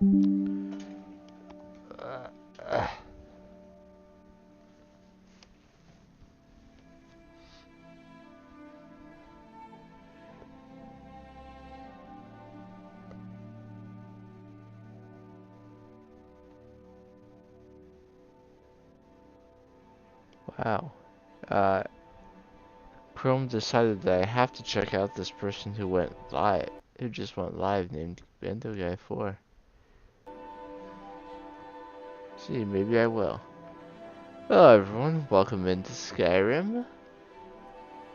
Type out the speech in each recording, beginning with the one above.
Wow. Uh, Chrome decided that I have to check out this person who just went live named Bando Guy 4. See, maybe I will. Hello everyone, welcome into Skyrim.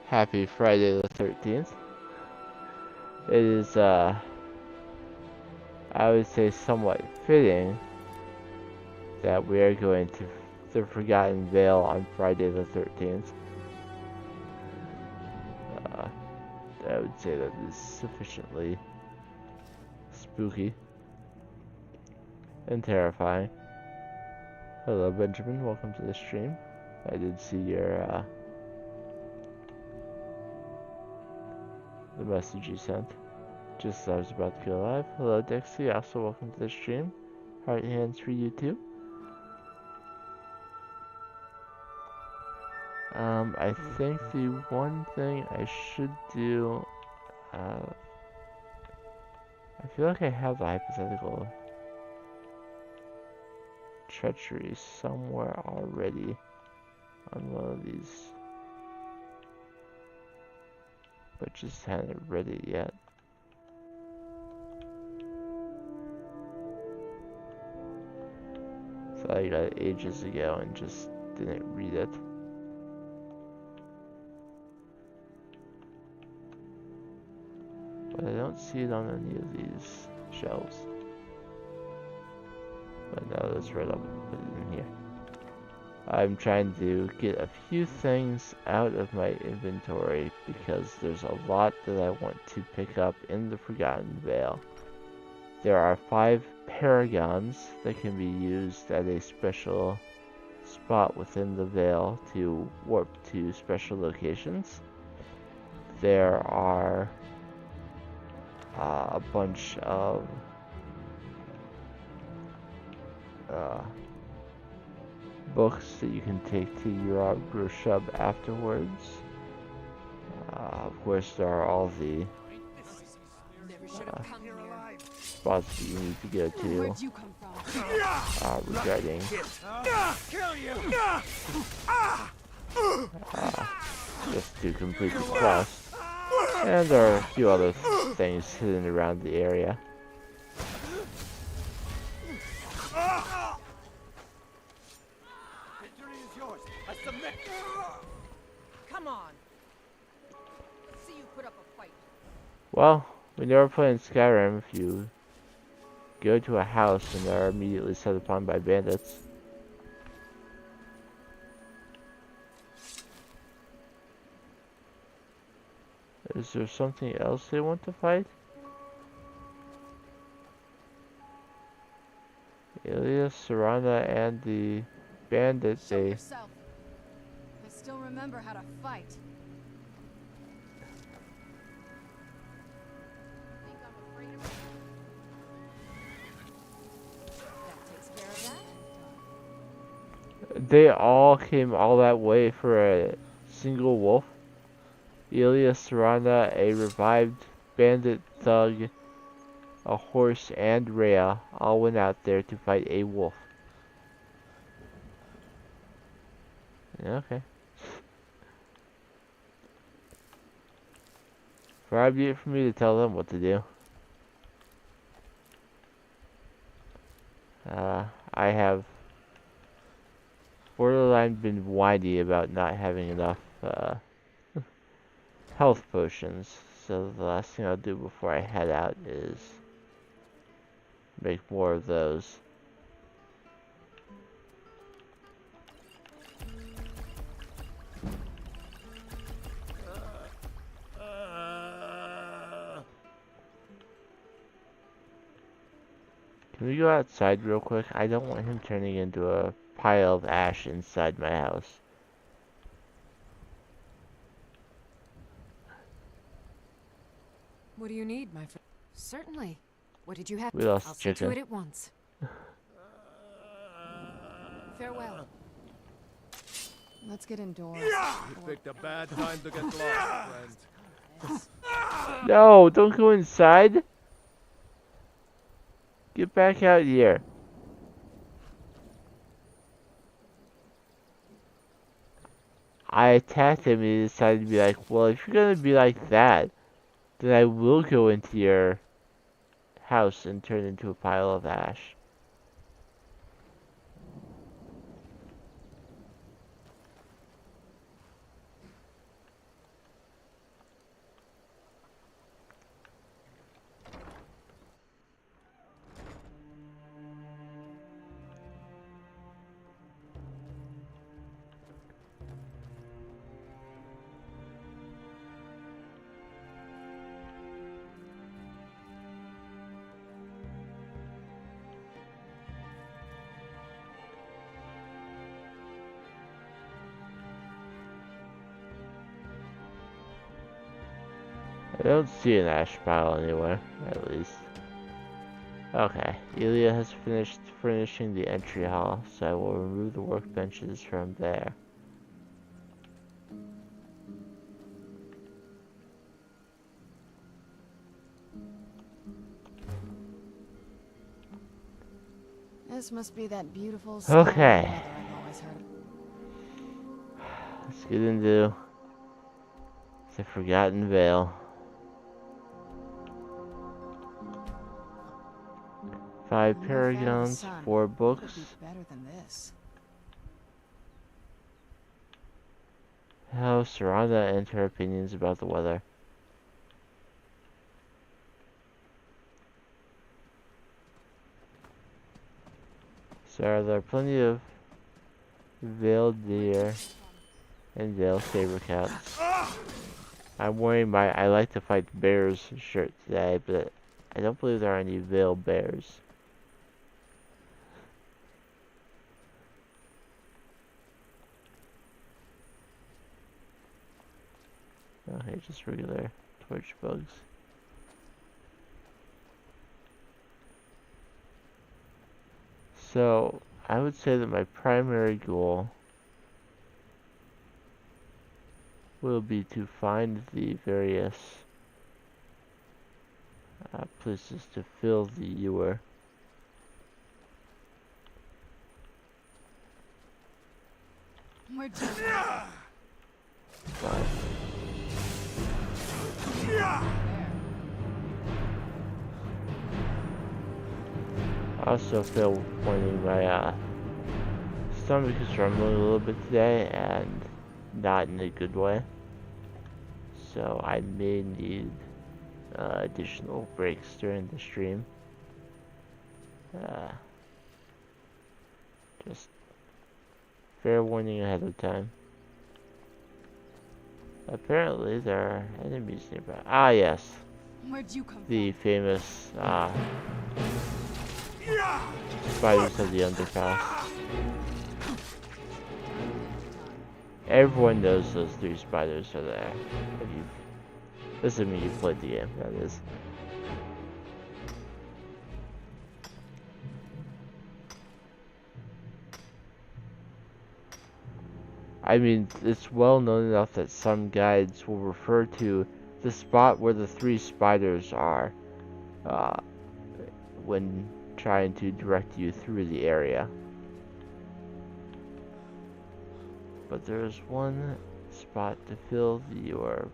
Happy Friday the 13th. It is, I would say somewhat fitting that we are going to the Forgotten Vale on Friday the 13th. I would say that is sufficiently spooky and terrifying. Hello Benjamin, welcome to the stream. I did see your, the message you sent just as I was about to go live. Hello Dexy, also welcome to the stream. Heart hands for you too. I think the one thing I should do, I feel like I have the hypothetical treachery somewhere already on one of these, but just haven't read it yet. So I got it ages ago and just didn't read it. But I don't see it on any of these shelves. But now that's right, I'll put it in here. I'm trying to get a few things out of my inventory because there's a lot that I want to pick up in the Forgotten Vale. There are 5 paragons that can be used at a special spot within the Vale to warp to special locations. There are a bunch of books that you can take to your Groshub afterwards. Of course, there are all the spots that you need to go to regarding just to complete the quest. And there are a few other things hidden around the area. Come on. See you put up a fight. Well, when you're playing Skyrim, if you go to a house and are immediately set upon by bandits, is there something else they want to fight? Elias, Serana, and the bandit, Show yourself. I still remember how to fight. Think I'm afraid of it? That takes care of that. They all came all that way for a single wolf. Elias, Serana, a revived bandit thug, a horse, and Rhea all went out there to fight a wolf. Okay. Far be it for me to tell them what to do. I have borderline been whiny about not having enough health potions, so the last thing I'll do before I head out is make more of those. Can we go outside real quick? I don't want him turning into a pile of ash inside my house. What do you need, my friend? Certainly. What did you have? We lost I'll the see to chicken. it at once. Farewell. Let's get indoors. You picked a bad time to get lost, friend. No, don't go inside. Get back out here. I attacked him and he decided to be like, well, if you're gonna be like that, then I will go into your house and turn into a pile of ash. I don't see an ash pile anywhere, at least. Okay, Elia has finished furnishing the entry hall, so I will remove the workbenches from there. This must be that beautiful Okay. Skyrim weather I've always heard of. Let's get into the Forgotten Vale. 5 I'm no fan of the paragons, sun. 4 What books. could be better than this? How Saranda and her opinions about the weather. So there are plenty of veiled deer and veiled saber cats. I'm wearing my I like to fight bears shirt today, but I don't believe there are any veiled bears. Okay, just regular torch bugs. So, I would say that my primary goal will be to find the various places to fill the ewer. Where'd you But I also feel pointing my stomach is rumbling a little bit today, and not in a good way. So I may need additional breaks during the stream. Just fair warning ahead of time. Apparently there are enemies nearby. Ah yes, Where'd you come the from? famous spiders of the underpass. Everyone knows those 3 spiders are there. If you assuming you played the game, that is. I mean, it's well known enough that some guides will refer to the spot where the 3 spiders are when trying to direct you through the area. But there's one spot to fill your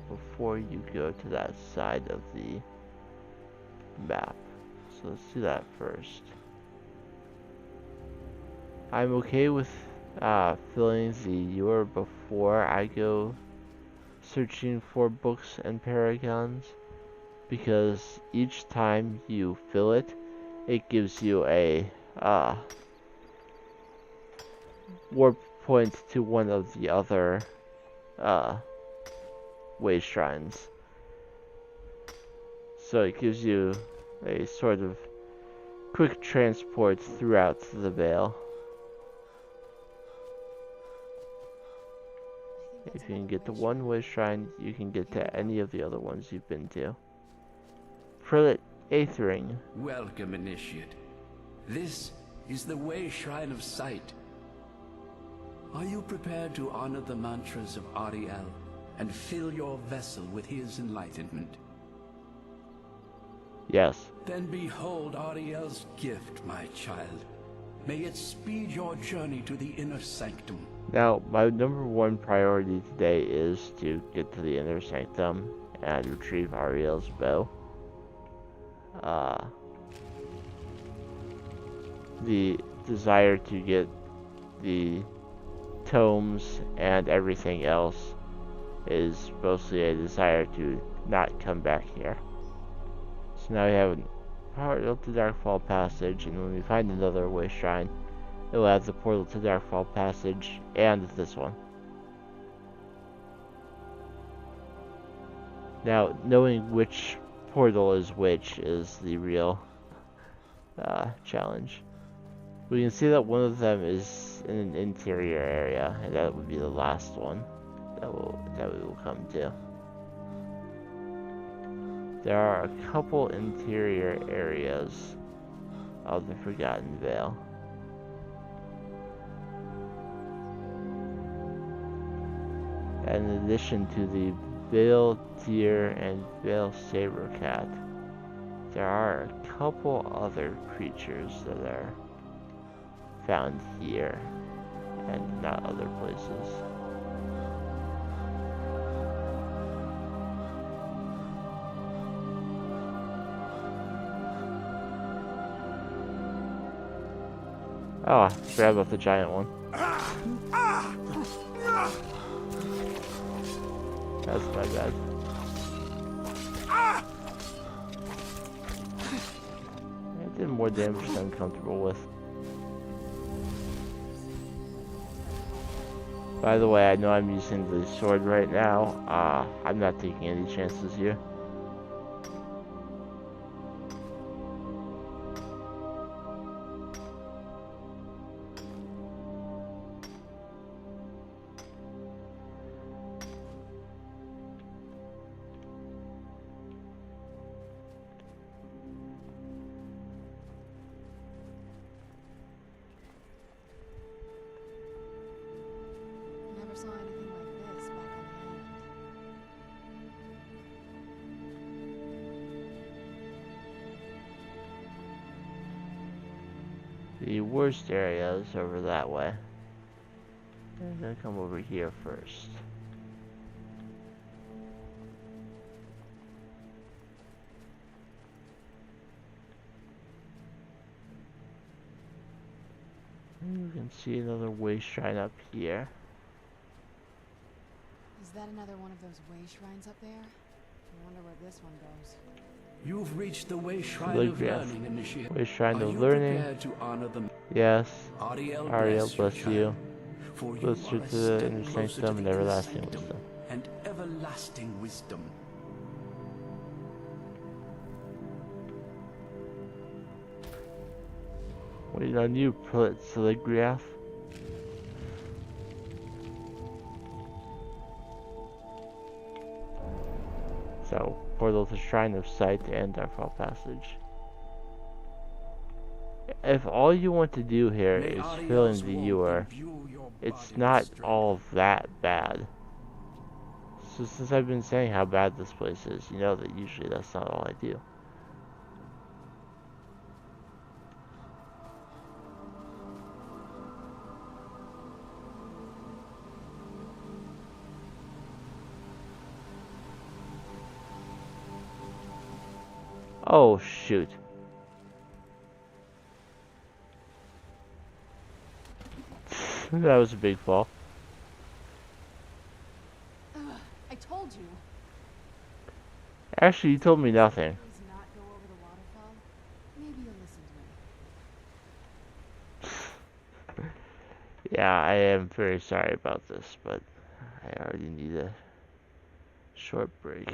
before you go to that side of the map. So let's do that first. I'm okay with filling the ewer before I go searching for books and paragons, because each time you fill it, it gives you a warp point to one of the other way shrines. So it gives you a sort of quick transport throughout the Vale. If you can get to one way shrine, you can get to any of the other ones you've been to. eighth ring. Welcome, initiate. This is the Way Shrine of Sight. Are you prepared to honor the mantras of Auriel and fill your vessel with his enlightenment? Yes. Then behold Auriel's gift, my child. May it speed your journey to the inner sanctum. Now, my number one priority today is to get to the inner sanctum and retrieve Auriel's bow. The desire to get the tomes and everything else is mostly a desire to not come back here. So now we have a portal to Darkfall Passage, and when we find another Way Shrine, it will have the portal to Darkfall Passage and this one. Now, knowing which portal is which is the real challenge. We can see that one of them is in an interior area, and that would be the last one that we will come to. There are a couple interior areas of the Forgotten Vale. And in addition to the Vale Deer and Vale Sabercat, there are a couple other creatures that are found here and not other places. Oh, I forgot about the giant one. That's my bad. I did more damage than I'm comfortable with. By the way, I know I'm using the sword right now. I'm not taking any chances here. Never saw anything like this back on the island. The worst area is over that way. I'm gonna come over here first. And you can see another way shrine up here. Is that another one of those way shrines up there? I wonder where this one goes. You've reached the Way Shrine Like of yes. Learning, initiate. Way shrine Are of you learning. prepared to honor them? Yes. Auriel, Auriel, your bless you. child, for you Closer are to a the step inner closer to sanctum and the inner everlasting sanctum wisdom. and everlasting wisdom. Waiting on you, Telegraph. So, portal to Shrine of Sight and Darkfall Passage. If all you want to do here May is Auriel's fill in the womb ewer, imbue your it's body not with strength. all that bad. So since I've been saying how bad this place is, you know that usually that's not all I do. Oh shoot. That was a big fall. Ugh, I told you. Actually, you told me nothing. Please not go over the waterfall. Maybe you'll listen to me. Yeah, I am very sorry about this, but I already need a short break.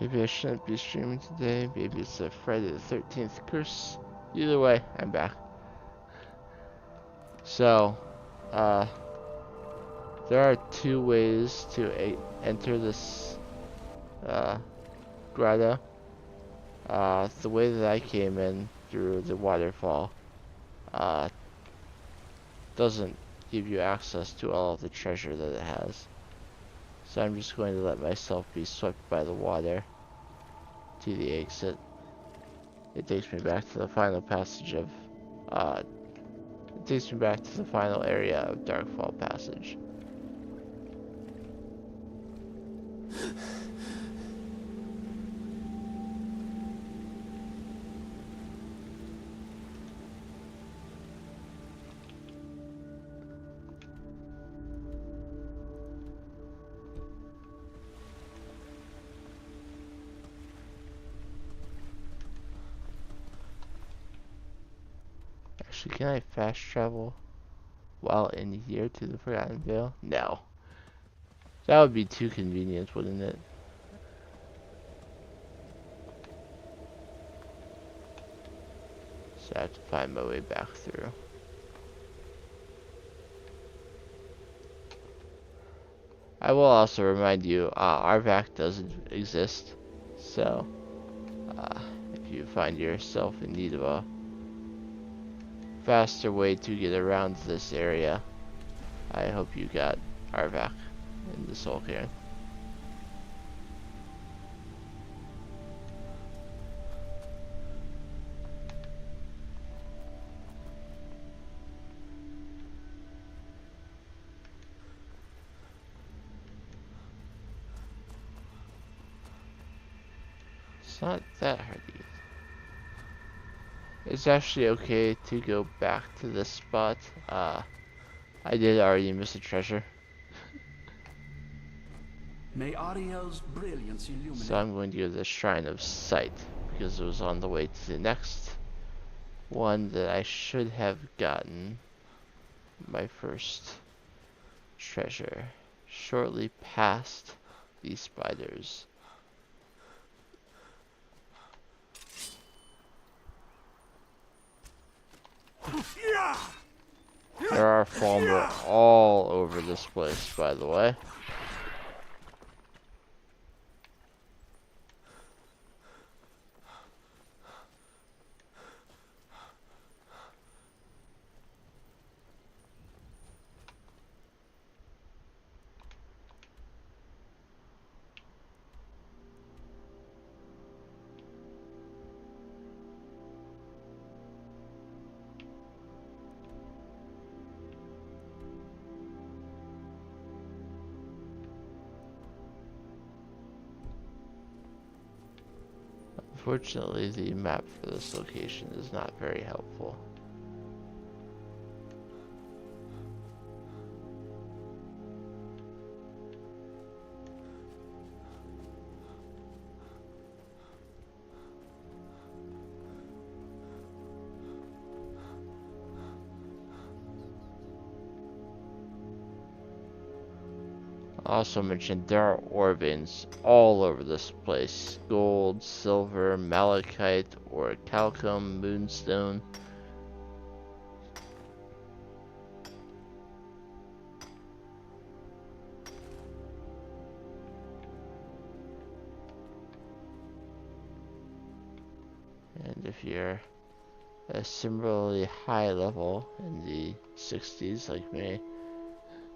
Maybe I shouldn't be streaming today. Maybe it's a Friday the 13th curse. Either way, I'm back. So, there are two ways to enter this grotto. The way that I came in through the waterfall doesn't give you access to all of the treasure that it has. So I'm just going to let myself be swept by the water to the exit. It takes me back to the final passage of, it takes me back to the final area of Darkfall Passage. Actually, can I fast travel while in here to the Forgotten Vale? No. That would be too convenient, wouldn't it? So I have to find my way back through. I will also remind you, RVAC doesn't exist. So, if you find yourself in need of a faster way to get around this area, I hope you got RVAC in the Soul Cairn. It's not that hard to get. It's actually okay to go back to this spot. I did already miss a treasure. May Auriel's brilliance illuminate. So I'm going to go to the Shrine of Sight, because it was on the way to the next one that I should have gotten my first treasure shortly past these spiders. There are Falmer all over this place, by the way. Unfortunately, the map for this location is not very helpful. Also mentioned, there are ore veins all over this place. Gold, silver, malachite, orichalcum, moonstone. And if you're a similarly high level in the 60s like me,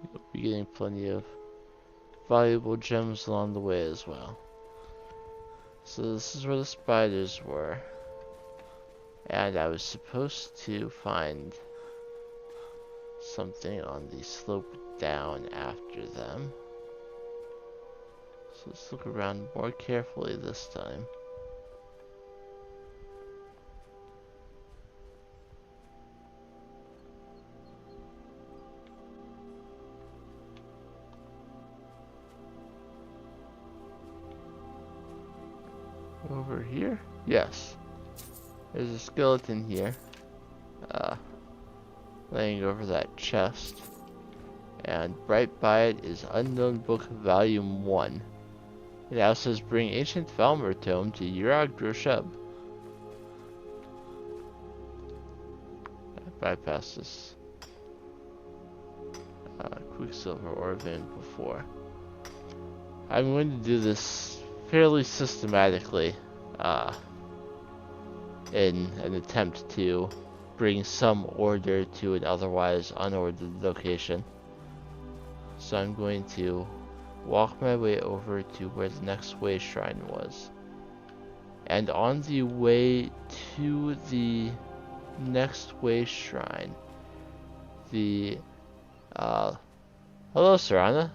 you'll be getting plenty of valuable gems along the way as well. So this is where the spiders were, and I was supposed to find something on the slope down after them. So let's look around more carefully this time. Over here? Yes. There's a skeleton here. Laying over that chest. And right by it is Unknown Book Volume 1. It now says bring ancient Falmer tome to Yurag Groshub. I bypassed this Quicksilver ore vein before. I'm going to do this fairly systematically in an attempt to bring some order to an otherwise unordered location. So I'm going to walk my way over to where the next way shrine was. And on the way to the next way shrine, the hello Serana.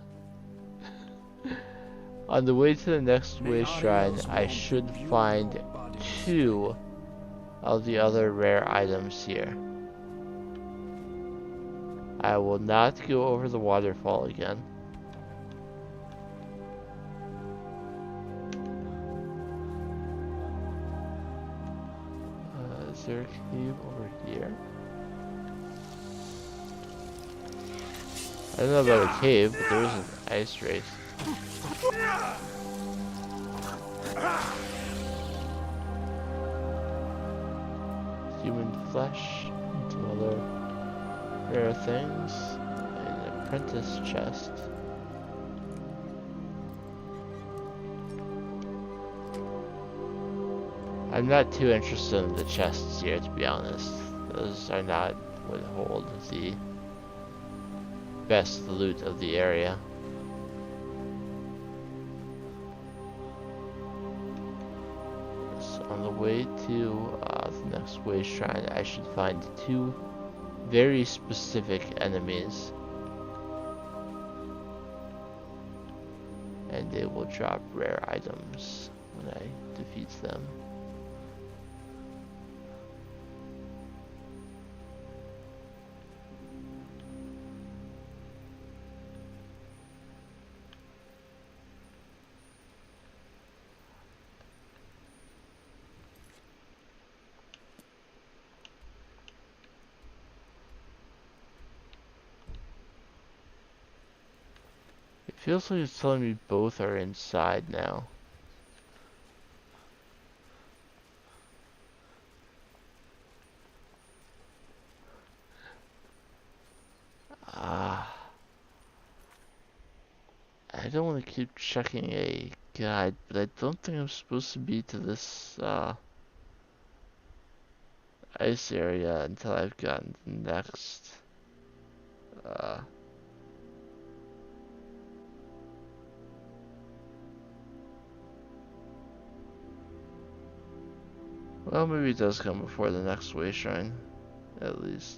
On the way to the next way shrine, I should find 2 of the other rare items here. I will not go over the waterfall again. Is there a cave over here? I don't know about a cave, but there is an ice race. Human flesh, and some other rare things, an apprentice chest. I'm not too interested in the chests here, to be honest. Those are not what hold the best loot of the area. So on the way to the next way shrine, I should find 2 very specific enemies. And they will drop rare items when I defeat them. It feels like it's telling me both are inside now. I don't want to keep checking a guide, but I don't think I'm supposed to be to this ice area until I've gotten the next well, maybe it does come before the next way shrine, at least.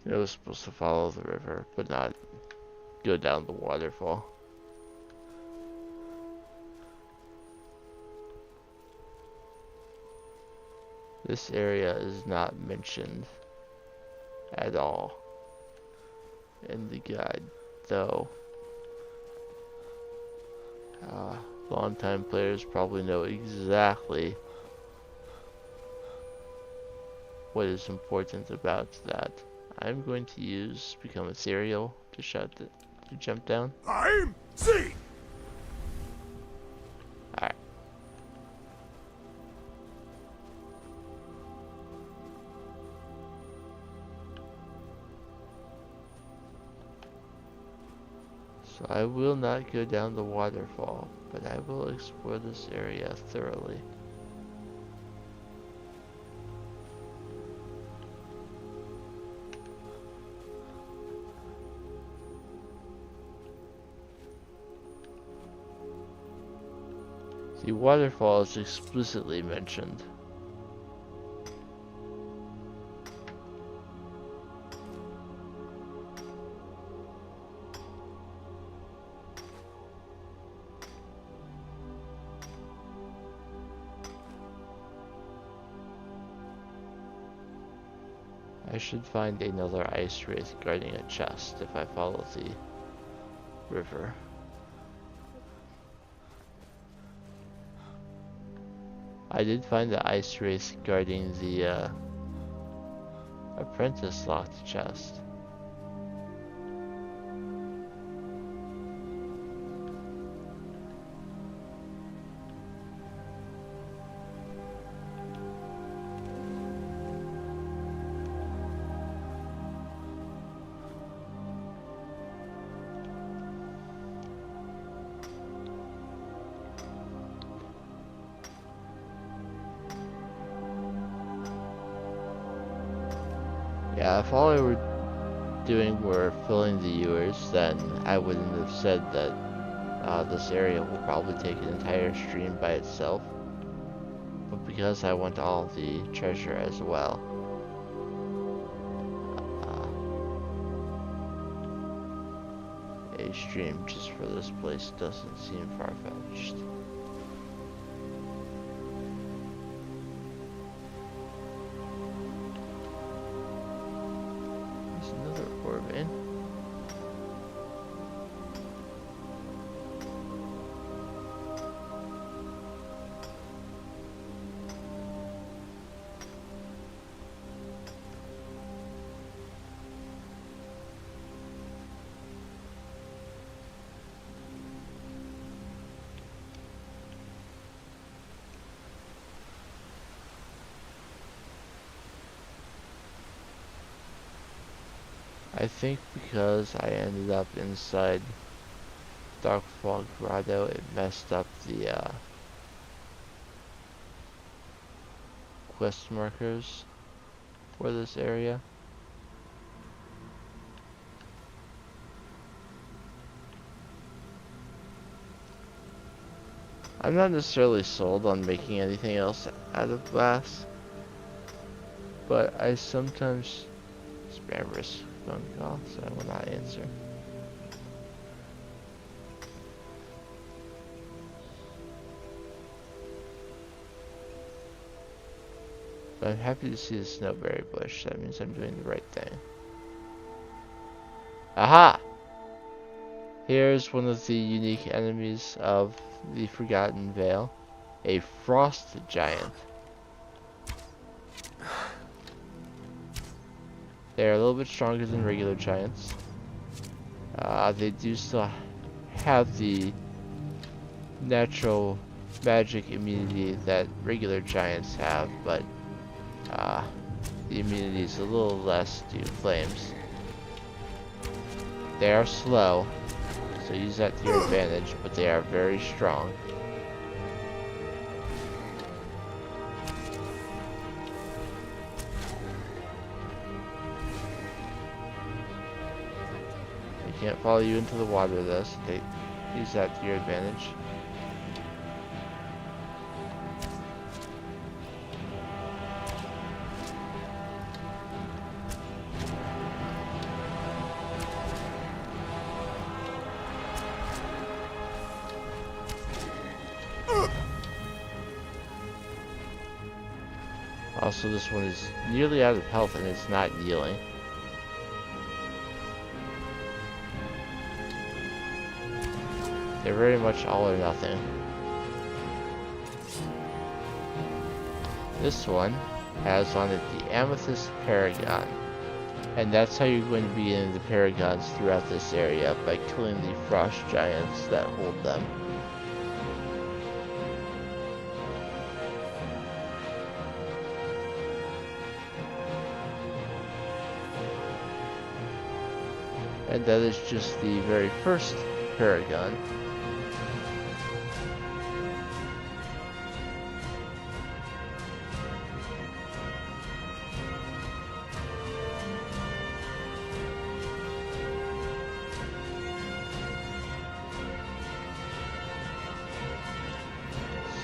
It was supposed to follow the river, but not go down the waterfall. This area is not mentioned at all in the guide, though longtime players probably know exactly what is important about that. I'm going to use become ethereal to jump down. I'm see. Alright. So I will not go down the waterfall, but I will explore this area thoroughly. The waterfall is explicitly mentioned. I should find another ice wraith guarding a chest if I follow the river. I did find the ice wraith guarding the apprentice locked chest. Yeah, if all I were doing were filling the ewers, then I wouldn't have said that this area will probably take an entire stream by itself. But because I want all the treasure as well, a stream just for this place doesn't seem far-fetched. I think because I ended up inside Dark Fog Grotto, it messed up the quest markers for this area. I'm not necessarily sold on making anything else out of glass, but I sometimes spam risk phone call, so I will not answer. But I'm happy to see the snowberry bush. That means I'm doing the right thing. Aha! Here's one of the unique enemies of the Forgotten Vale. A frost giant. They are a little bit stronger than regular giants. They do still have the natural magic immunity that regular giants have, but the immunity is a little less to flames. They are slow, so use that to your advantage, but they are very strong. They can't follow you into the water though, so they use that to your advantage. Also, this one is nearly out of health and it's not healing. They're very much all or nothing. This one has on it the Amethyst Paragon. And that's how you're going to be in the Paragons throughout this area, by killing the frost giants that hold them. And that is just the very first Paragon.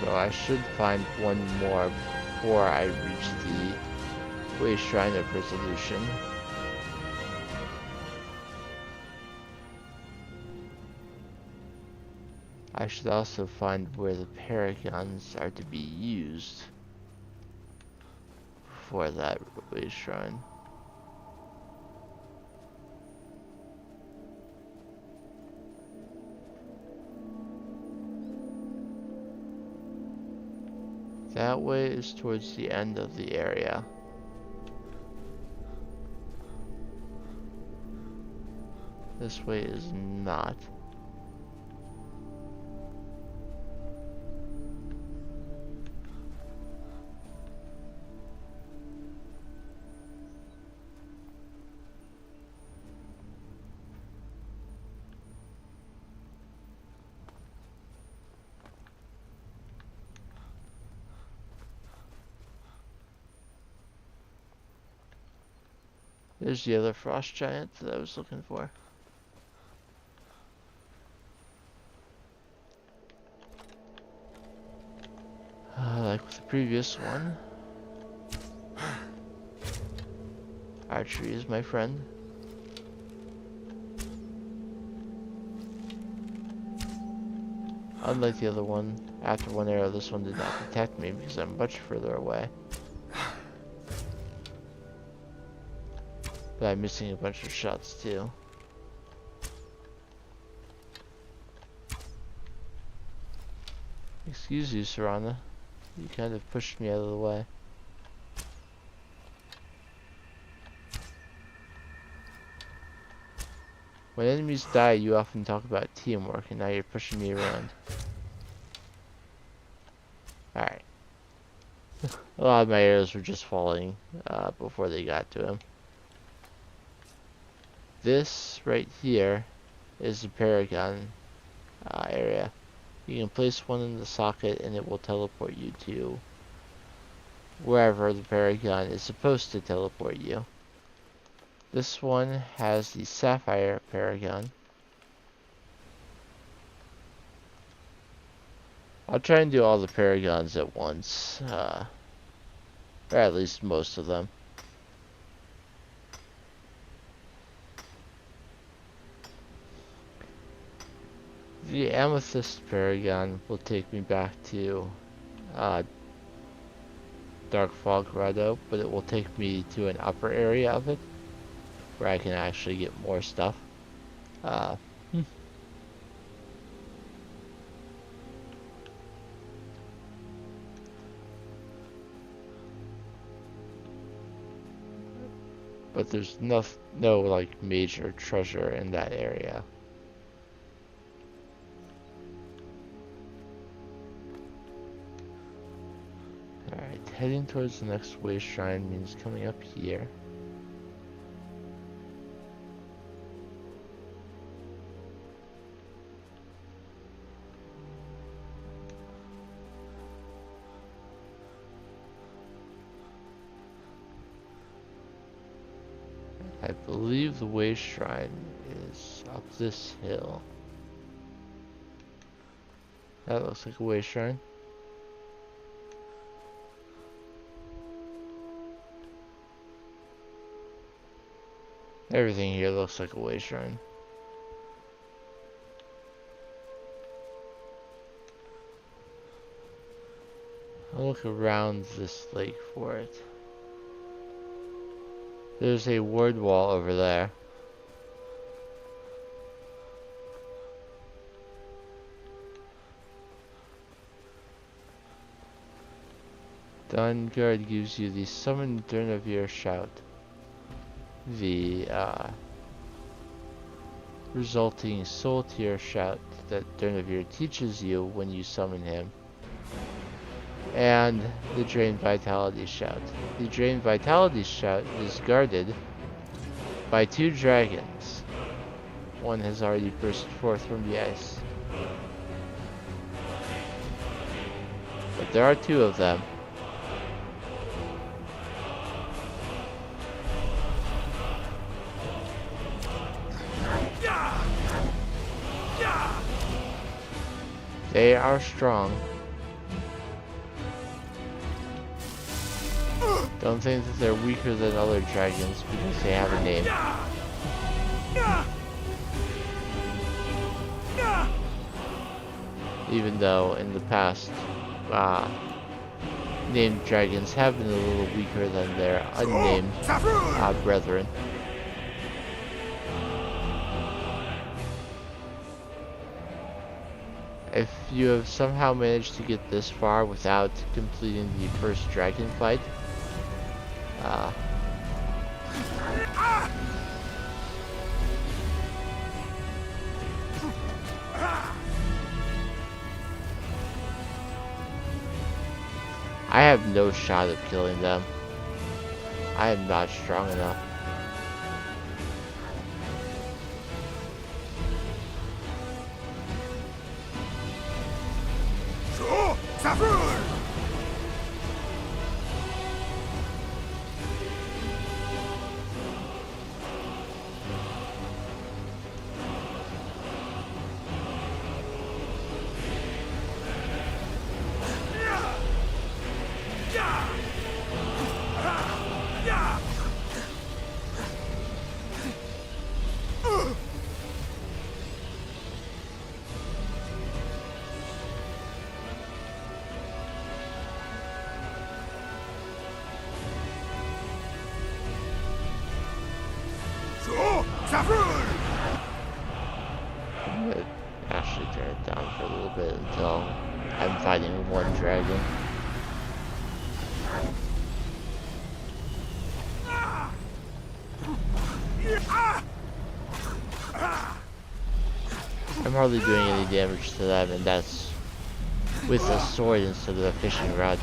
So I should find one more before I reach the Way Shrine of Resolution. I should also find where the paragons are to be used for that Way Shrine. That way is towards the end of the area. This way is not. There's the other frost giant that I was looking for. Like with the previous one, archery is my friend. Unlike the other one, after one arrow, this one did not detect me because I'm much further away. But I'm missing a bunch of shots too. Excuse you, Serana. You kind of pushed me out of the way. When enemies die, you often talk about teamwork, and now you're pushing me around. Alright. A lot of my arrows were just falling before they got to him. This right here is the Paragon area. You can place one in the socket and it will teleport you to wherever the Paragon is supposed to teleport you. This one has the Sapphire Paragon. I'll try and do all the Paragons at once, or at least most of them. The Amethyst Paragon will take me back to Dark Fog Grotto, but it will take me to an upper area of it where I can actually get more stuff. But there's no like major treasure in that area. Alright, heading towards the next way shrine means coming up here. I believe the way shrine is up this hill. That looks like a way shrine. Everything here looks like a way shrine. I'll look around this lake for it. There's a ward wall over there. Dawnguard gives you the Summon Durnavir Shout. The resulting soul tier shout that Durnavir teaches you when you summon him. And the Drain Vitality Shout. The Drain Vitality Shout is guarded by 2 dragons. One has already burst forth from the ice. But there are 2 of them. They are strong. Don't think that they're weaker than other dragons because they have a name. Even though in the past, named dragons have been a little weaker than their unnamed brethren. If you have somehow managed to get this far without completing the first dragon fight, I have no shot of killing them. I am not strong enough. I'm gonna actually turn it down for a little bit until I'm fighting one dragon. I'm hardly doing any damage to them, and that's with a sword instead of a fishing rod.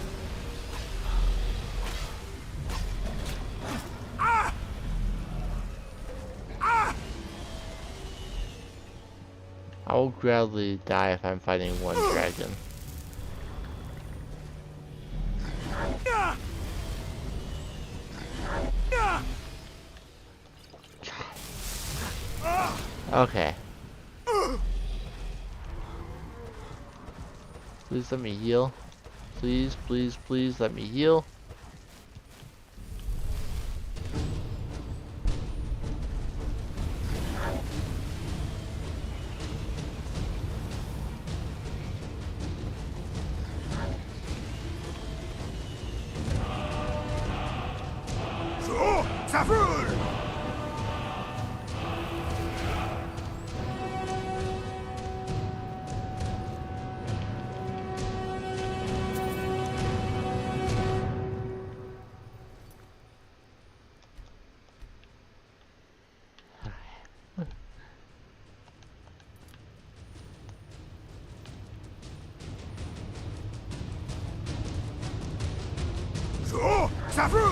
I will gladly die if I'm fighting one dragon. Okay. Please let me heal. Please, please, please let me heal.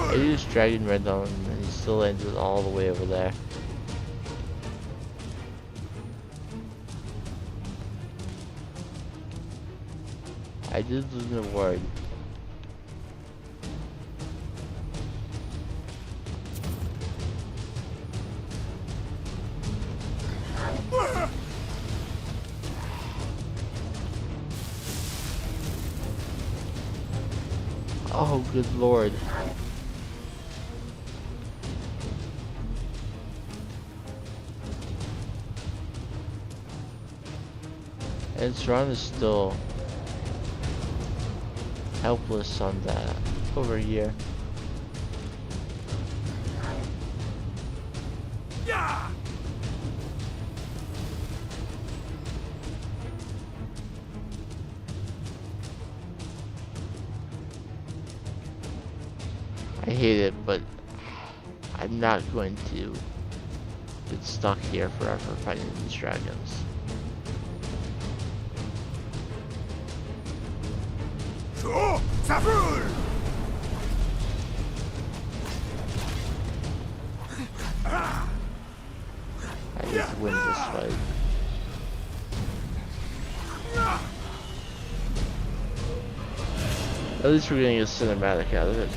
I used Dragon Red on him and he still ended all the way over there. I did lose an award. Oh, good lord. And Saran is still helpless on that over here. Yeah. I hate it, but I'm not going to get stuck here forever fighting these dragons. I need to win this fight. At least we're getting a cinematic out of it.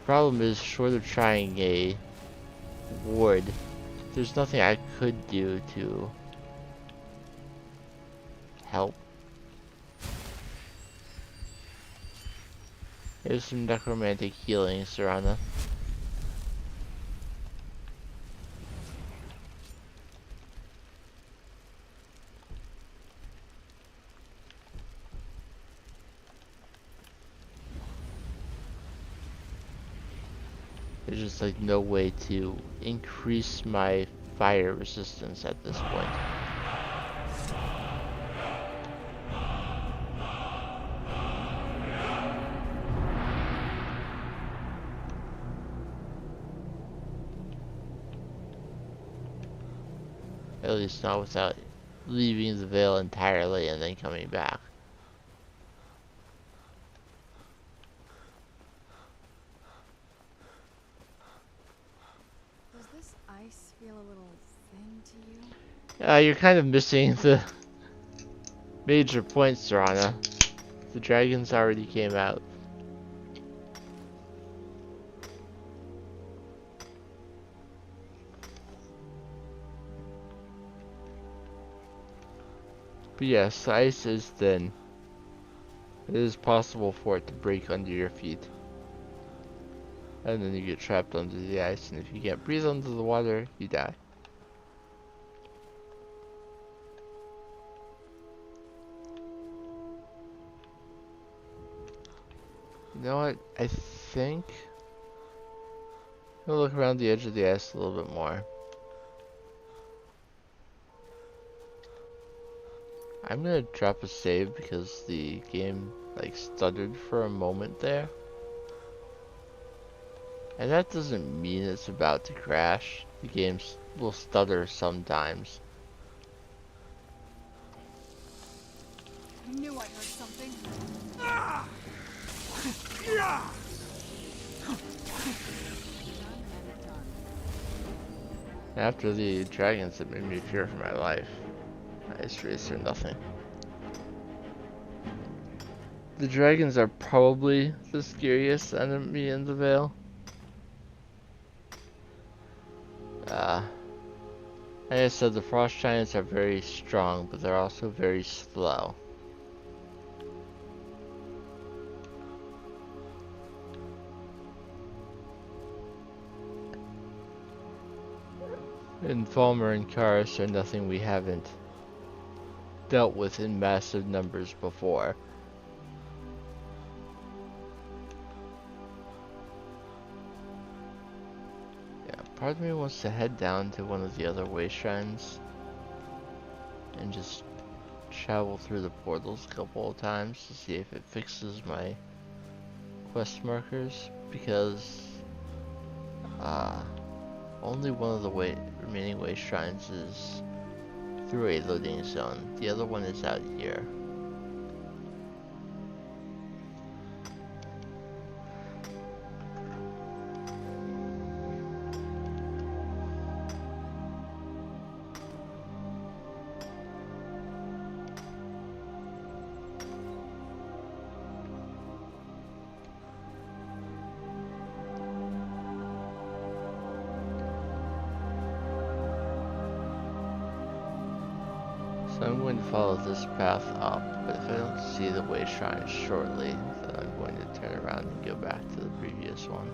problem is, short of trying a ward, there's nothing I could do to help. Here's some necromantic healing, Serana. There's just like no way to increase my fire resistance at this point. At least not without leaving the veil entirely and then coming back. Does this ice feel a little thin to you? You're kind of missing the major points, Serana. The dragons already came out. But yes, the ice is thin. It is possible for it to break under your feet. And then you get trapped under the ice, and if you can't breathe under the water, you die. You know what? I think I'll look around the edge of the ice a little bit more. I'm gonna drop a save because the game like stuttered for a moment there. And that doesn't mean it's about to crash. The game will stutter sometimes. I knew I heard something. After the dragons that made me fear for my life, ice race or nothing. The dragons are probably the scariest enemy in the Vale. Like I said, the frost giants are very strong, but they're also very slow. And Falmer and Karis are nothing we haven't dealt with in massive numbers before. Part of me wants to head down to one of the other way shrines and just travel through the portals a couple of times to see if it fixes my quest markers, because only one of the remaining way shrines is through a loading zone. The other one is out here. So I'm going to follow this path up, but if I don't see the way shrine shortly, then I'm going to turn around and go back to the previous one.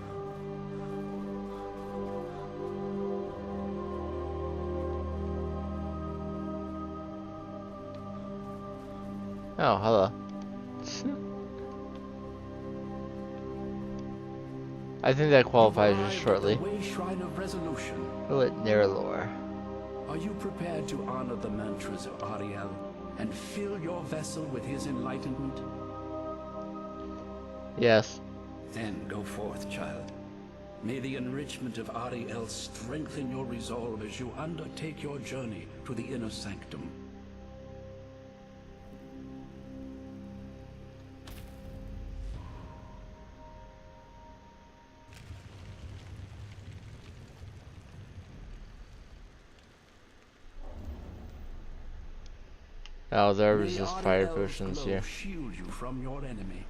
Oh, hello. I think that qualifies as shortly. We'll let Nerlor. Are you prepared to honor the mantras of Auriel and fill your vessel with his enlightenment? Yes. Then go forth, child. May the enrichment of Auriel strengthen your resolve as you undertake your journey to the inner sanctum. Oh, there was just fire potions here. Shield you from your enemy.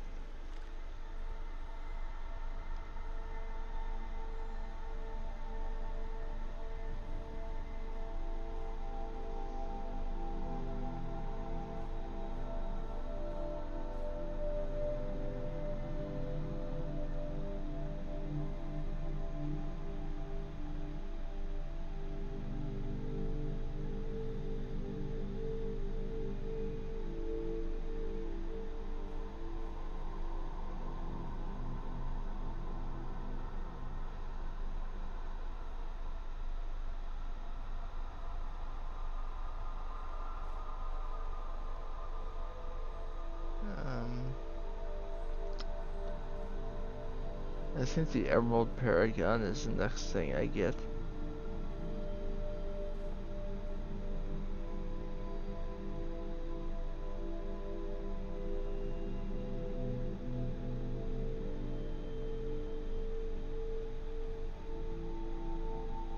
I think the Emerald Paragon is the next thing I get.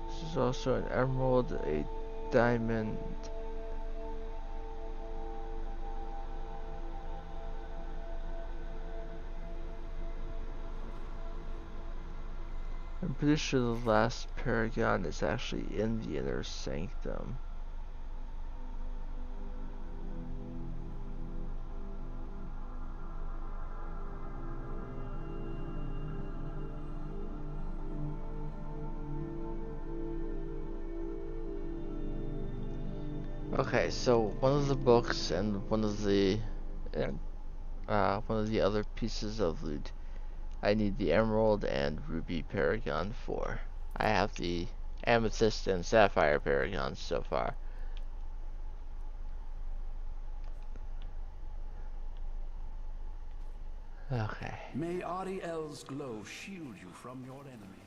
This is also an emerald, a diamond. I'm pretty sure the last paragon is actually in the inner sanctum. Okay, so one of the books and one of the other pieces of loot I need the Emerald and Ruby Paragon for. I have the Amethyst and Sapphire Paragons so far. Okay. May Auriel's glow shield you from your enemy.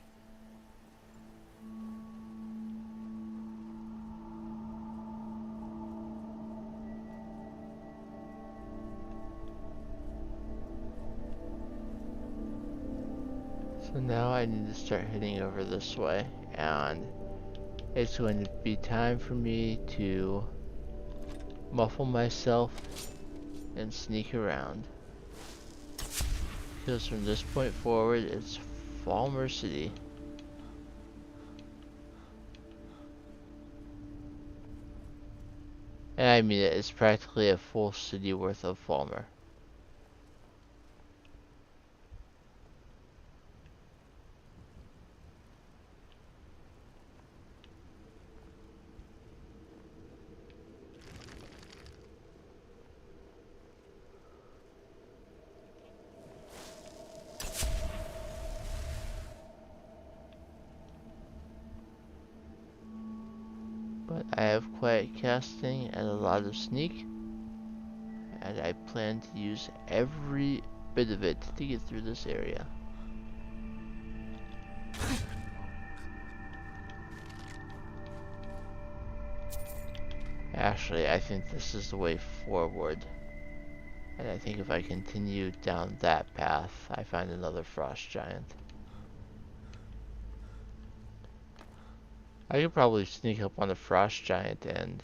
So now I need to start heading over this way, and it's going to be time for me to muffle myself and sneak around. Because from this point forward, it's Falmer City. And I mean it's practically a full city worth of Falmer. But I have quiet casting and a lot of sneak, and I plan to use every bit of it to get through this area. Actually, I think this is the way forward. And I think if I continue down that path, I find another frost giant. I could probably sneak up on the frost giant and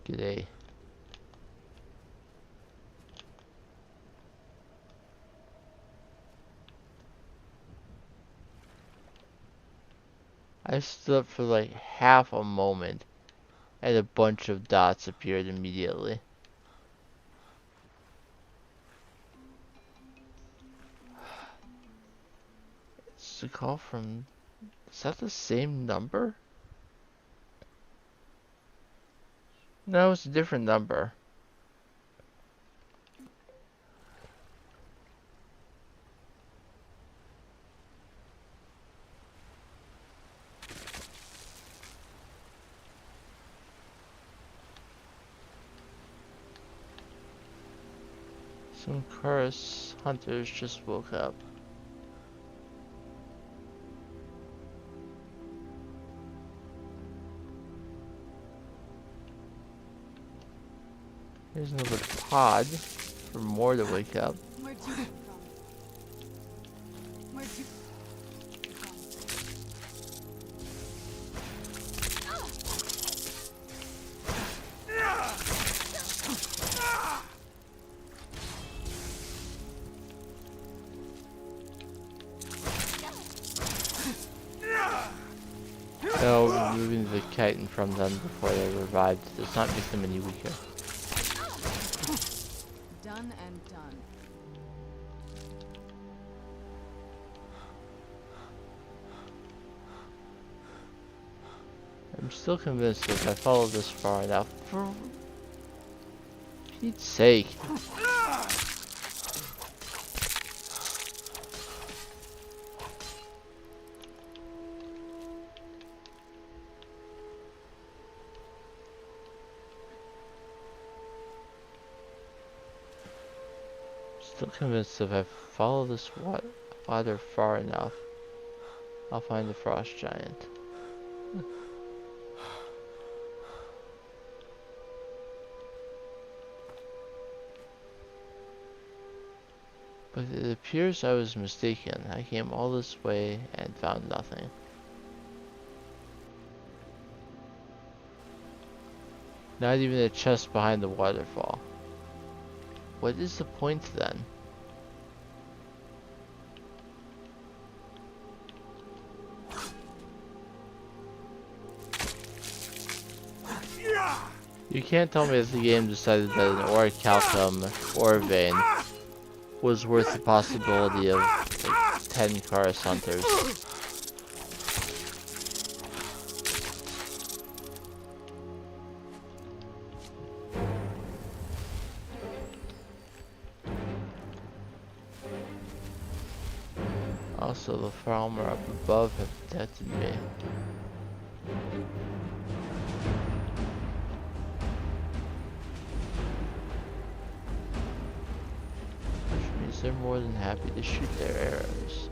get a I stood up for like half a moment and a bunch of dots appeared immediately. It's a call from... Is that the same number? No, it's a different number. Some Chorus hunters just woke up. Here's another pod for more to wake up. Where'd you come from? Where'd you No, removing the chitin from them before they revived does not make them any weaker. Done and done. I'm still convinced that if I follow this far enough, for Pete's sake. Still convinced if I follow this water far enough, I'll find the frost giant. But it appears I was mistaken. I came all this way and found nothing. Not even a chest behind the waterfall. What is the point then? You can't tell me that the game decided that an orichalcum ore vein was worth the possibility of like 10 Karis hunters. Also, the farmer up above have detected me. Which means they're more than happy to shoot their arrows.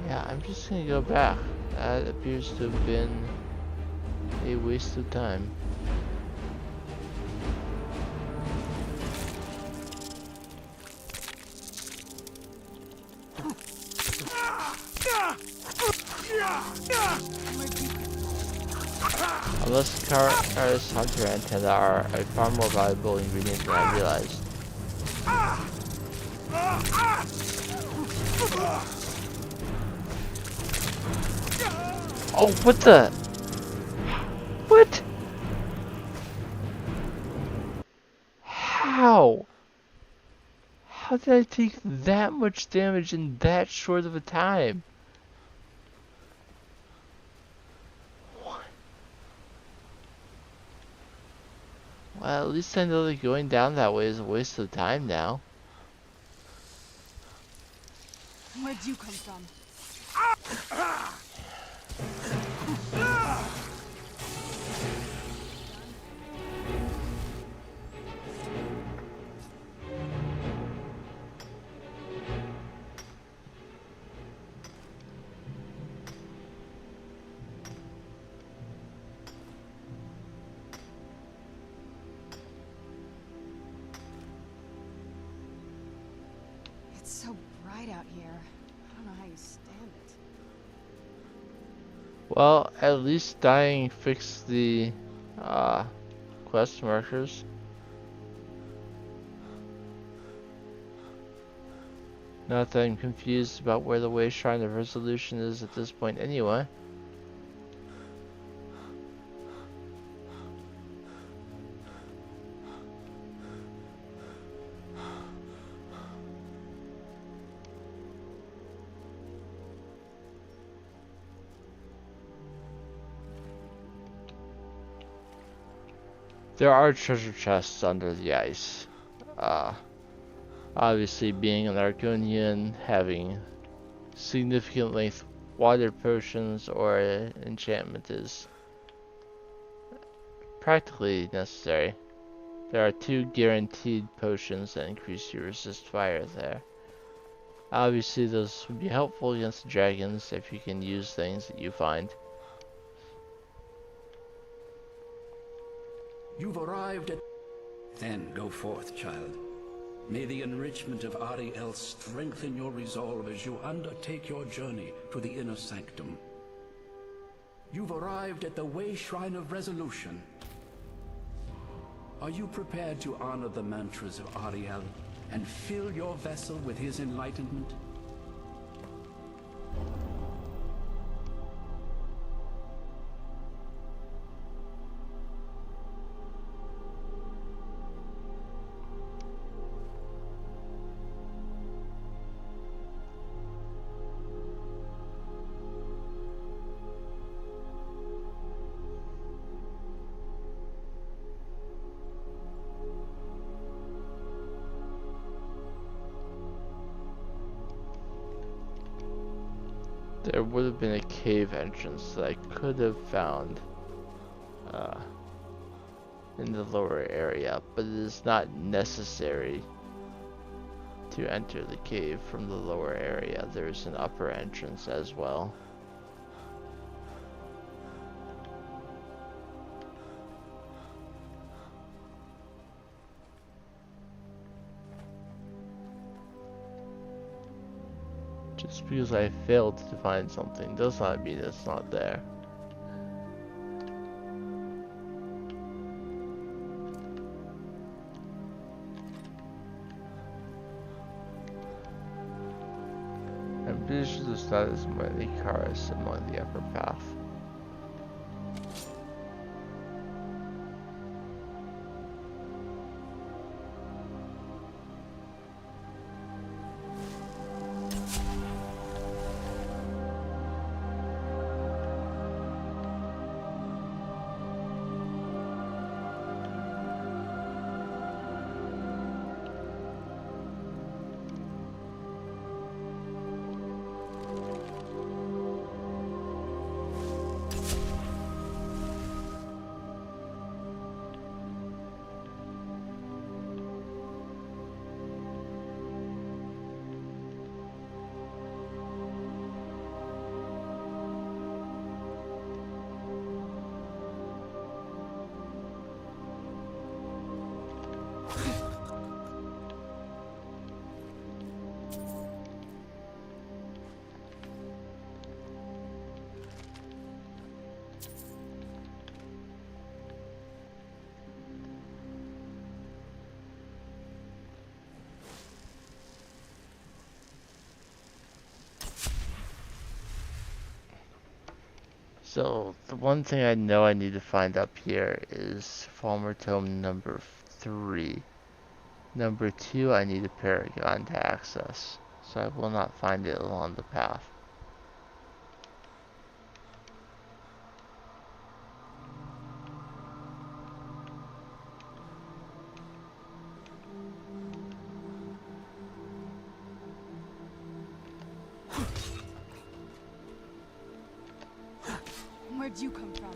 Yeah, I'm just gonna go back. That appears to have been a waste of time. Unless the Karis hunter antenna are a far more valuable ingredient than I realized. Oh, what the? What? How? How did I take that much damage in that short of a time? Well, at least I know that going down that way is a waste of time now. Where'd you come from? It's so bright out here. I don't know how you stand it. Well, at least dying fixed the quest markers. Not that I'm confused about where the Way Shrine of Resolution is at this point anyway. There are treasure chests under the ice. Obviously, being an Argonian, having significant length water potions or enchantment is practically necessary. There are 2 guaranteed potions that increase your resist fire there. Obviously, those would be helpful against the dragons if you can use things that you find. You've arrived at... Then go forth, child. May the enrichment of Auriel strengthen your resolve as you undertake your journey to the inner sanctum. You've arrived at the Way Shrine of Resolution. Are you prepared to honor the mantras of Auriel and fill your vessel with his enlightenment? There would have been a cave entrance that I could have found uh, in the lower area, but it is not necessary to enter the cave from the lower area. There's an upper entrance as well. Just because I failed to find something does not mean it's not there. I'm pretty sure there's not as many cars along the upper path. So, the one thing I know I need to find up here is Farmer Tome number 3. Number 2, I need a Paragon to access, so I will not find it along the path. Where'd you come from?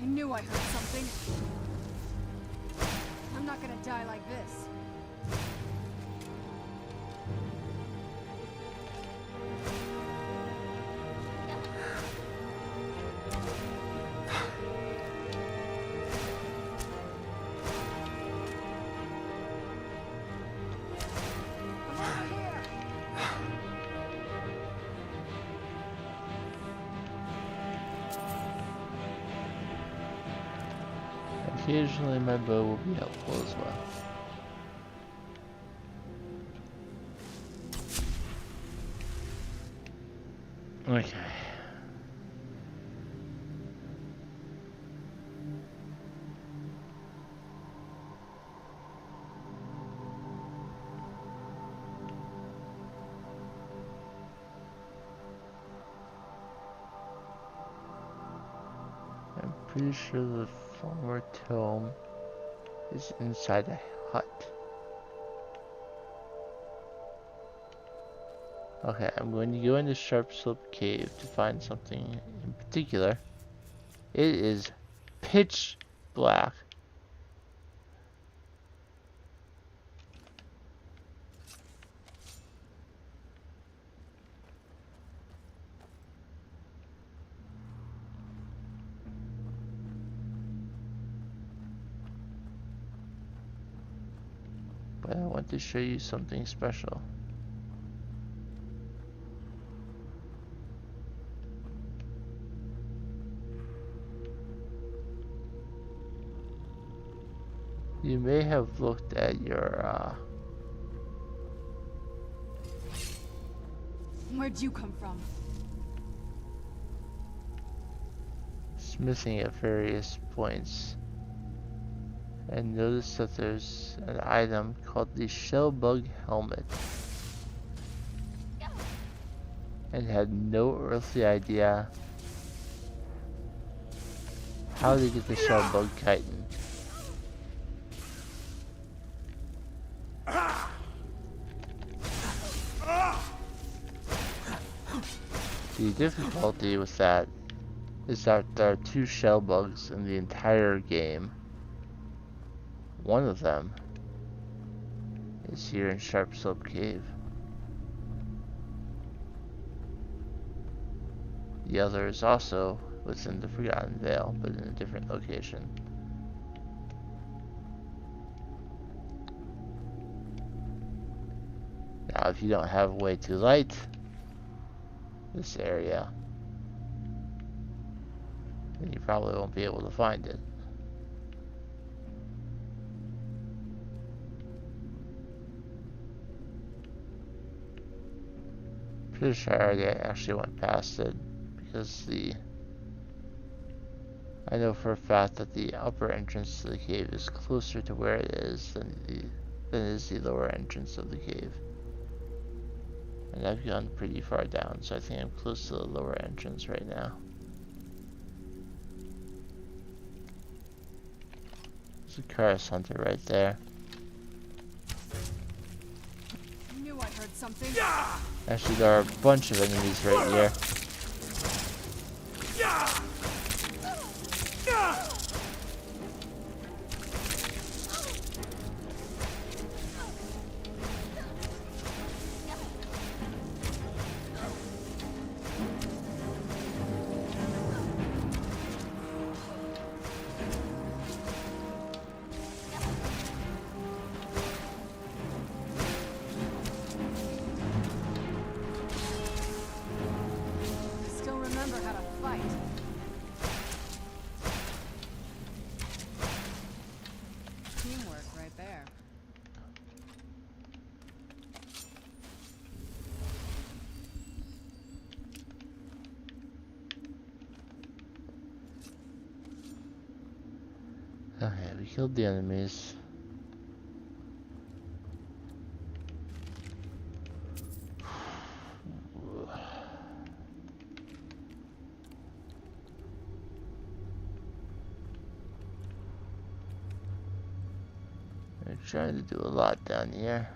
I knew I heard something. I'm not gonna die like this. Occasionally my bow will be helpful as well. Okay. I'm pretty sure the Farmer Tome is inside a hut. Okay, I'm going to go into Sharp Slope Cave to find something in particular. It is pitch black. But I want to show you something special. You may have looked at your Where'd you come from? smithing at various points and notice that there's an item called the Shellbug Helmet, and had no earthly idea how to get the Shellbug chitin. The difficulty with that is that there are 2 shell bugs in the entire game. One of them is here in Sharp Slope Cave. The other is also within the Forgotten Vale, but in a different location. Now, if you don't have a way to light this area, then you probably won't be able to find it. Pretty sure I already actually went past it, because I know for a fact that the upper entrance to the cave is closer to where it is than is the lower entrance of the cave. And I've gone pretty far down, so I think I'm close to the lower entrance right now. There's a Karis hunter right there. I knew I heard something. Actually, there are a bunch of enemies right here. I still remember how to fight. Teamwork right there. Okay, we killed the enemies. We're trying to do a lot down here.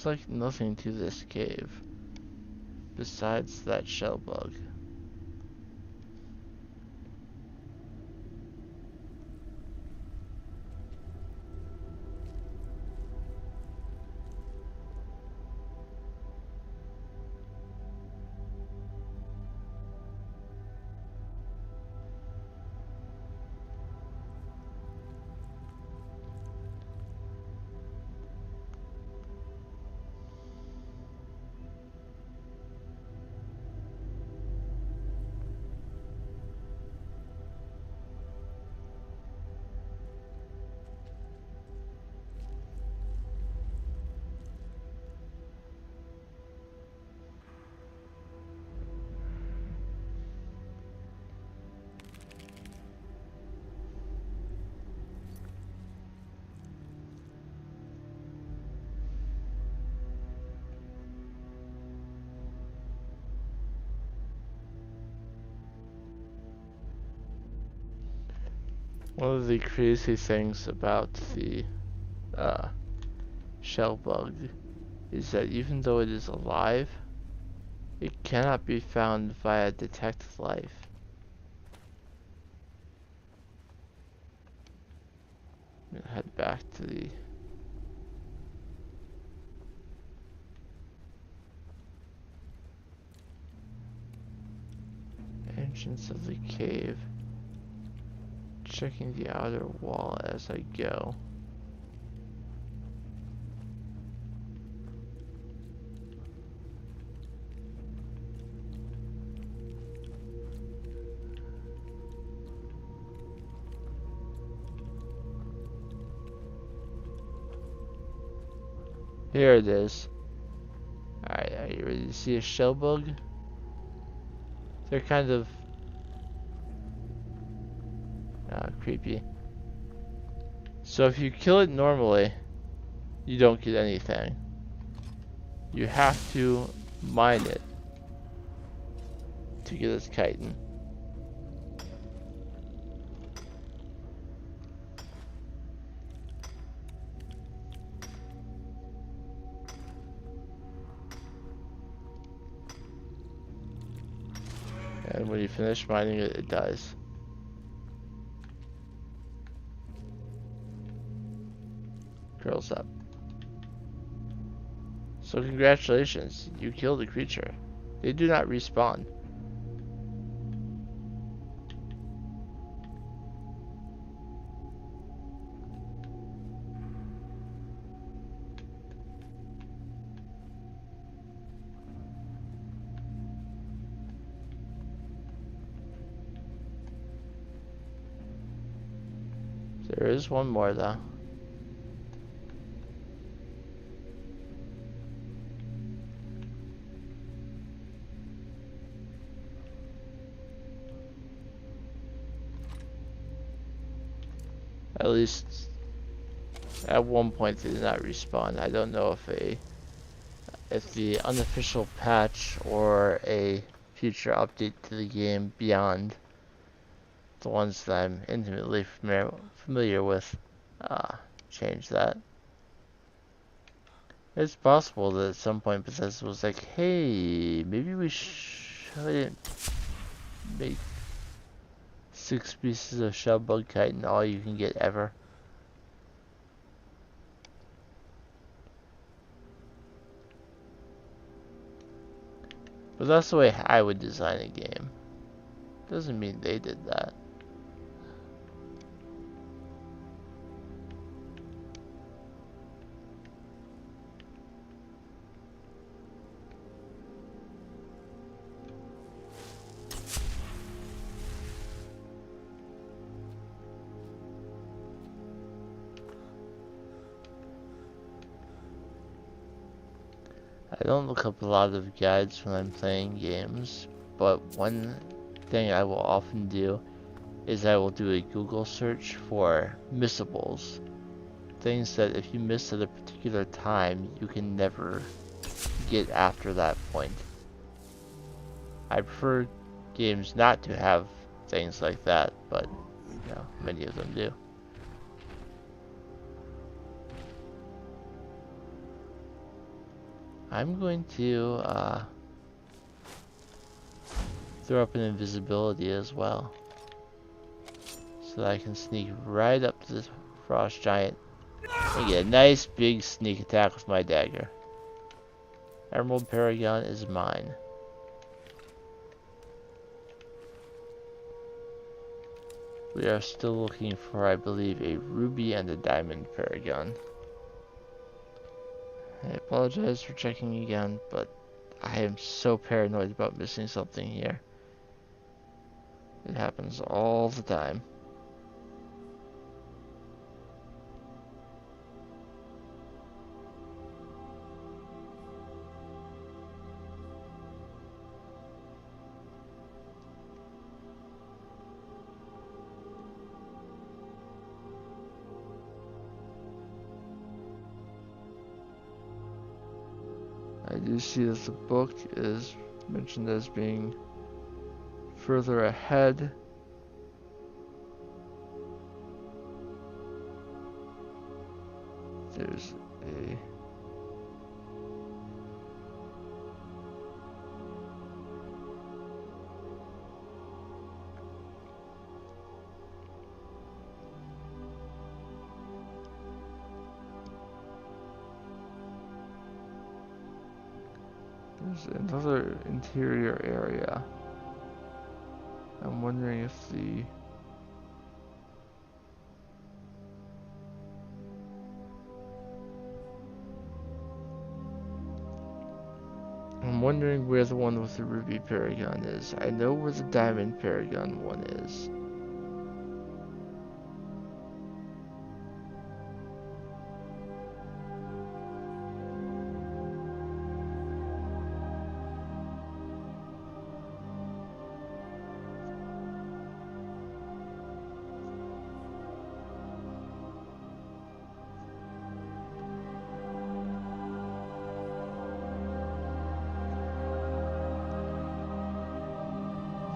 There's like nothing to this cave besides that shell bug. One of the crazy things about the shell bug is that even though it is alive, it cannot be found via detect life. I'm gonna head back to the entrance of the cave, checking the outer wall as I go. Here it is. Alright, are you ready to see a shell bug? They're kind of... creepy. So if you kill it normally, you don't get anything. You have to mine it to get its chitin. And when you finish mining it, it dies. Curls up. So congratulations, you killed a creature. They do not respawn. There is one more though. At least at one point they did not respawn. I don't know if the unofficial patch or a future update to the game beyond the ones that I'm intimately familiar with change that. It's possible that at some point Bethesda was like, hey, maybe we shouldn't make 6 pieces of shell bug chitin all you can get ever. But that's the way I would design a game. Doesn't mean they did that. I don't look up a lot of guides when I'm playing games, but one thing I will often do is I will do a Google search for missables. Things that if you miss at a particular time, you can never get after that point. I prefer games not to have things like that, but you know, many of them do. I'm going to throw up an invisibility as well, so that I can sneak right up to this frost giant and get a nice big sneak attack with my dagger. Emerald Paragon is mine. We are still looking for, I believe, a ruby and a diamond paragon. I apologize for checking again, but I am so paranoid about missing something here. It happens all the time. I do see that the book is mentioned as being further ahead. There's another interior area. I'm wondering if I'm wondering where the one with the ruby paragon is. I know where the diamond paragon one is.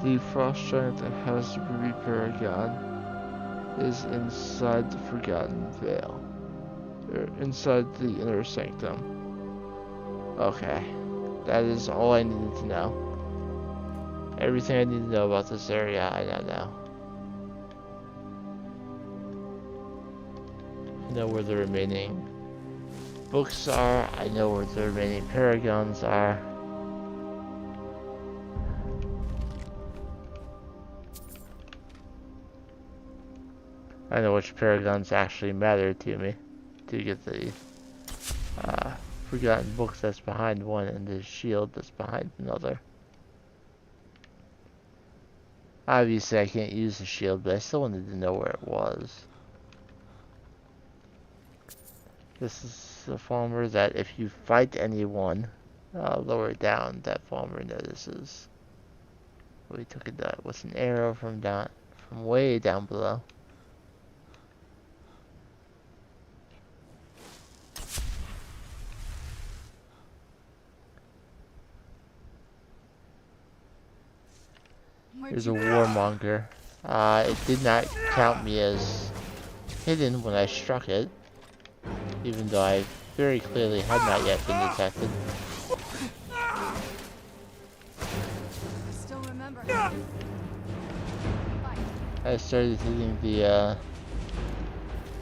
The frost giant that has the ruby paragon is inside the Forgotten Vale. Inside the inner sanctum. Okay. That is all I needed to know. Everything I need to know about this area, I now know. I know where the remaining books are. I know where the remaining paragons are. I know which paragons actually matter to me to get the forgotten book that's behind one and the shield that's behind another. Obviously I can't use the shield, but I still wanted to know where it was. This is a farmer that if you fight anyone lower down, that farmer notices. We took it with an arrow from way down below. There's a warmonger. It did not count me as hidden when I struck it, even though I very clearly had not yet been detected. I still remember. I started hitting the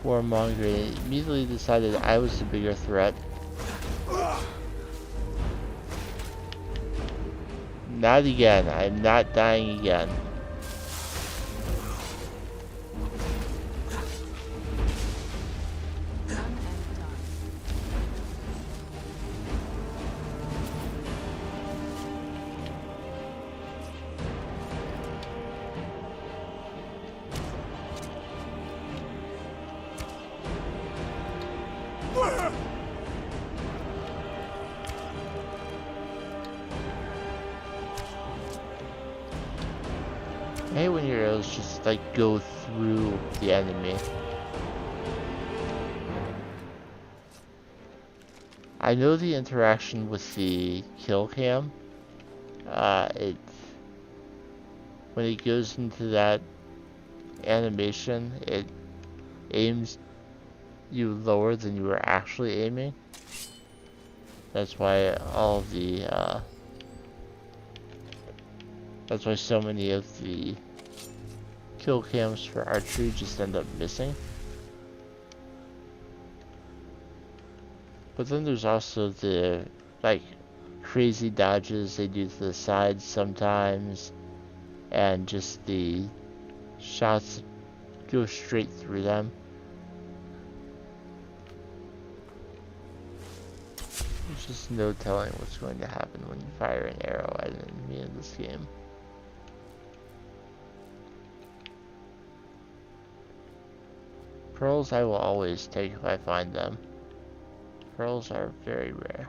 warmonger and immediately decided I was the bigger threat. Not again. I'm not dying again. I hate when your arrows just like go through the enemy. I know the interaction with the kill cam. When it goes into that animation, it aims you lower than you were actually aiming. That's why that's why so many of the kill cams for archery just end up missing. But then there's also the like crazy dodges they do to the sides sometimes, and just the shots go straight through them. There's just no telling what's going to happen when you fire an arrow at an enemy in this game. Pearls I will always take if I find them. Pearls are very rare.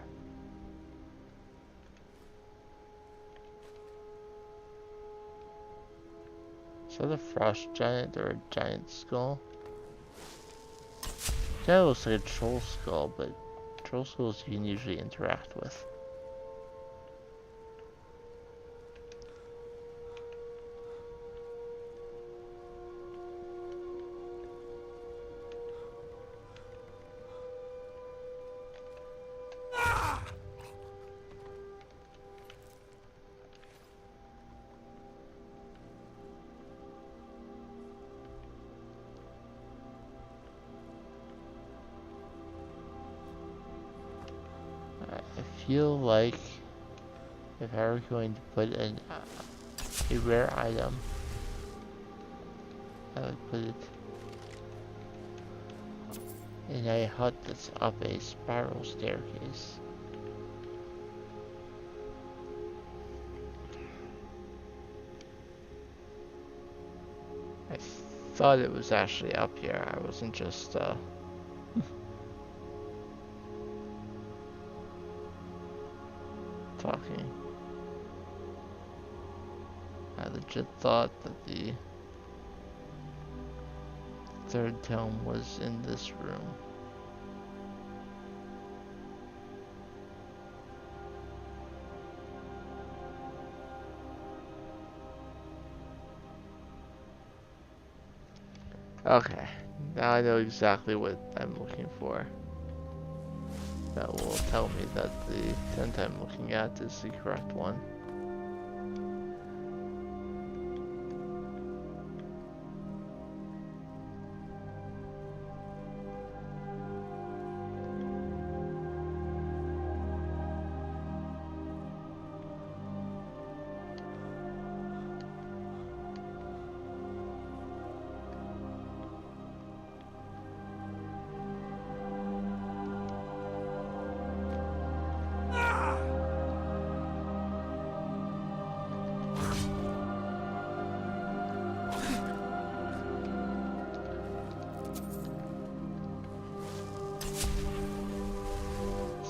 Is that a frost giant or a giant skull? Kind of looks like a troll skull, but troll skulls you can usually interact with. I feel like if I were going to put a rare item, I would put it in a hut that's up a spiral staircase. I thought it was actually up here. I wasn't just talking. I legit thought that the third tome was in this room. Okay, now I know exactly what I'm looking for. That will tell me that the tent I'm looking at is the correct one.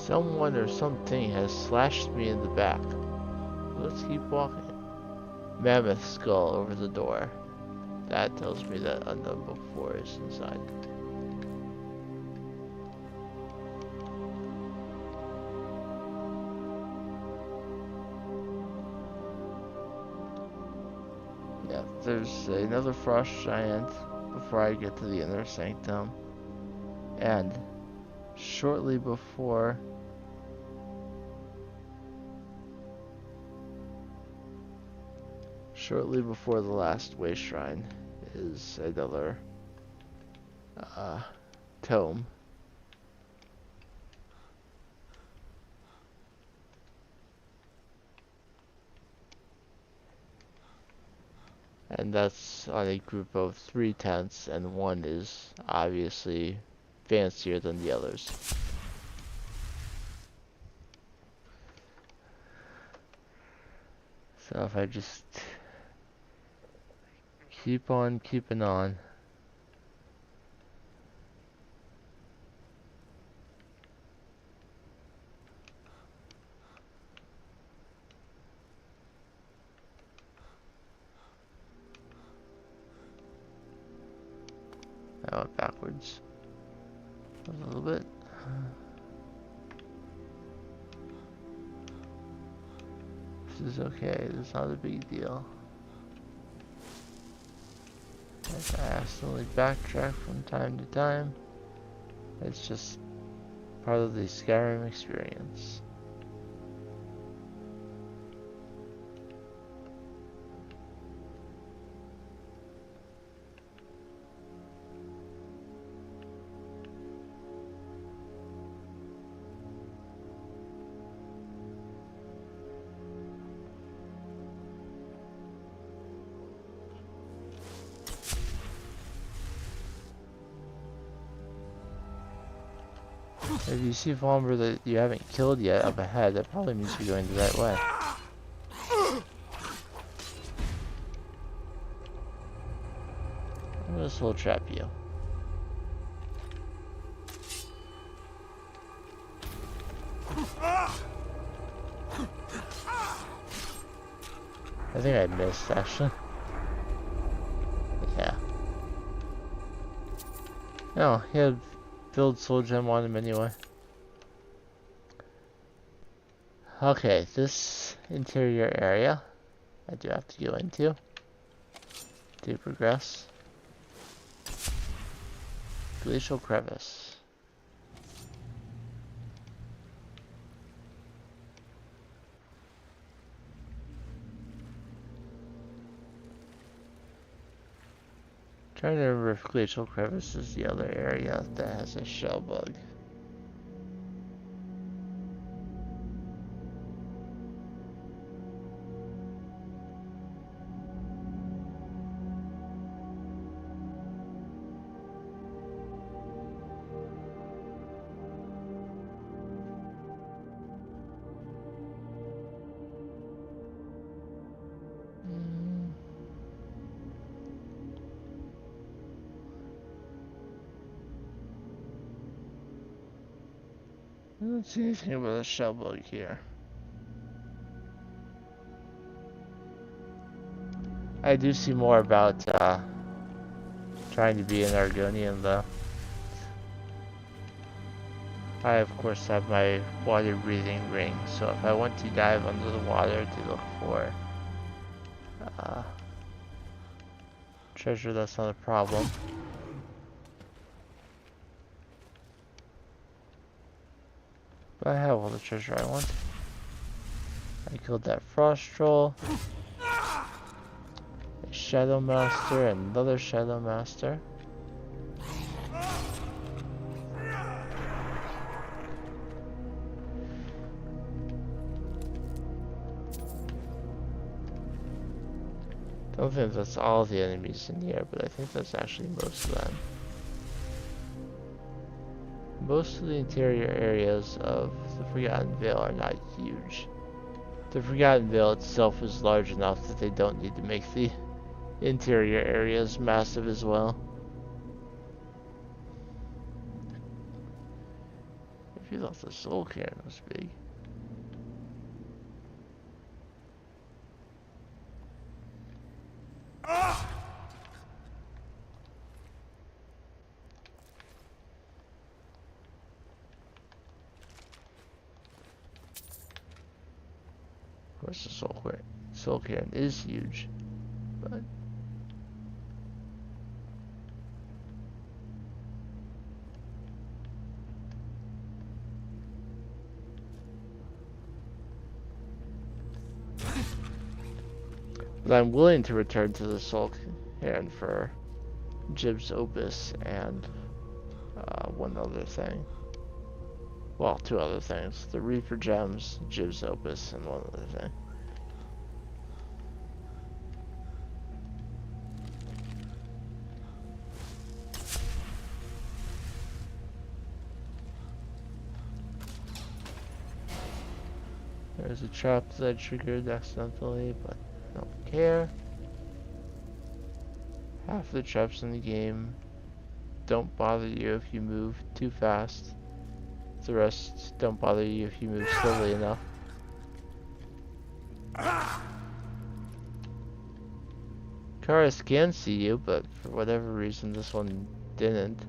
Someone or something has slashed me in the back. Let's keep walking. Mammoth skull over the door. That tells me that unknown before is inside. Yeah, there's another frost giant before I get to the inner sanctum. And shortly before the last way shrine is another tome. And that's on a group of 3 tents, and one is obviously fancier than the others. So if I just keep on keeping on. I went backwards a little bit. This is okay, it's not a big deal. If I accidentally backtrack from time to time, it's just part of the Skyrim experience. If you see a Vomber that you haven't killed yet up ahead, that probably means you're going the right way. I'm gonna soul trap you. I think I missed, actually. Yeah. No, he had build soul gem on him anyway. Okay, this interior area I do have to go into to progress. Glacial crevice. Trying to remember if glacial crevice is the other area that has a shell bug. I don't see anything about a shell bug here. I do see more about trying to be an Argonian though. I of course have my water breathing ring, so if I want to dive under the water to look for treasure, that's not a problem. But I have all the treasure I want. I killed that frost troll. A shadow master, another shadow master. Don't think that's all the enemies in here, but I think that's actually most of them. Most of the interior areas of the Forgotten Vale are not huge. The Forgotten Vale itself is large enough that they don't need to make the interior areas massive as well. If you thought the soul cannon was big. Of course, the soul cannon is huge, but I'm willing to return to the soul cannon for Jib's Opus and one other thing. Well, two other things. The Reaper Gems, Jib's Opus, and one other thing. There's a trap that I triggered accidentally, but I don't care. Half the traps in the game don't bother you if you move too fast. The rest don't bother you if you move slowly enough. Cars can see you, but for whatever reason this one didn't.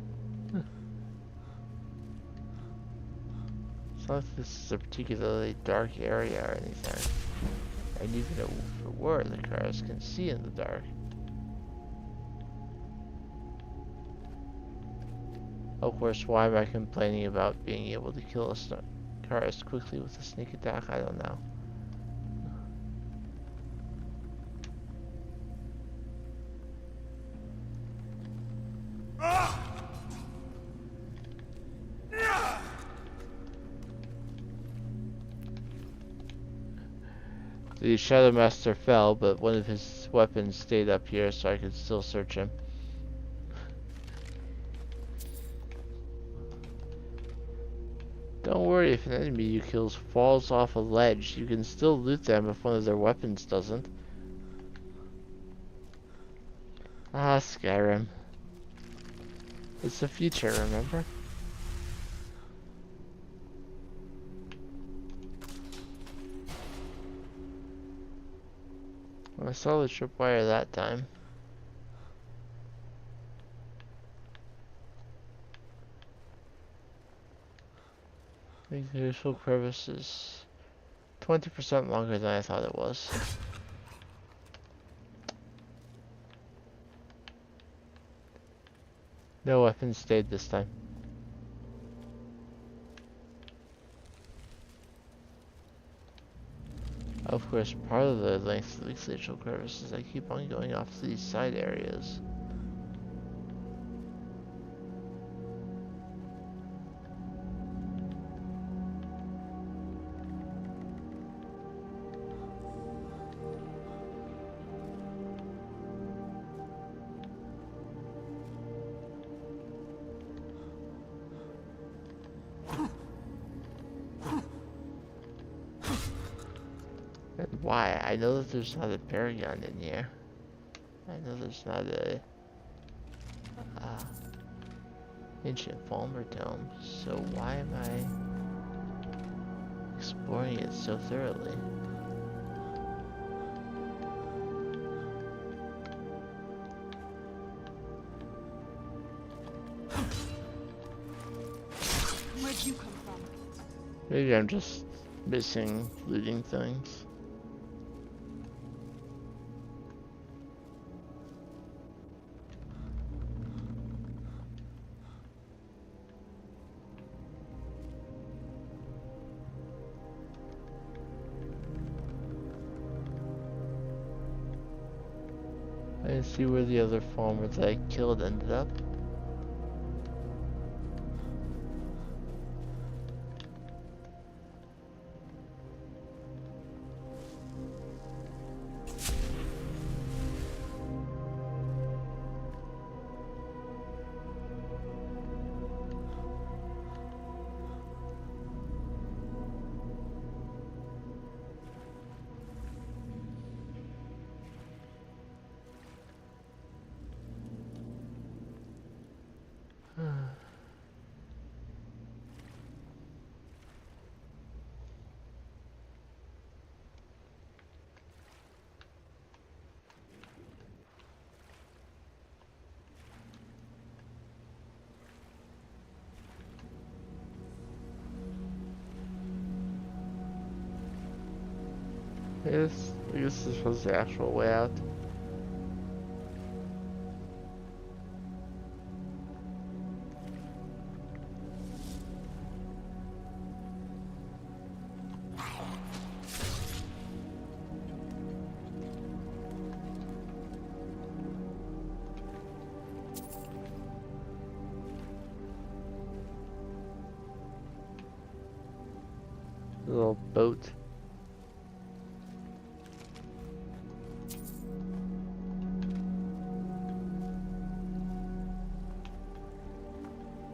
It's not like this is a particularly dark area or anything. And even if it were, the cars can see in the dark. Of course, why am I complaining about being able to kill a cars quickly with a sneak attack? I don't know. The Shadow Master fell, but one of his weapons stayed up here so I could still search him. Don't worry, if an enemy you kill falls off a ledge, you can still loot them if one of their weapons doesn't. Ah, Skyrim. It's the future, remember? I saw the tripwire that time. The usual crevice is 20% longer than I thought it was. No weapon stayed this time. Of course, part of the length of the glacial crevice is I keep on going off to these side areas. And why? I know that there's not a paragon in here. I know there's not a ancient Falmer tome. So why am I exploring it so thoroughly? Where'd you come from? Maybe I'm just missing looting things. I didn't see where the other farmer that I killed ended up. I guess this was the actual way out. A little boat.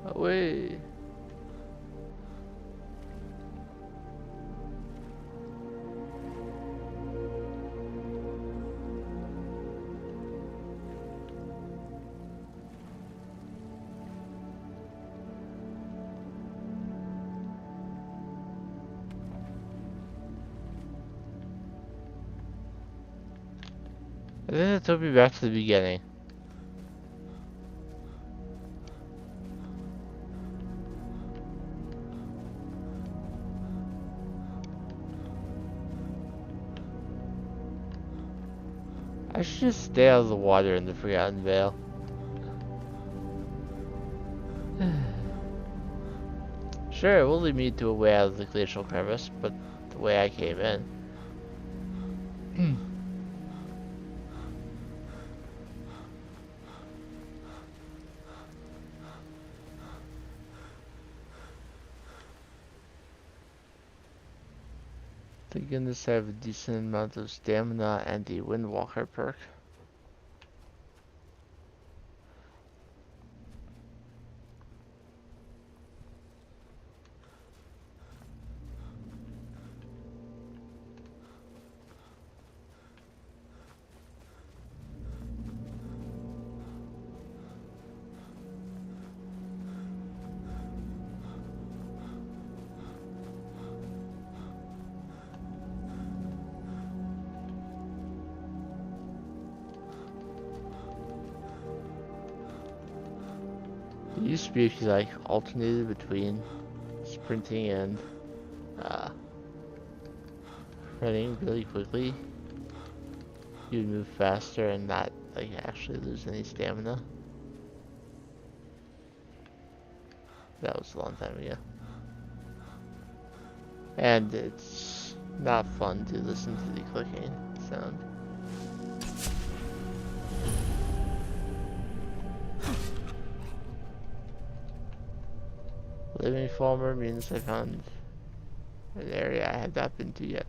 Away. I think it took me back to the beginning. I should just stay out of the water in the Forgotten Vale. Sure, it will lead me to a way out of the glacial crevice, but the way I came in. Thank goodness I have a decent amount of stamina and the Windwalker perk. It used to be if you like alternated between sprinting and running really quickly, you'd move faster and not like actually lose any stamina. That was a long time ago. And it's not fun to listen to the clicking sound. Living farmer means I found an area I have not been to yet.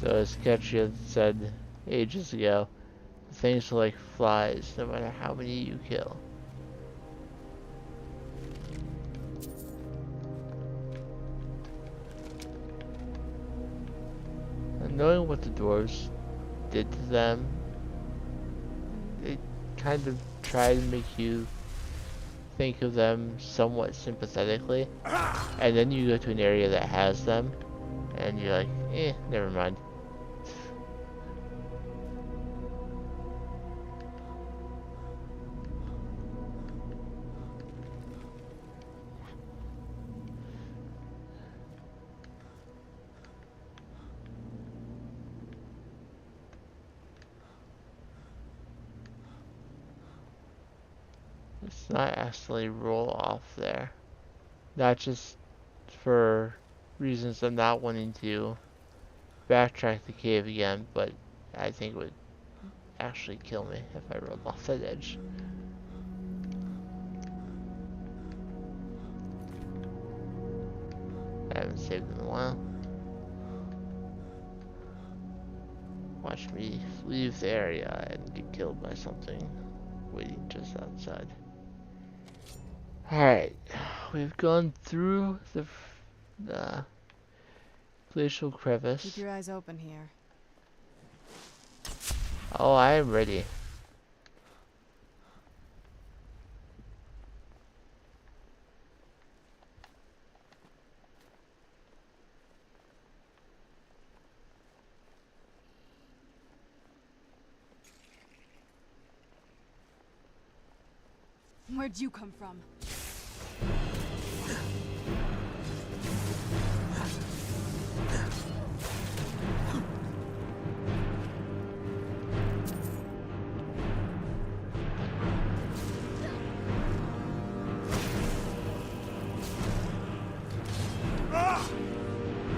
So as Sketchy had said ages ago, things are like flies, no matter how many you kill. And knowing what the dwarves did to them, they kind of try to make you think of them somewhat sympathetically, and then you go to an area that has them, and you're like, never mind. Let's not actually roll off there. Not just for reasons of not wanting to backtrack the cave again, but I think it would actually kill me if I rolled off that edge. I haven't saved in a while. Watch me leave the area and get killed by something waiting just outside. Alright, we've gone through the glacial crevice. Keep your eyes open here. Oh, I am ready. Where'd you come from?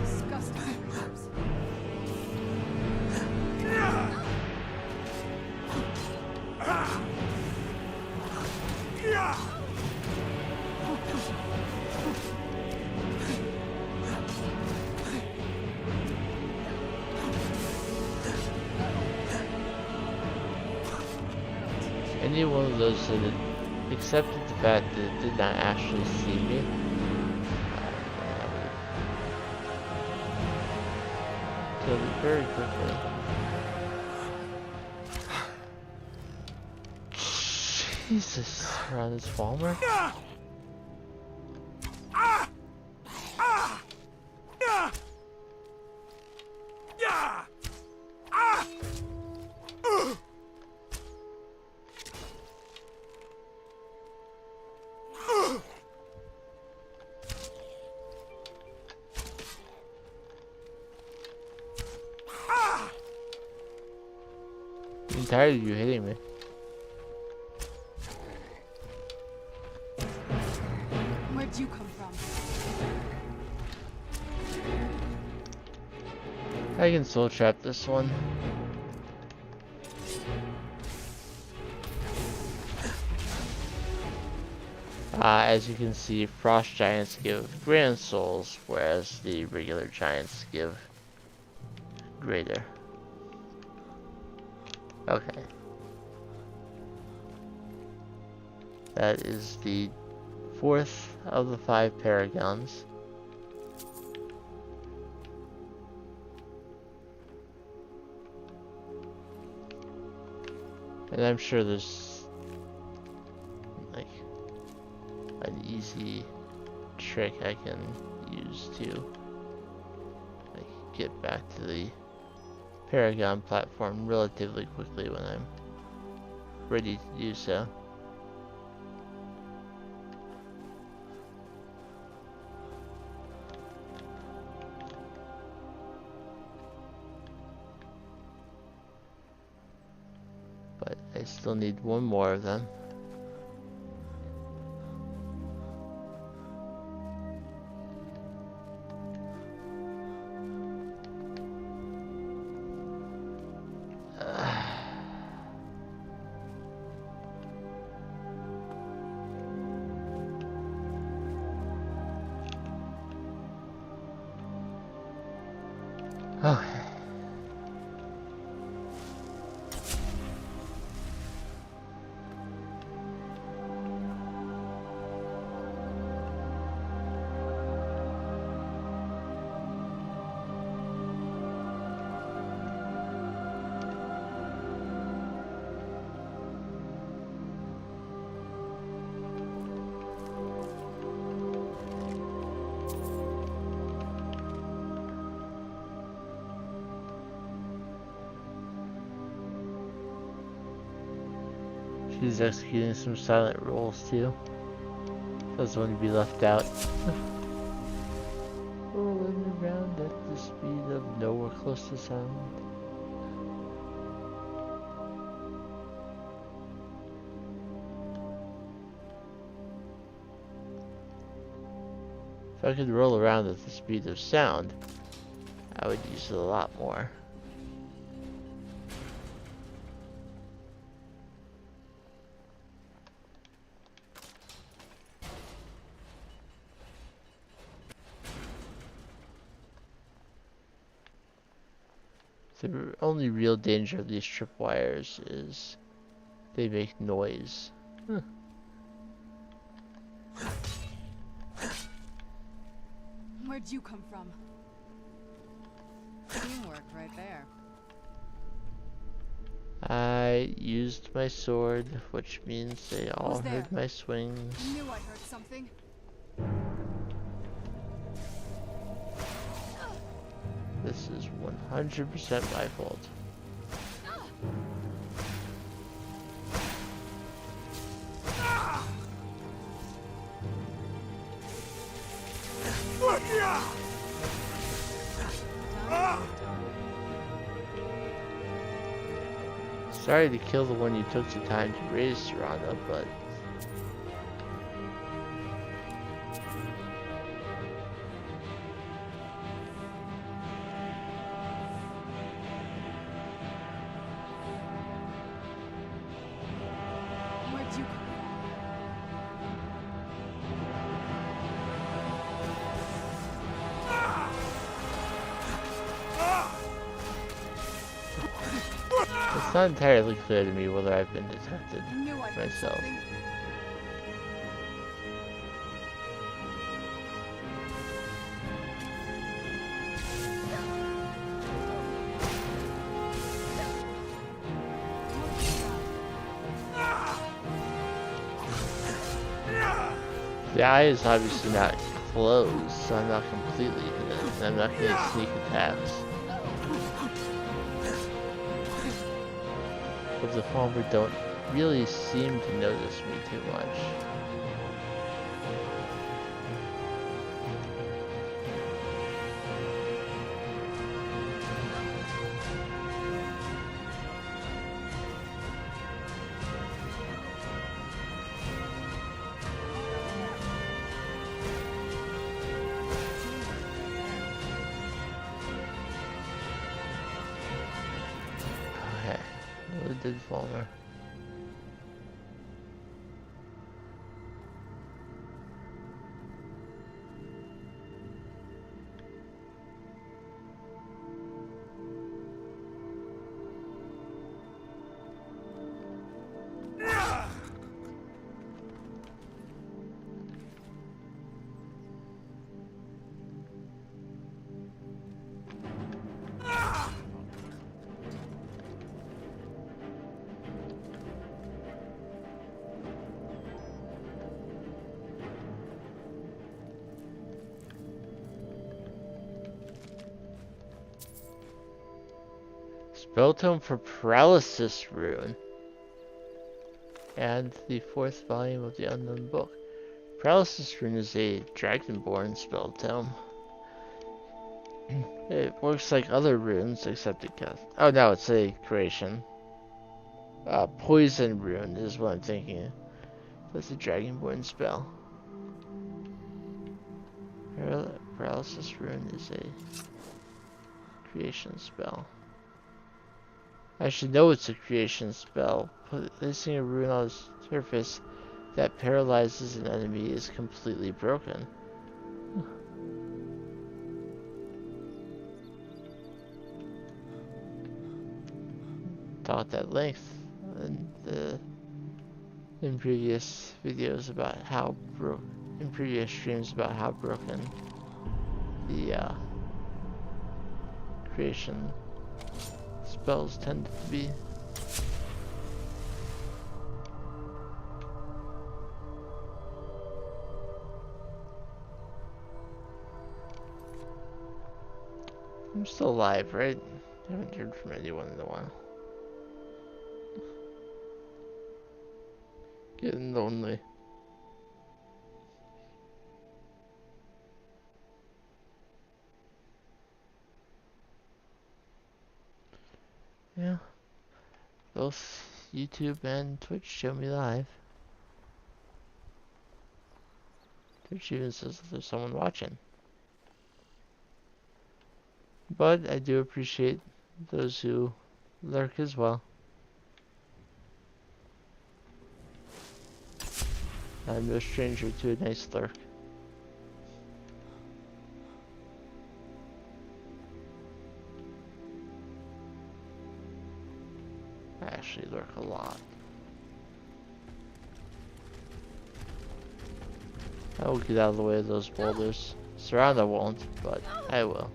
Disgusting creatures. Any one of those that accepted the fact that it did not actually see me. Killed it very quickly. Jesus, around this Walmer. I'm tired of you hitting me. Where'd you come from? I can soul trap this one. As you can see, frost giants give grand souls, whereas the regular giants give greater. Okay. That is the 4th of the 5 paragons. And I'm sure there's like an easy trick I can use to like get back to the Paragon platform relatively quickly when I'm ready to do so. But I still need one more of them. Okay. She's executing some silent rolls too. Doesn't want to be left out. Rolling around at the speed of nowhere close to sound. If I could roll around at the speed of sound, I would use it a lot more. The only real danger of these tripwires is they make noise. Huh. Where'd you come from? Teamwork right there. I used my sword, which means they all Who's there? heard my swings. I knew I heard something. This is 100% my fault. Sorry to kill the one you took the time to raise, Serana, but Where'd you come it's not entirely clear to me whether I've been detected from? I knew I heard myself. something. The eye is obviously not closed, so I'm not completely hidden, and I'm not getting sneak attacks. But the former don't really seem to notice me too much. Okay, no, it did former. Spell tome for paralysis rune. And the 4th volume of the Unknown Book. Paralysis rune is a dragonborn spell tome. It works like other runes, except it casts. Oh no, it's a creation. Poison rune is what I'm thinking. That's a dragonborn spell. Paralysis rune is a creation spell. I should know it's a creation spell. Placing a rune on the surface that paralyzes an enemy is completely broken. Talked at length in previous videos about how in previous streams about how broken the creation spells tend to be. I'm still alive, right? I haven't heard from anyone in a while. Getting lonely. Yeah. Both YouTube and Twitch show me live. which even says that there's someone watching. But I do appreciate those who lurk as well. I'm no stranger to a nice lurk. I actually lurk a lot. I will get out of the way of those boulders. Serana won't, but I will.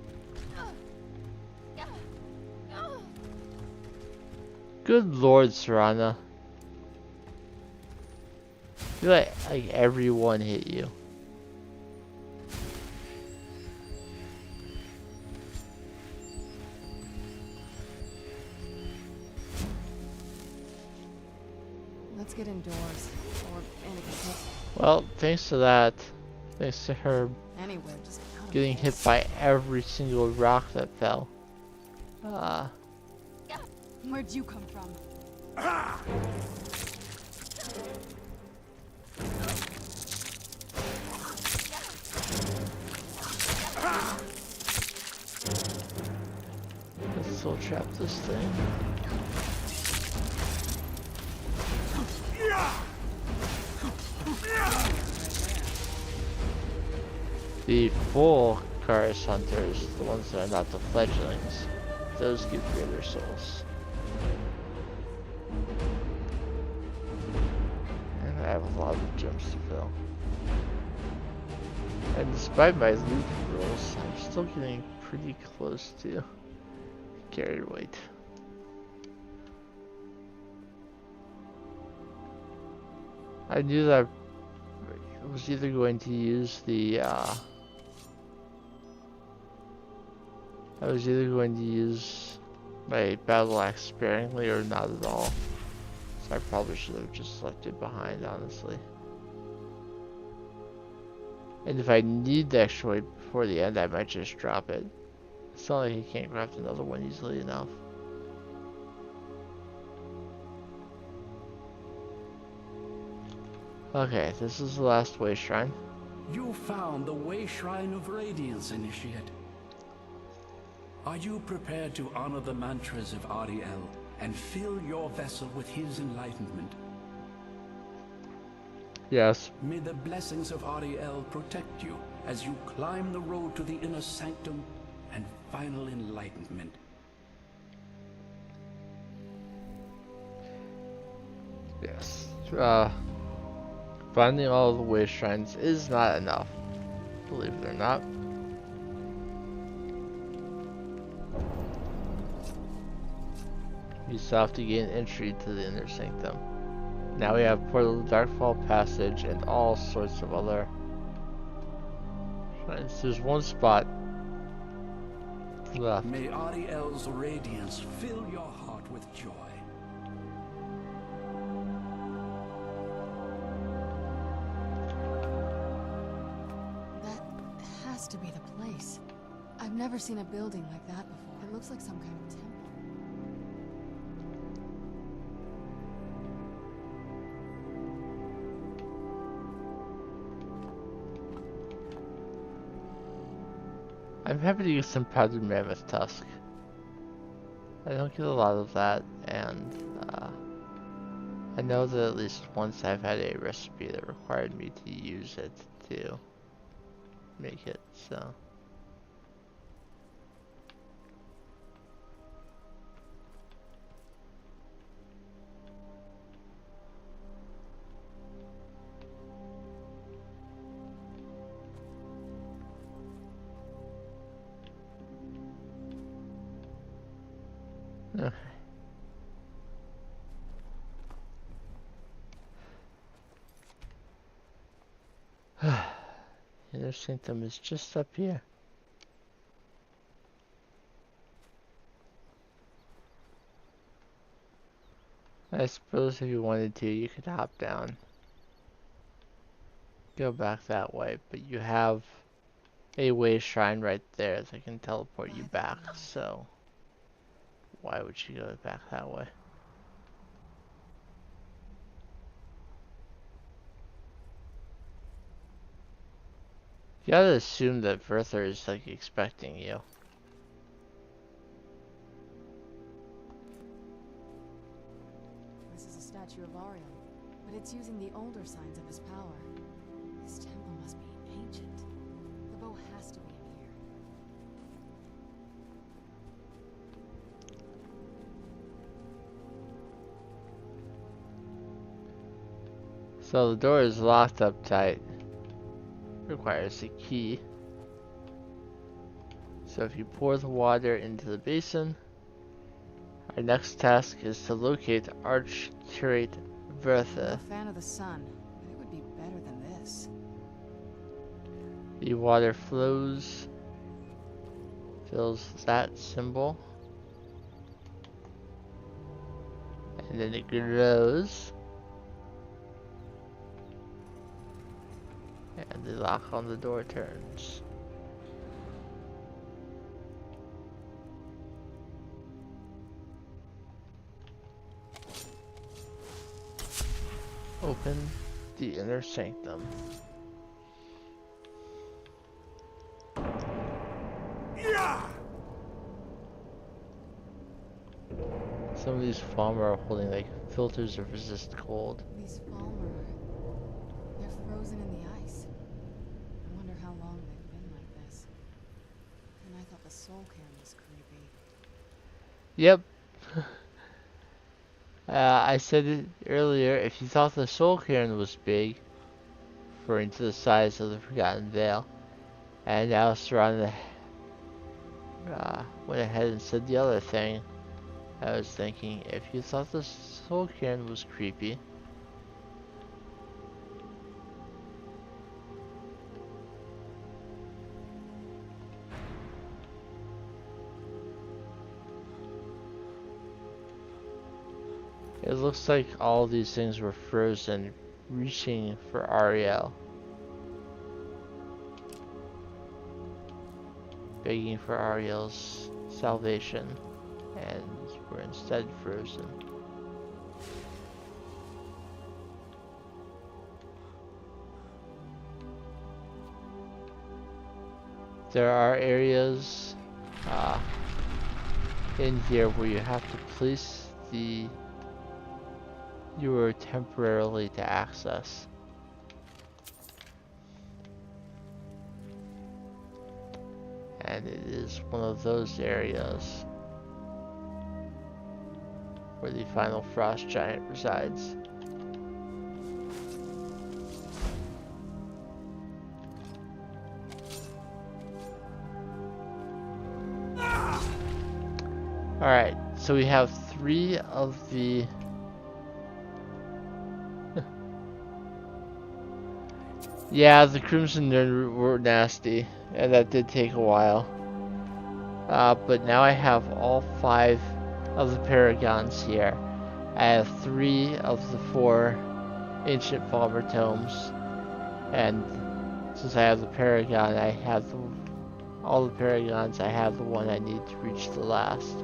Good lord, Serana. You let like everyone hit you. Let's get indoors. Or in a cave. Well, thanks to that, thanks to her Anywhere, just out of getting hit this. by every single rock that fell. Where'd you come from? Let's still trap this thing. The full Chorus Hunters, the ones that are not the fledglings, those give greater souls. And I have a lot of gems to fill. And despite my loot rules, I'm still getting pretty close to carried weight. I knew that I was either going to use the my battle axe sparingly or not at all. So I probably should have just left it behind, honestly. And if I need the extra weight before the end, I might just drop it. It's not like I can't craft another one easily enough. Okay, this is the last way shrine. You found the Way Shrine of Radiance, Initiate. Are you prepared to honor the mantras of Auriel and fill your vessel with his enlightenment? Yes. May the blessings of Auriel protect you as you climb the road to the inner sanctum and final enlightenment. Yes. Finding all the way shrines is not enough, believe it or not. You still have to gain entry to the inner sanctum. Now we have Portal to Darkfall Passage and all sorts of other shrines. There's one spot left. May Auriel's radiance fill your heart with joy. That has to be the place. I've never seen a building like that before. It looks like some kind of temple. I'm happy to get some powdered mammoth tusk. I don't get a lot of that, and I know that at least once I've had a recipe that required me to use it to make it, so. Okay. Inner sanctum is just up here. I suppose if you wanted to, you could hop down. Go back that way, but you have a way shrine right there that can teleport you back, so why would you go back that way? You gotta assume that Bertha is like expecting you. This is a statue of Auriel, but it's using the older signs of his power. This temple must be ancient. The bow has to be in here. So the door is locked up tight. Requires a key. So if you pour the water into the basin, our next task is to locate Arch-Curate I'm Bertha. a fan of the sun, but it would be better than this. The water flows, fills that symbol, and then it grows. And the lock on the door turns. Open the inner sanctum. Some of these Falmer are holding like filters that resist cold. These Falmer, they're frozen in the ice. I wonder how long they've been like this. And I thought the soul cairn was creepy. Yep. I said it earlier, if you thought the soul cairn was big, referring to the size of the Forgotten Vale, and now Serana went ahead and said the other thing, I was thinking, if you thought the soul cairn was creepy, it looks like all these things were frozen, reaching for Auriel. Begging for Auriel's salvation, and were instead frozen. There are areas in here where you have to place the temporarily to access. And it is one of those areas where the final frost giant resides. Alright, so we have 3 of the yeah, the Crimson were nasty, and that did take a while. But now I have all 5 of the Paragons here. I have 3 of the 4 ancient Falmer tomes, and since I have the Paragon, I have all the Paragons. I have the one I need to reach the last.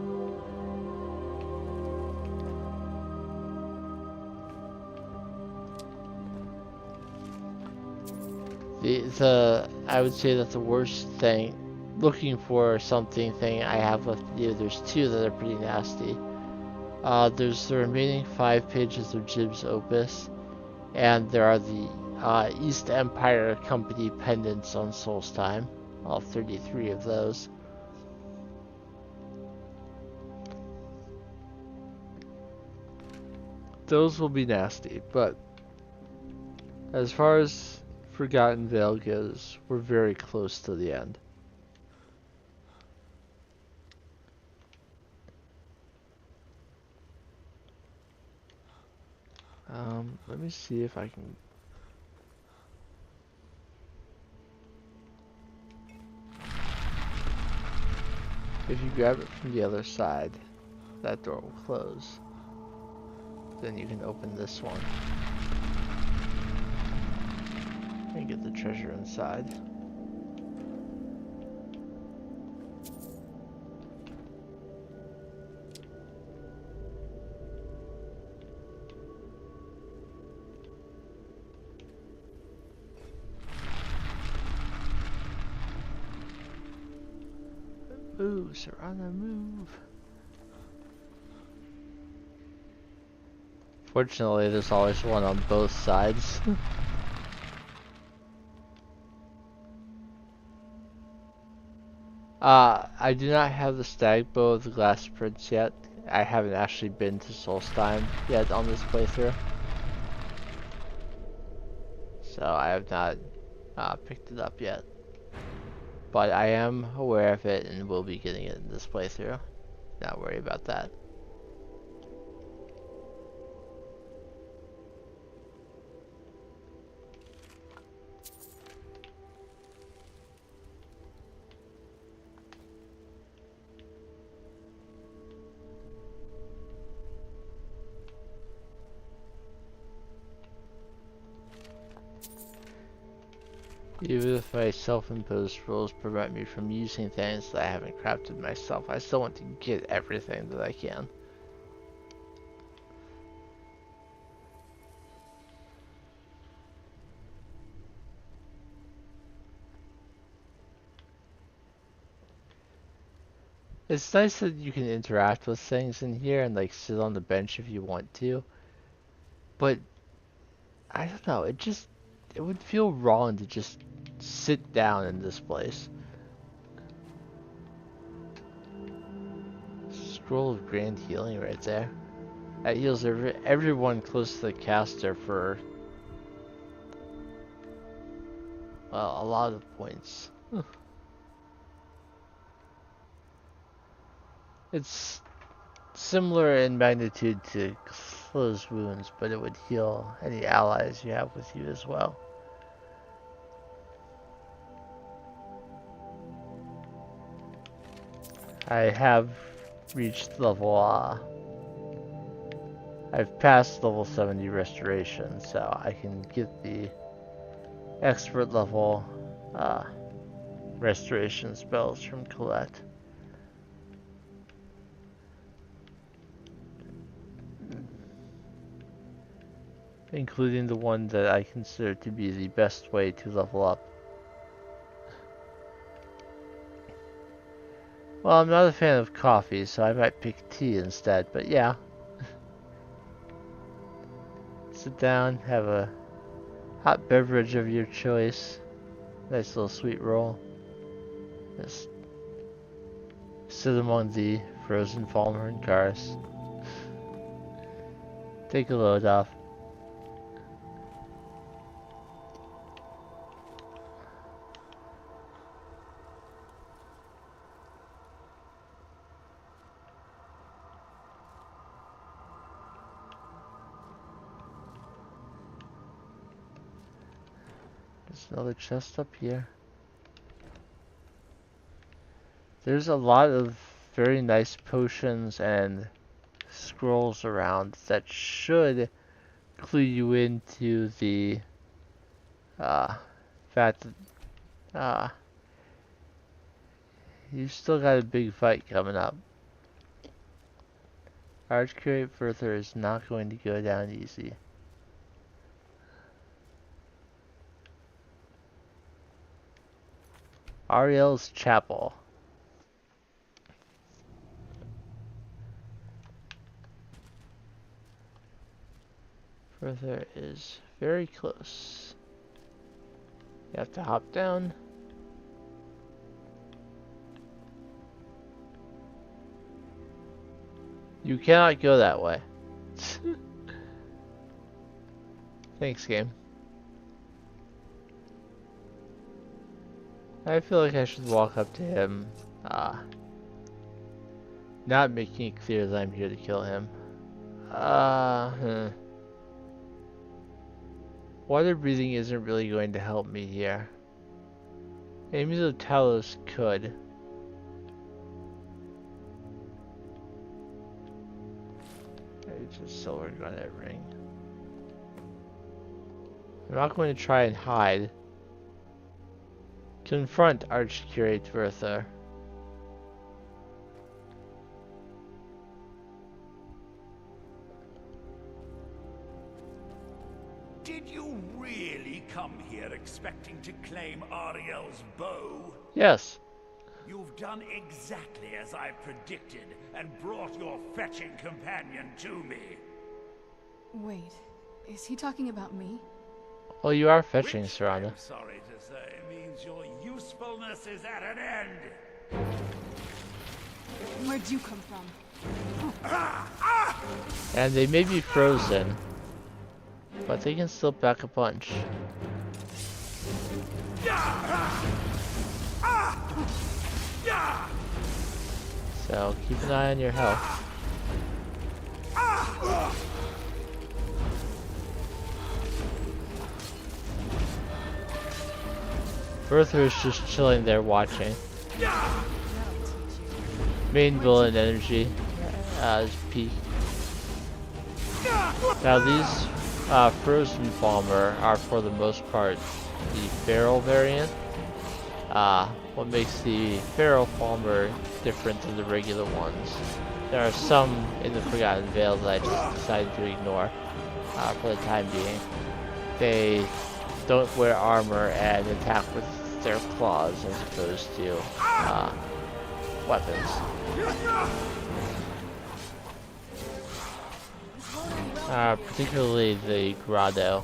I would say that the worst thing, looking for something I have left to do, there's 2 that are pretty nasty. There's the remaining 5 pages of Jib's Opus, and there are the East Empire Company pendants on Solstheim, all 33 of those. Those will be nasty, but as far as Forgotten Vale goes, we're very close to the end. Let me see if I can... If you grab it from the other side, that door will close. Then you can open this one and get the treasure inside. Ooh, so on the move. Fortunately, there's always one on both sides. I do not have the stag bow of the Glass Prince yet. I haven't actually been to Solstheim yet on this playthrough. So I have not picked it up yet. But I am aware of it and will be getting it in this playthrough. Not worry about that. Even if my self-imposed rules prevent me from using things that I haven't crafted myself, I still want to get everything that I can. It's nice that you can interact with things in here and like sit on the bench if you want to. But I don't know, it would feel wrong to just sit down in this place. Scroll of Grand Healing right there. That heals everyone close to the caster for, well, a lot of points. It's similar in magnitude to Closed Wounds, but it would heal any allies you have with you as well. I have reached level, I've passed level 70 restoration, so I can get the expert level restoration spells from Colette. Including the one that I consider to be the best way to level up. Well, I'm not a fan of coffee, so I might pick tea instead, but yeah. Sit down, have a hot beverage of your choice. Nice little sweet roll. Just sit among the frozen Falmer cars. Take a load off. There's another chest up here. There's a lot of very nice potions and scrolls around that should clue you into the fact that you've still got a big fight coming up. Archcurate Further is not going to go down easy. Auriel's Chapel. Further is very close. You have to hop down. You cannot go that way. Thanks, game. I feel like I should walk up to him, not making it clear that I'm here to kill him. Water breathing isn't really going to help me here. Maybe the Talos could. It's a silver garnet ring. I'm not going to try and hide. Confront Archcurate Verther. Did you really come here expecting to claim Auriel's bow? Yes. You've done exactly as I predicted, and brought your fetching companion to me. Wait, is he talking about me? Well, you are fetching, Which, Serana. I'm sorry to say, means your usefulness is at an end. Where'd you come from? And they may be frozen, but they can still pack a punch. So keep an eye on your health. Bertha is just chilling there watching. Main villain energy is peak. Now these Frozen Bomber are for the most part the Feral variant. What makes the Feral Bomber different than the regular ones? There are some in the Forgotten Vale that I just decided to ignore for the time being. They don't wear armor and attack with their claws as opposed to weapons. Particularly the grotto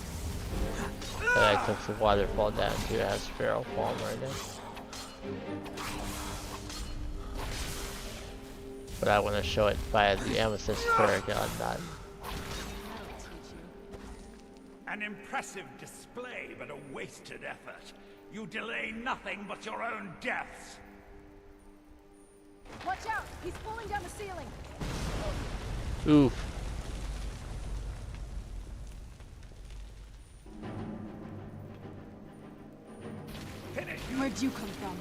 that I took the waterfall down to has Feral Palmer in it. But I want to show it via the Amethyst Paragon, not. An impressive display, but a wasted effort. You delay nothing but your own deaths. Watch out! He's falling down the ceiling! Oof. Finish. Where'd you come from?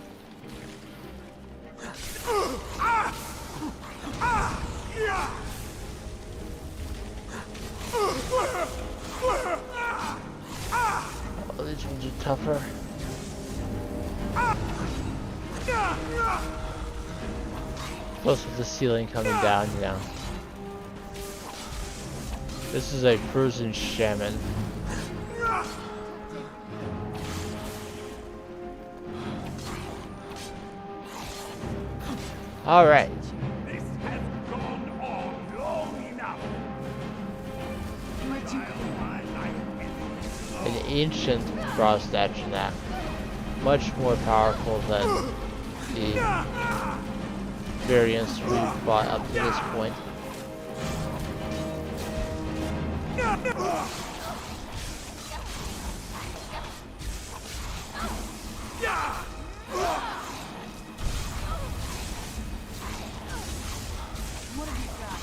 Oh, these ones are tougher. Plus with the ceiling coming down, you know. This is a frozen shaman. Alright. This has gone on long enough. Where'd you come from? My life An ancient frost Atronach. Much more powerful than the variants we've fought up to this point. What have you got?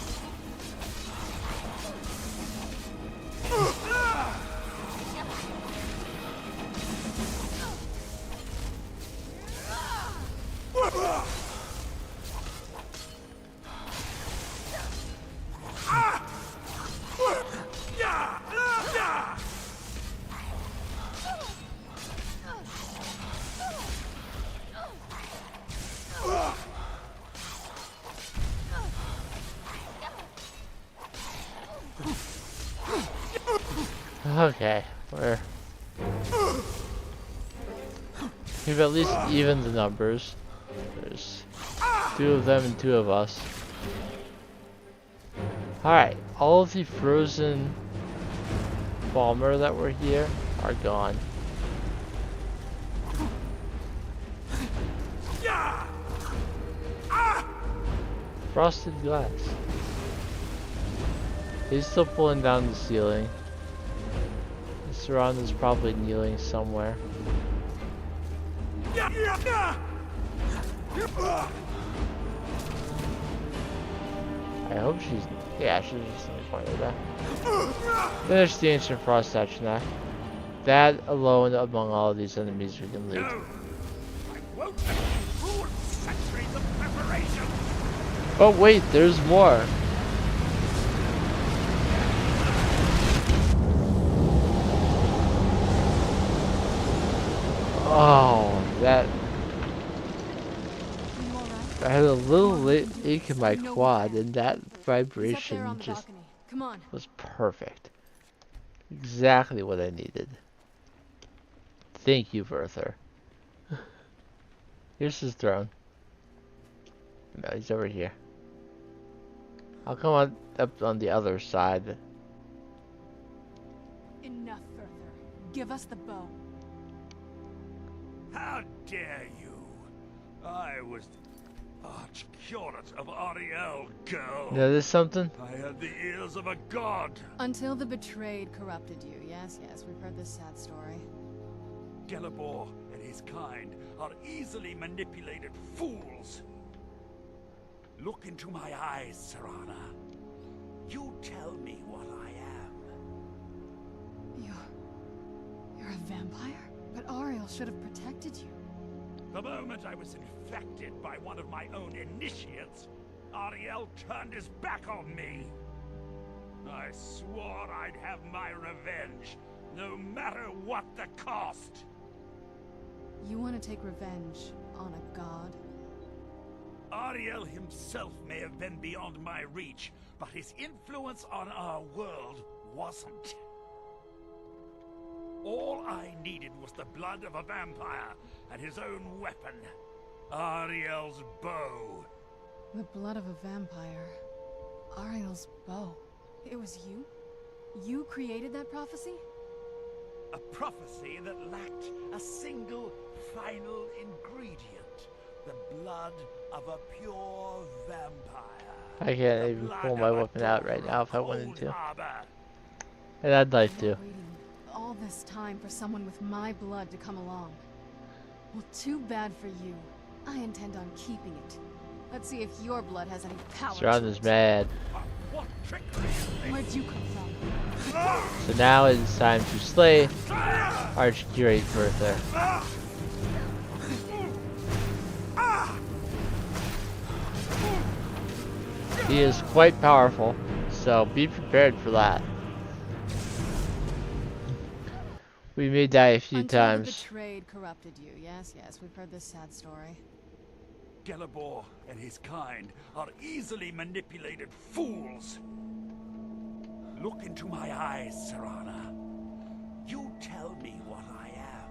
Okay, we've at least evened the numbers. There's 2 of them and 2 of us. Alright, all of the frozen bomber that were here are gone. Frosted glass. He's still pulling down the ceiling. Serana's probably kneeling somewhere. I hope she's... yeah, she's just in the corner there. Finish the Ancient Frost Atronach. That alone among all of these enemies we can loot. No. I won't let you ruin centuries of preparation. Oh wait, there's more. Oh, that... You alright? I had a little ache in my You know quad, where. and that He's up there vibration on the just balcony. Come on. was perfect. Exactly what I needed. Thank you, Bertha. Here's his throne. No, he's over here. I'll come on up on the other side. Enough further. Give us the bow. How dare you? I was the Arch-Curate of Auriel, girl. Notice something? I had the ears of a god. Until the betrayed corrupted you. Yes, we've heard this sad story. Gelibor and his kind are easily manipulated fools. Look into my eyes, Serana. You tell me what I am. You're a vampire? But Auriel should have protected you. The moment I was infected by one of my own initiates, Auriel turned his back on me. I swore I'd have my revenge, no matter what the cost. You want to take revenge on a god? Auriel himself may have been beyond my reach, but his influence on our world wasn't. All I needed was the blood of a vampire and his own weapon, Auriel's bow. The blood of a vampire. Auriel's bow. It was you? You created that prophecy? A prophecy that lacked a single final ingredient. The blood of a pure vampire. I can't even pull my weapon out right now if I wanted to. And I'd like to. Waiting all this time for someone with my blood to come along. Well, too bad for you. I intend on keeping it. Let's see if your blood has any power. Serana's mad. What trickery is this? Where'd you come from? So now it's time to slay Arch-Curate Bertha. He is quite powerful, so be prepared for that. We may die a few Until times. the betrayed corrupted you. Yes, we've heard this sad story. Gelibor and his kind are easily manipulated fools. Look into my eyes, Serana. You tell me what I am.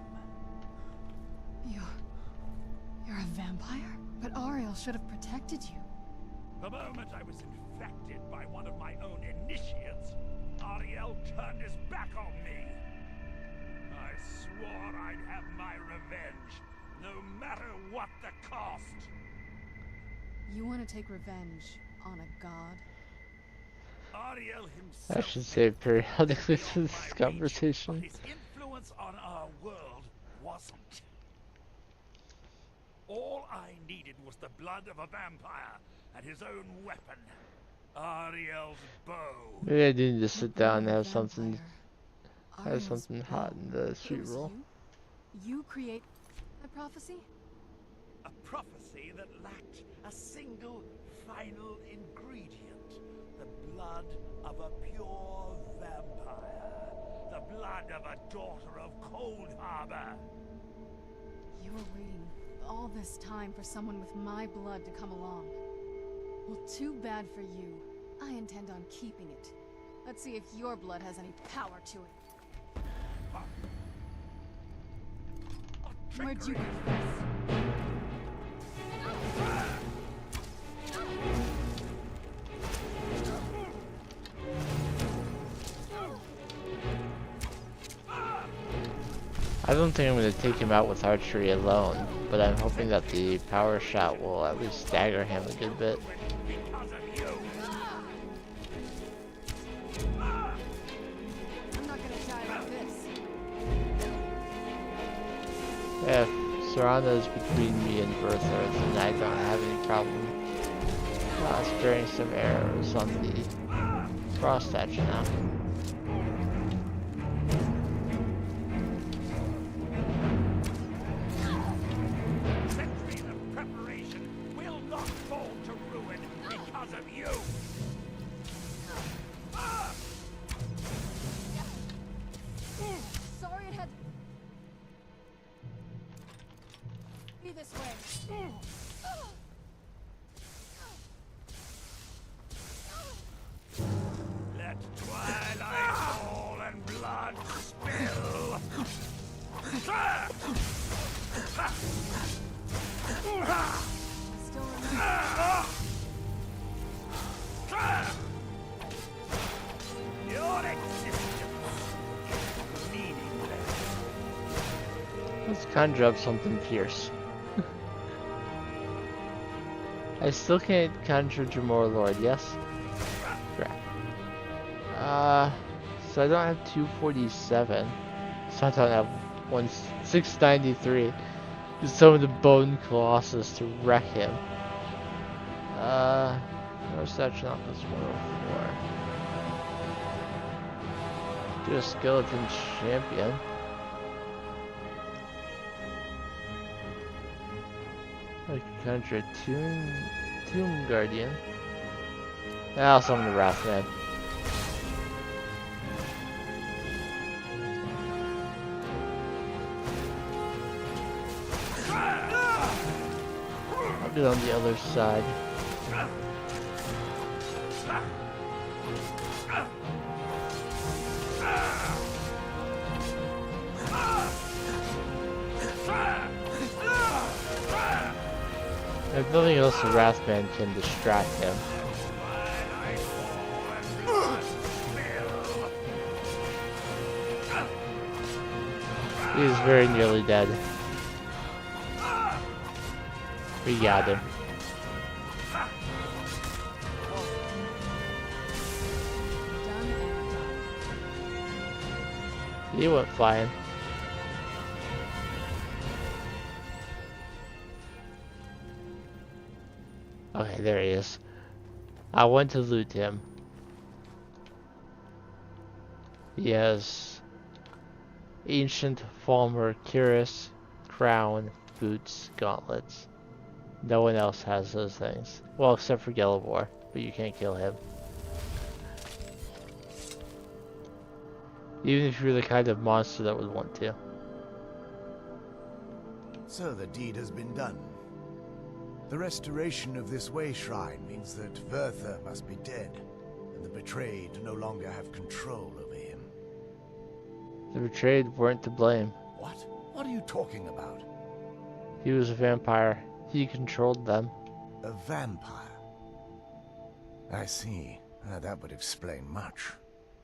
You're a vampire? But Auriel should have protected you. The moment I was infected by one of my own initiates, Auriel turned his back on me. I swore I'd have my revenge, no matter what the cost. You want to take revenge on a god? Auriel himself. I should say periodically to this conversation. His influence on our world wasn't. All I needed was the blood of a vampire and his own weapon, Auriel's bow. Maybe I do need to sit down and have Vampire. something Auriel's hot in the It sweet was roll. You create a prophecy? A prophecy that lacked a single final ingredient. The blood of a pure vampire. The blood of a daughter of Cold Harbor. You were waiting all this time for someone with my blood to come along. Well, too bad for you. I intend on keeping it. Let's see if your blood has any power to it. Where'd you come from? I don't think I'm going to take him out with archery alone, but I'm hoping that the power shot will at least stagger him a good bit. Because of you. I'm not gonna die like this. If Serana is between me and Bertha, then I don't have any problem sparing some arrows on the cross statue now. Centuries of preparation will not fall to ruin because of you. Sorry it had to be this way. Let twilight fall and blood spill. I still remember. conjure up something fierce. I still can't conjure Jamor Lord, yes? Crap. So I don't have 247. So I don't have 693. Just summon the Bone Colossus to wreck him. No such not this 104. Do a skeleton champion. I can conjure a Tomb Guardian. I'll summon the Wrathman. I'll be on the other side. If nothing else, the Wrathman can distract him. He is very nearly dead. We got him. Done and done. He went flying. Okay, there he is. I went to loot him. He has ancient Falmer cuirass, crown, boots, gauntlets. No one else has those things. Well, except for Gelibor, but you can't kill him. Even if you're the kind of monster that would want to. So the deed has been done. The restoration of this way shrine means that Verther must be dead, and the betrayed no longer have control over him. The betrayed weren't to blame. What? What are you talking about? He was a vampire. He controlled them. A vampire? I see. That would explain much.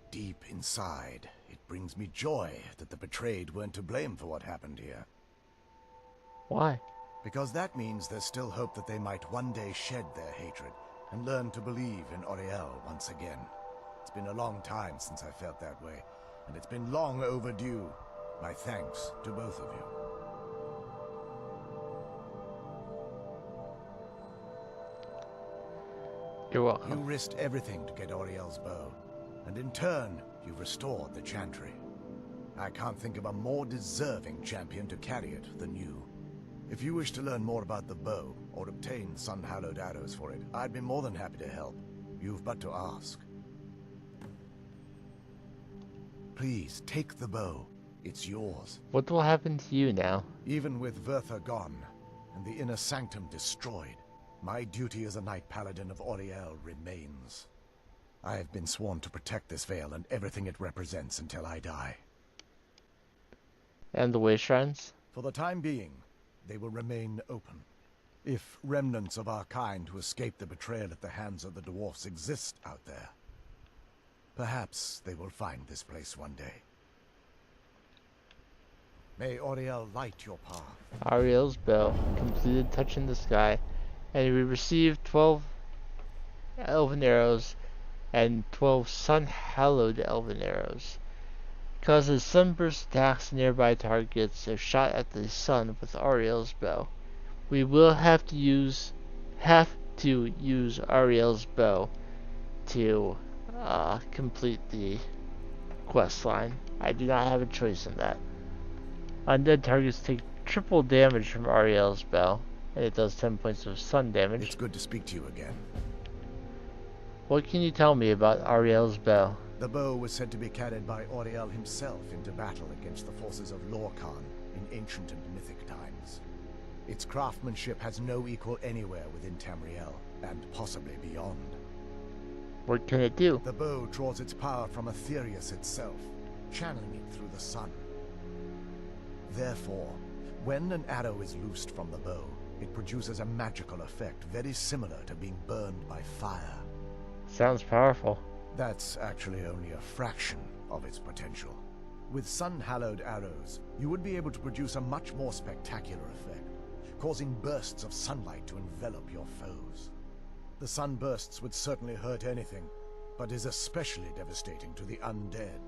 Deep inside, it brings me joy that the betrayed weren't to blame for what happened here. Why? Because that means there's still hope that they might one day shed their hatred and learn to believe in Auriel once again. It's been a long time since I felt that way, and it's been long overdue. My thanks to both of you. You're welcome. You risked everything to get Auriel's bow, and in turn, you restored the Chantry. I can't think of a more deserving champion to carry it than you. If you wish to learn more about the bow, or obtain sun-hallowed arrows for it, I'd be more than happy to help. You've but to ask. Please, take the bow. It's yours. What will happen to you now? Even with Verther gone, and the inner sanctum destroyed, my duty as a Knight Paladin of Auriel remains. I have been sworn to protect this veil and everything it represents until I die. And the way shrines? For the time being, they will remain open. If remnants of our kind who escaped the betrayal at the hands of the dwarfs exist out there, perhaps they will find this place one day. May Auriel light your path. Auriel's bow, completed touch in the sky, and we received 12 elven arrows and 12 sun-hallowed elven arrows. Causes sunburst attacks nearby targets if shot at the sun with Auriel's bow. We will have to use Auriel's bow to complete the quest line. I do not have a choice in that. Undead targets take triple damage from Auriel's bow, and it does 10 points of sun damage. It's good to speak to you again. What can you tell me about Auriel's bow? The bow was said to be carried by Auriel himself into battle against the forces of Lorkhan in ancient and mythic times. Its craftsmanship has no equal anywhere within Tamriel, and possibly beyond. What can it do? The bow draws its power from Aetherius itself, channeling it through the sun. Therefore, when an arrow is loosed from the bow, it produces a magical effect very similar to being burned by fire. Sounds powerful. That's actually only a fraction of its potential. With sun-hallowed arrows, you would be able to produce a much more spectacular effect, causing bursts of sunlight to envelop your foes. The sunbursts would certainly hurt anything, but is especially devastating to the undead.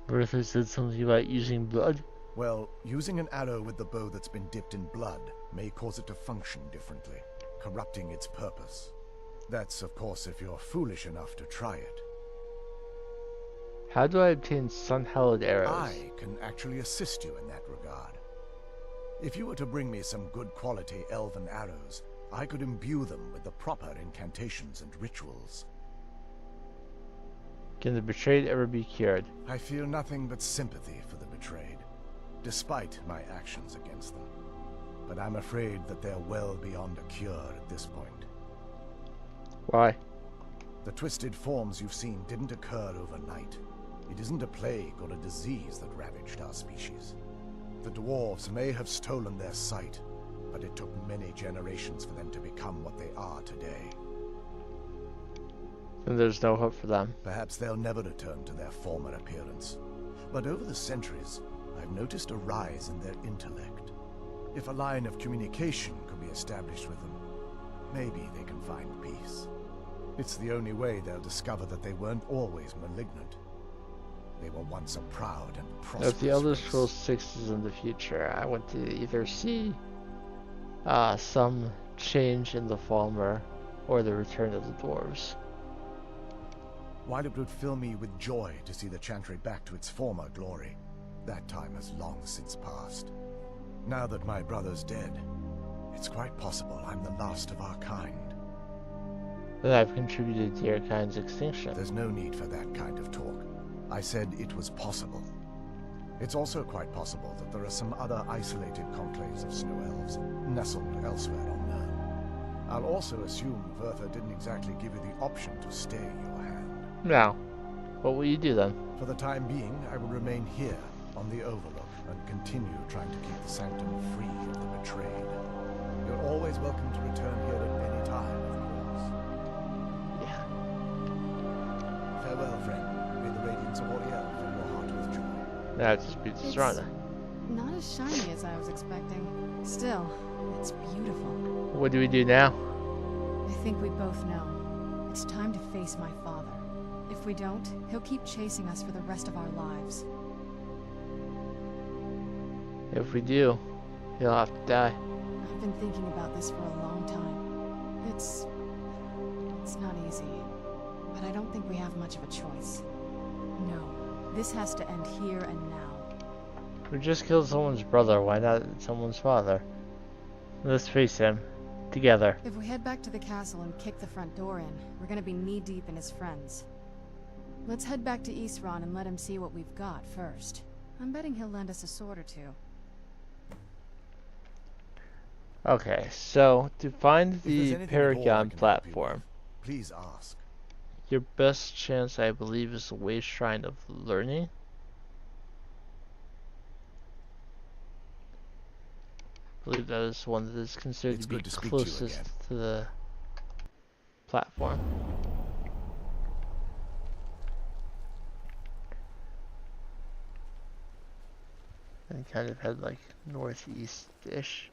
Bertha said something about using blood. Well, using an arrow with the bow that's been dipped in blood may cause it to function differently, corrupting its purpose. That's, of course, if you're foolish enough to try it. How do I obtain sun-hallowed arrows? I can actually assist you in that regard. If you were to bring me some good quality elven arrows, I could imbue them with the proper incantations and rituals. Can the betrayed ever be cured? I feel nothing but sympathy for the betrayed, despite my actions against them. But I'm afraid that they're well beyond a cure at this point. Why? The twisted forms you've seen didn't occur overnight. It isn't a plague or a disease that ravaged our species. The dwarves may have stolen their sight, but it took many generations for them to become what they are today. Then there's no hope for them. Perhaps they'll never return to their former appearance. But over the centuries, I've noticed a rise in their intellect. If a line of communication could be established with them, maybe they can find peace. It's the only way they'll discover that they weren't always malignant. They were once a proud and prosperous If the Elder race. Scrolls 6 is in the future, I want to either see some change in the Falmer or the return of the dwarves. While it would fill me with joy to see the Chantry back to its former glory, that time has long since passed. Now that my brother's dead, it's quite possible I'm the last of our kind. Then I've contributed to your kind's extinction. There's no need for that kind of talk. I said it was possible. It's also quite possible that there are some other isolated conclaves of snow elves nestled elsewhere on Nirn. I'll also assume Vertha didn't exactly give you the option to stay your hand. Now, what will you do then? For the time being, I will remain here on the Overlook and continue trying to keep the Sanctum free of the betrayed. You're always welcome to return here at any time, of course. Yeah. Farewell, friend. May the radiance of Auriel fill your heart with joy. Now it just beats stronger. Not as shiny as I was expecting. Still, it's beautiful. What do we do now? I think we both know. It's time to face my father. If we don't, he'll keep chasing us for the rest of our lives. If we do, he'll have to die. I've been thinking about this for a long time. It's not easy, but I don't think we have much of a choice. No, this has to end here and now. We just killed someone's brother, why not someone's father? Let's face him. Together. If we head back to the castle and kick the front door in, we're gonna be knee-deep in his friends. Let's head back to Isran and let him see what we've got first. I'm betting he'll lend us a sword or two. Okay, so to find If there's the anything at all I Paragon can help you platform, with, please ask. your best chance, I believe, is the Way Shrine of Learning. I believe that is one that is considered It's to be good to speak to you closest again. to the platform. And kind of head like northeast-ish.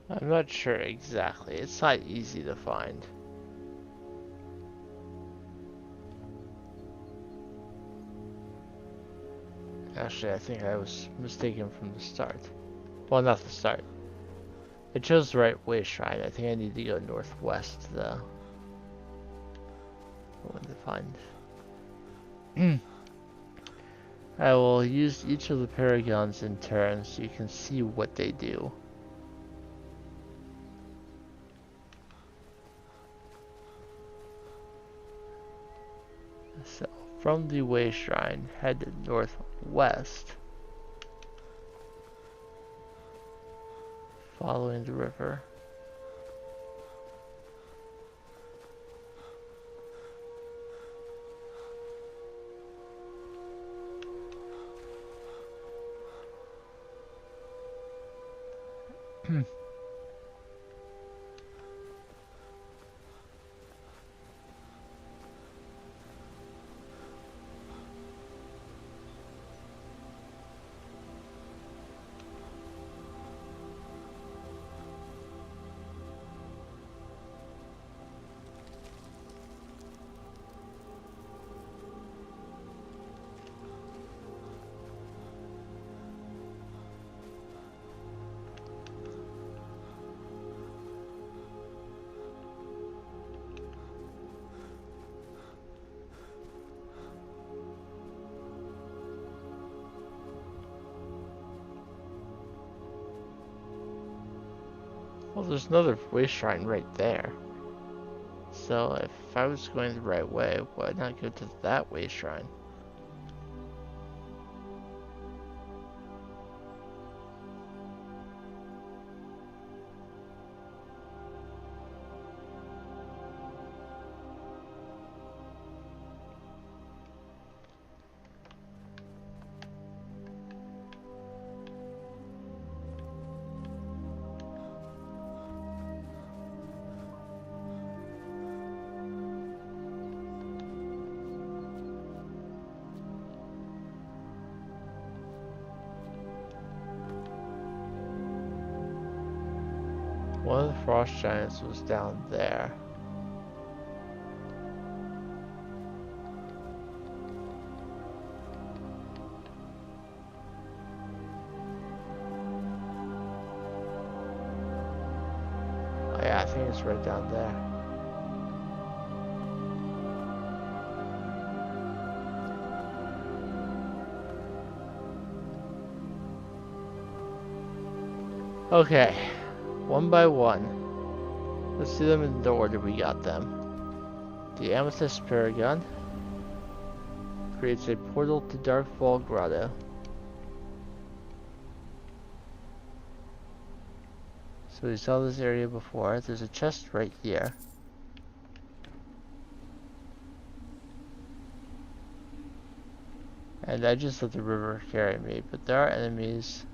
I'm not sure exactly. It's not easy to find. Actually, I think I was mistaken from the start. Well, not the start. I chose the right way shrine. I think I need to go northwest, though. What to find. I will use each of the paragons in turn so you can see what they do. So, from the Way Shrine, head northwest, following the river. Well, there's another Way Shrine right there. So if I was going the right way, why not go to that Way Shrine? One of the frost giants was down there. Oh yeah, I think it's right down there. Okay. One by one. Let's do them in the order we got them. The Amethyst Paragon creates a portal to Darkfall Grotto. So we saw this area before. There's a chest right here. And I just let the river carry me, but there are enemies.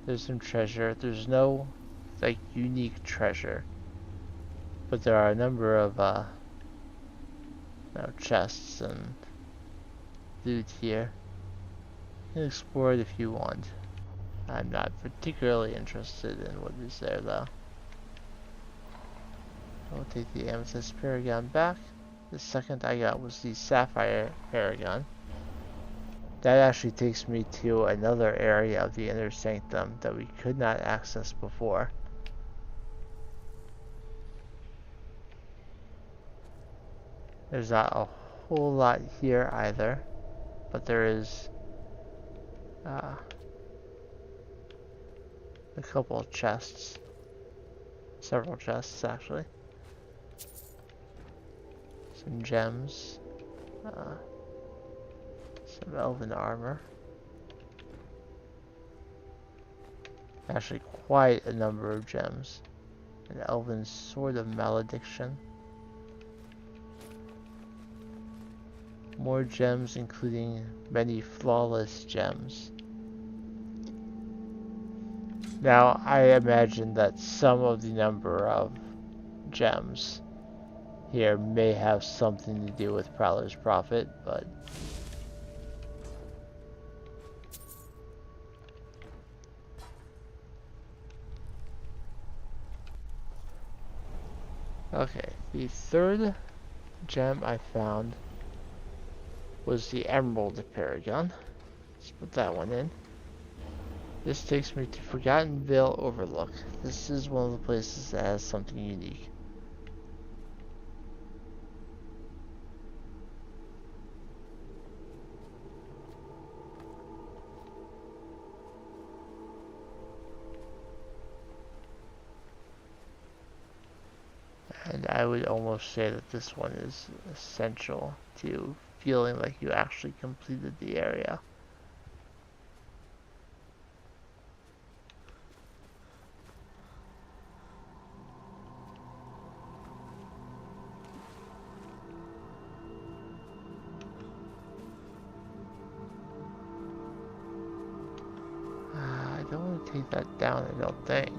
There's some treasure. There's no, like, unique treasure. But there are a number of, chests and loot here. You can explore it if you want. I'm not particularly interested in what is there, though. I'll take the Amethyst Paragon back. The second I got was the Sapphire Paragon. That actually takes me to another area of the Inner Sanctum that we could not access before. There's not a whole lot here either, but there is a couple of chests. Several chests, actually. Some gems. Some elven armor. Actually, quite a number of gems. An elven sword of malediction. More gems, including many flawless gems. Now, I imagine that some of the number of gems here may have something to do with Prowler's Prophet, but okay, the third gem I found was the Emerald Paragon. Let's put that one in. This takes me to Forgotten Vale Overlook. This is one of the places that has something unique. And I I would almost say that this one is essential to feeling like you actually completed the area. I don't want to take that down, I don't think.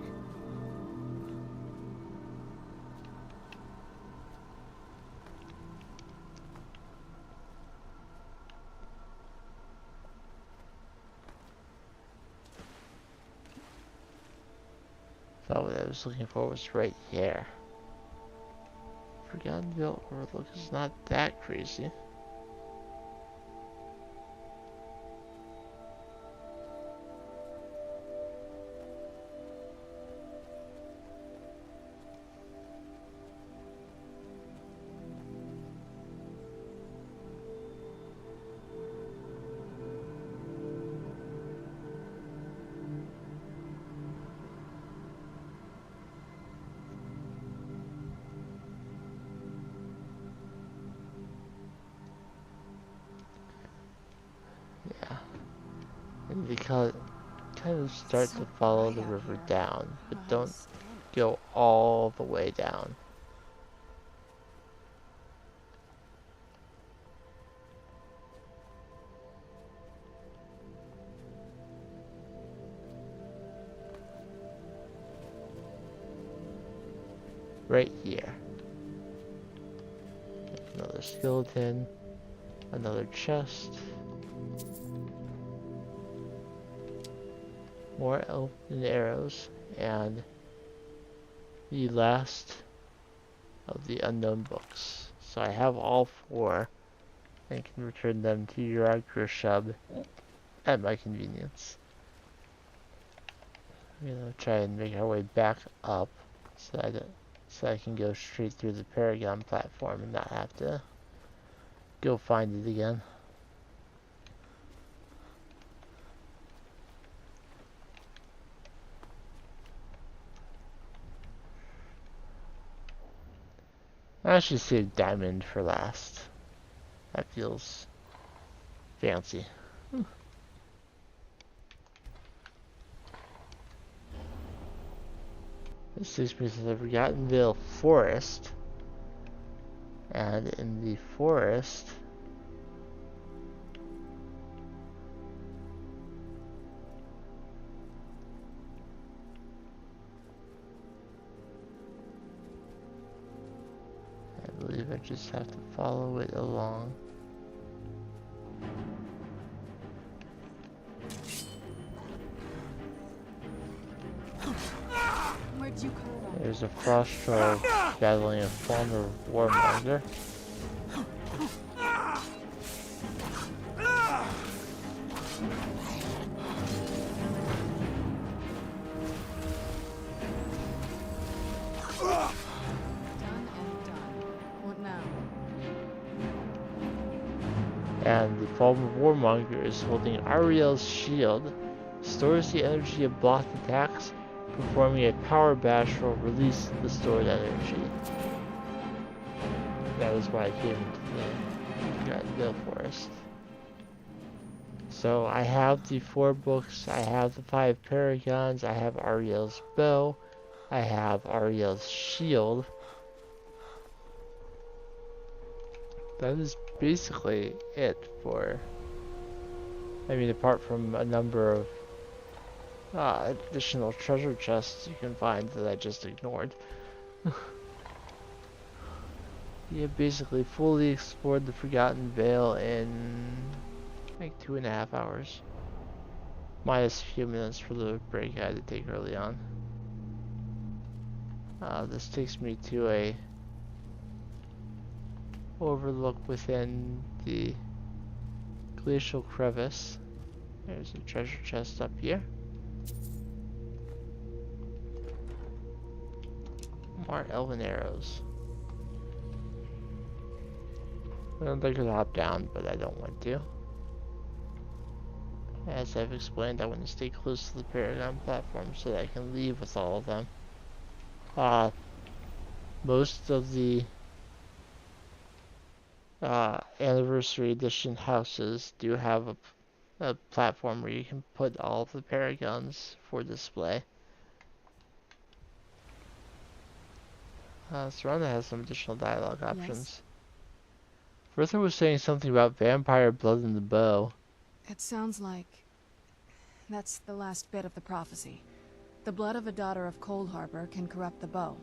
Thought what I was looking for was right here. Forgottenville Overlook is not that crazy. Yeah. And they kind of start to follow the river down, but don't go all the way down. Right here. Another skeleton, another chest, more elven arrows, and the last of the unknown books. So I have all 4 and can return them to your Grishub at my convenience. I'm gonna try and make our way back up so I can go straight through the Paragon platform and not have to go find it again. I should save diamond for last. That feels fancy. This takes me to the Forgottenville Forest. And in the forest, I believe I just have to follow it along. Where'd you come from? There's a frost troll battling a former warmonger. Done and done. What now? And the former warmonger is holding Auriel's shield, stores the energy of blocked attacks, performing a power bash will release the stored energy. That is why I came into the Forgottenville Forest. So I have the 4 books, I have the 5 paragons, I have Auriel's bow, I have Auriel's shield. That is basically it for, I mean, apart from a number of additional treasure chests you can find that I just ignored. You basically fully explored the Forgotten Vale in like 2.5 hours. Minus a few minutes for the break I had to take early on. This takes me to a overlook within the glacial crevice. There's a treasure chest up here. More elven arrows. I could hop down, but I don't want to. As I've explained, I want to stay close to the Paragon platform so that I can leave with all of them. most of the anniversary edition houses do have a platform where you can put all of the paragons for display. Serana has some additional dialogue options. Yes? Bertha was saying something about vampire blood in the bow. It sounds like that's the last bit of the prophecy. The blood of a daughter of Cold Harbor can corrupt the bow.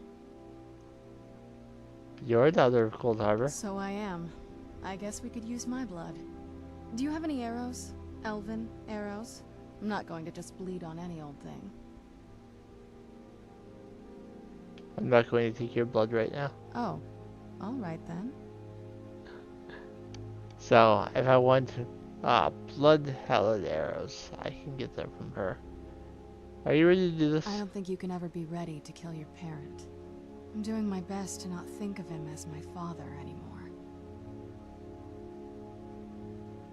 You're a daughter of Cold Harbor. So I am. I guess we could use my blood. Do you have any arrows? Elven arrows? I'm not going to just bleed on any old thing. I'm not going to take your blood right now. Oh, alright then. So, if I want blood-hallowed arrows, I can get them from her. Are you ready to do this? I don't think you can ever be ready to kill your parent. I'm doing my best to not think of him as my father anymore.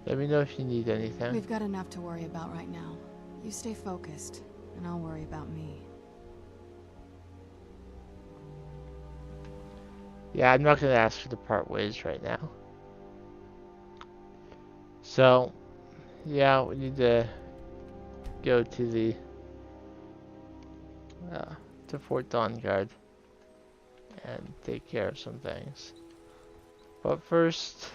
Let me know if you need anything. We've got enough to worry about right now. You stay focused, and I'll worry about me. Yeah, I'm not going to ask you to part ways right now. So, yeah, we need to go to the to Fort Dawnguard and take care of some things. But first,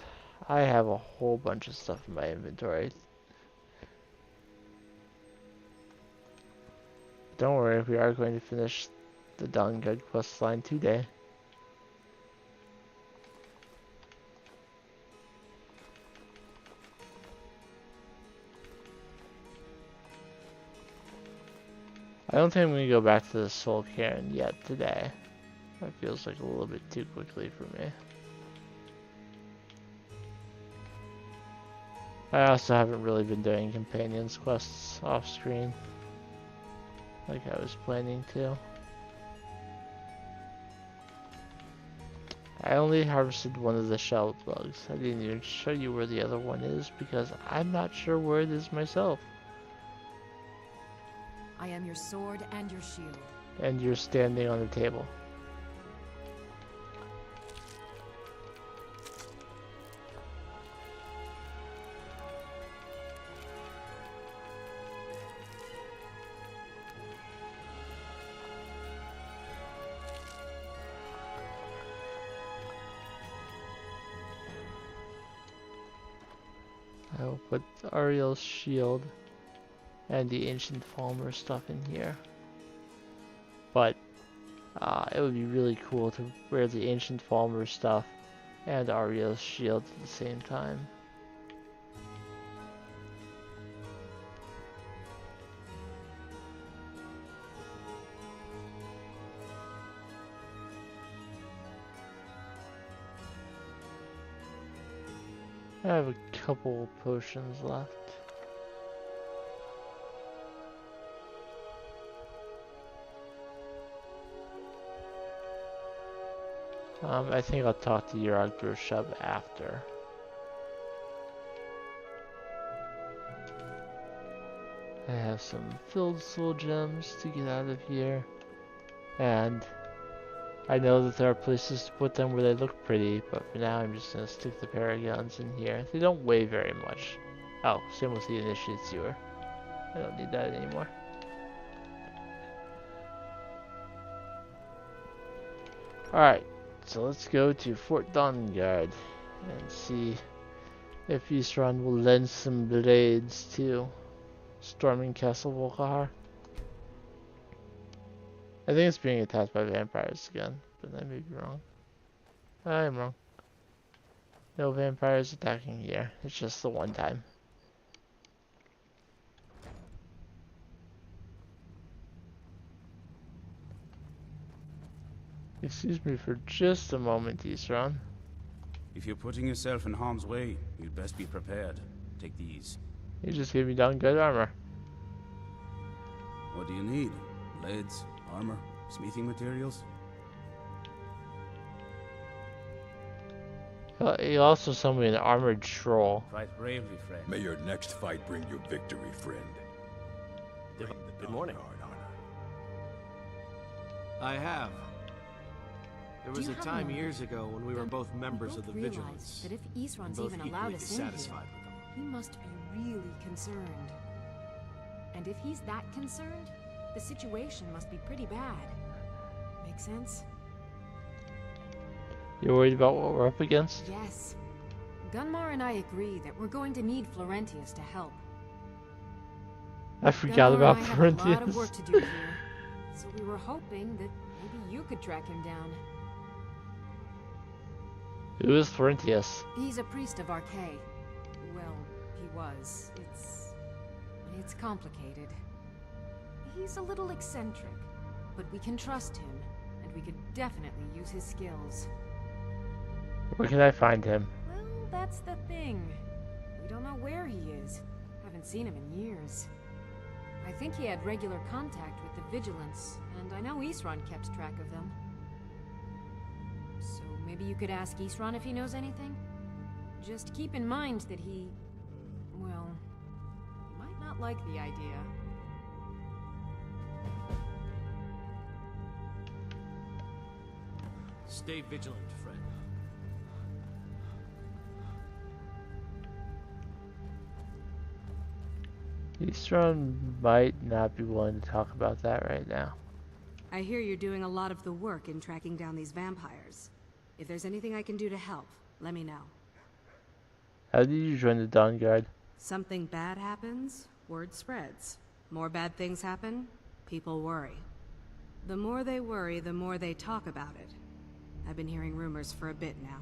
I have a whole bunch of stuff in my inventory. Don't worry, we are going to finish the Dawnguard quest line today. I don't think I'm going to go back to the Soul Cairn yet today. That feels like a little bit too quickly for me. I also haven't really been doing companions quests off screen like I was planning to. I only harvested one of the shell bugs. I didn't even show you where the other one is because I'm not sure where it is myself. I am your sword and your shield. And you're standing on the table. I will put Auriel's shield and the ancient Falmer stuff in here. But it would be really cool to wear the ancient Falmer stuff and Auriel's shield at the same time. I have a couple potions left. I think I'll talk to Yurag Shub after. I have some filled soul gems to get out of here. And I know that there are places to put them where they look pretty, but for now I'm just going to stick the paragons in here. They don't weigh very much. Oh, same with the initiate sewer. I don't need that anymore. Alright, so let's go to Fort Dawnguard and see if Isran will lend some blades to storming Castle Volkahar. I think it's being attacked by vampires again, but I may be wrong. I am wrong. No vampires attacking here. It's just the one time. Excuse me for just a moment, Isran. If you're putting yourself in harm's way, you'd best be prepared. Take these. You just gave me down good armor. What do you need? Blades, armor, smithing materials? He also sent me an armored troll. Fight bravely, friend. May your next fight bring you victory, friend. Good morning. I have. There was Do a you have time one? years ago when we were both members of the realize Vigilance. that if and Isran's both even allowed equally us in here, dissatisfied with them. he must be really concerned. And if he's that concerned, the situation must be pretty bad. Make sense? You're worried about what we're up against? Yes. Gunmar and I agree that we're going to need Florentius to help. I forgot Gunmar about and I have a lot of Florentius. work to do here, so we were hoping that maybe you could track him down. Who is Florentius? He's a priest of Archay. Well, he was. It's complicated. He's a little eccentric, but we can trust him, and we could definitely use his skills. Where can I find him? Well, that's the thing. We don't know where he is. Haven't seen him in years. I think he had regular contact with the Vigilance, and I know Isran kept track of them. So maybe you could ask Isran if he knows anything? Just keep in mind that he... well, he might not like the idea. Stay vigilant, friend. Eastron might not be willing to talk about that right now. I hear you're doing a lot of the work in tracking down these vampires. If there's anything I can do to help, let me know. How did you join the Dawn Guard? Something bad happens, word spreads. More bad things happen, people worry. The more they worry, the more they talk about it. I've been hearing rumors for a bit now.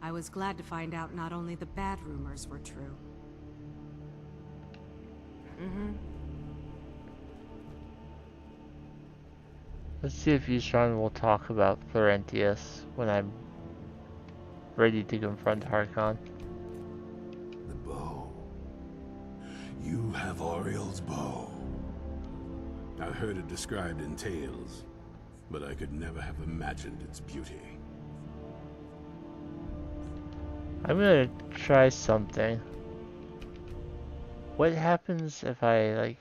I was glad to find out not only the bad rumors were true. Let's see if Eastron will talk about Florentius when I'm ready to confront Harkon. The bow. You have Auriel's bow. I've heard it described in tales, but I could never have imagined its beauty. I'm gonna try something. What happens if I, like,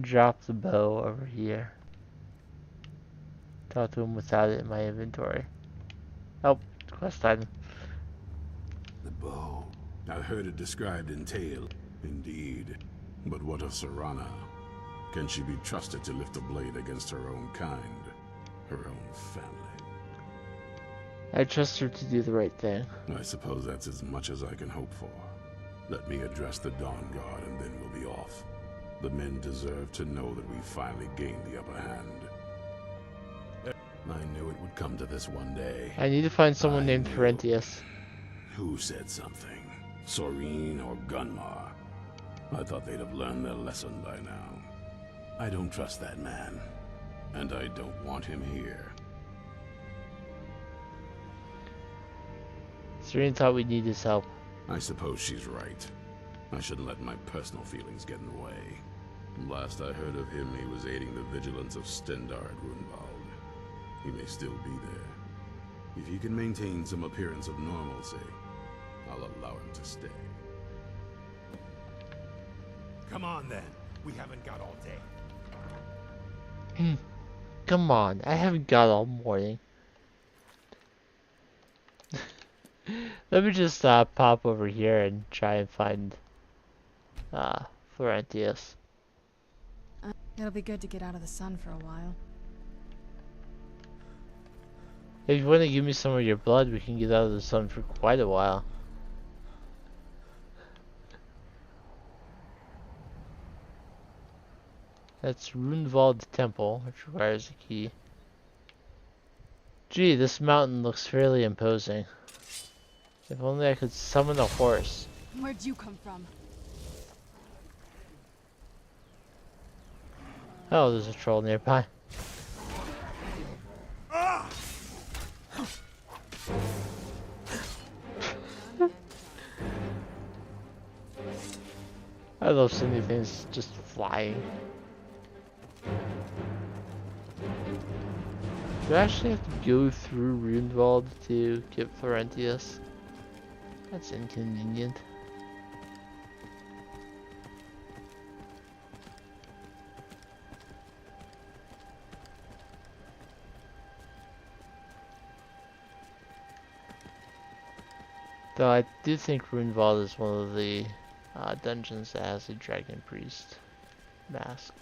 drop the bow over here? Talk to him without it in my inventory. Oh, quest item. The bow. I've heard it described in tale. Indeed. But what of Serana? Can she be trusted to lift a blade against her own kind? Her own family? I trust her to do the right thing. I suppose that's as much as I can hope for. Let me address the Dawn Guard and then we'll be off. The men deserve to know that we finally gained the upper hand. I knew it would come to this one day. I need to find someone named Florentius. Who said something? Soreen or Gunmar? I thought they'd have learned their lesson by now. I don't trust that man. And I don't want him here. Serene thought we'd need his help. I suppose she's right. I shouldn't let my personal feelings get in the way. Last I heard of him, he was aiding the vigilance of Stendarr at Runvald. He may still be there. If he can maintain some appearance of normalcy, I'll allow him to stay. Come on then. We haven't got all day. Come on, I haven't got all morning. Let me just pop over here and try and find Florentius. It'll be good to get out of the sun for a while. If you want to give me some of your blood, we can get out of the sun for quite a while. That's Runvald Temple, which requires a key. Gee, this mountain looks fairly imposing. If only I could summon a horse. Where'd you come from? Oh, there's a troll nearby. I love seeing things just flying. Do I actually have to go through Runvald to get Florentius? That's inconvenient. Though I do think Runevald is one of the dungeons that has a dragon priest mask.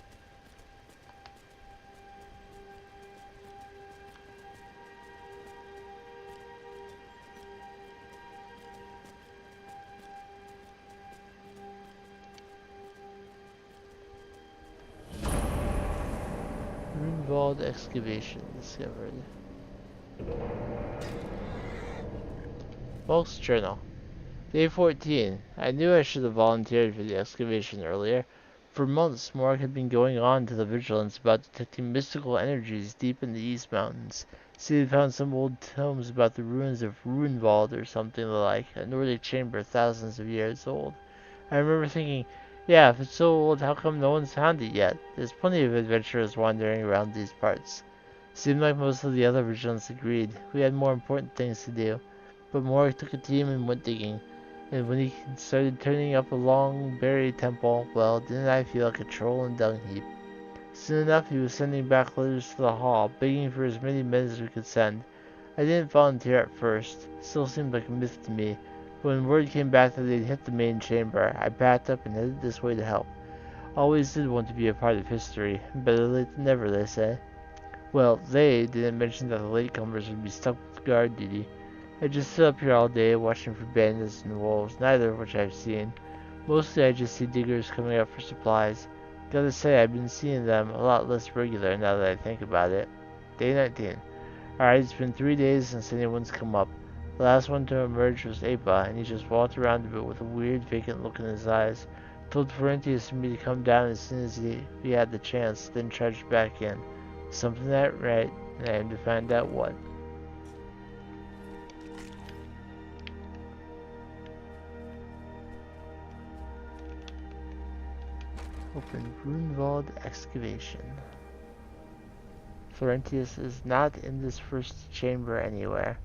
Runevald excavation discovered. Bulk's journal. Day 14. I knew I should have volunteered for the excavation earlier. For months, Morg had been going on to the Vigilance about detecting mystical energies deep in the East Mountains. He had found some old tomes about the ruins of Runevald or something like, a Nordic chamber thousands of years old. I remember thinking, yeah, if it's so old, how come no one's found it yet? There's plenty of adventurers wandering around these parts. Seemed like most of the other Vigilants agreed. We had more important things to do. But Morg took a team and went digging. And when he started turning up a long buried temple, well, didn't I feel like a troll and dung heap. Soon enough, he was sending back letters to the hall, begging for as many men as we could send. I didn't volunteer at first. Still seemed like a myth to me. But when word came back that they'd hit the main chamber, I packed up and headed this way to help. Always did want to be a part of history. Better late than never, they say. Well, they didn't mention that the latecomers would be stuck with guard duty. I just sit up here all day watching for bandits and wolves, neither of which I've seen. Mostly I just see diggers coming up for supplies. Gotta say, I've been seeing them a lot less regular now that I think about it. Day 19. Alright, it's been 3 days since anyone's come up. The last one to emerge was Apa, and he just walked around a bit with a weird, vacant look in his eyes. Told Florentius and me to come down as soon as we had the chance, then trudged back in. Something ain't right, and I aim to find out what. Open Runevald excavation. Florentius is not in this first chamber anywhere.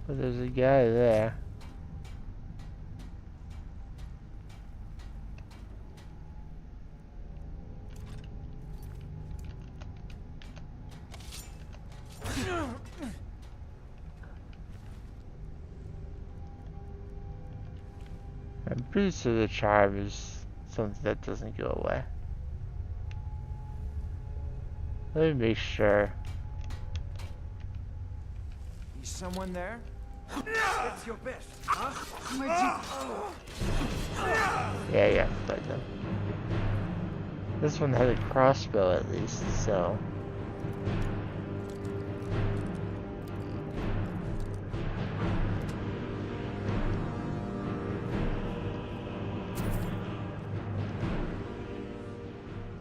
But there's a guy there. I'm pretty sure the charm is something that doesn't go away. Let me make sure. Is someone there? It's your best, huh? Yeah, fight them. This one had a crossbow at least, so.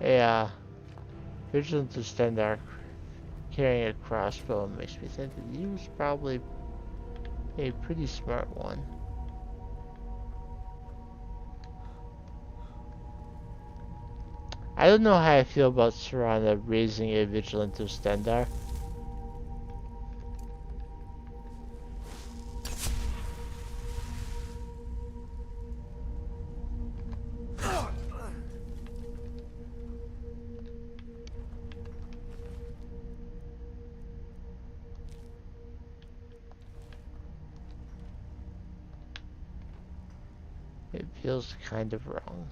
Yeah, Vigilant to Stendar carrying a crossbow makes me think that he was probably a pretty smart one. I don't know how I feel about Serana raising a Vigilant to Stendar. It feels kind of wrong.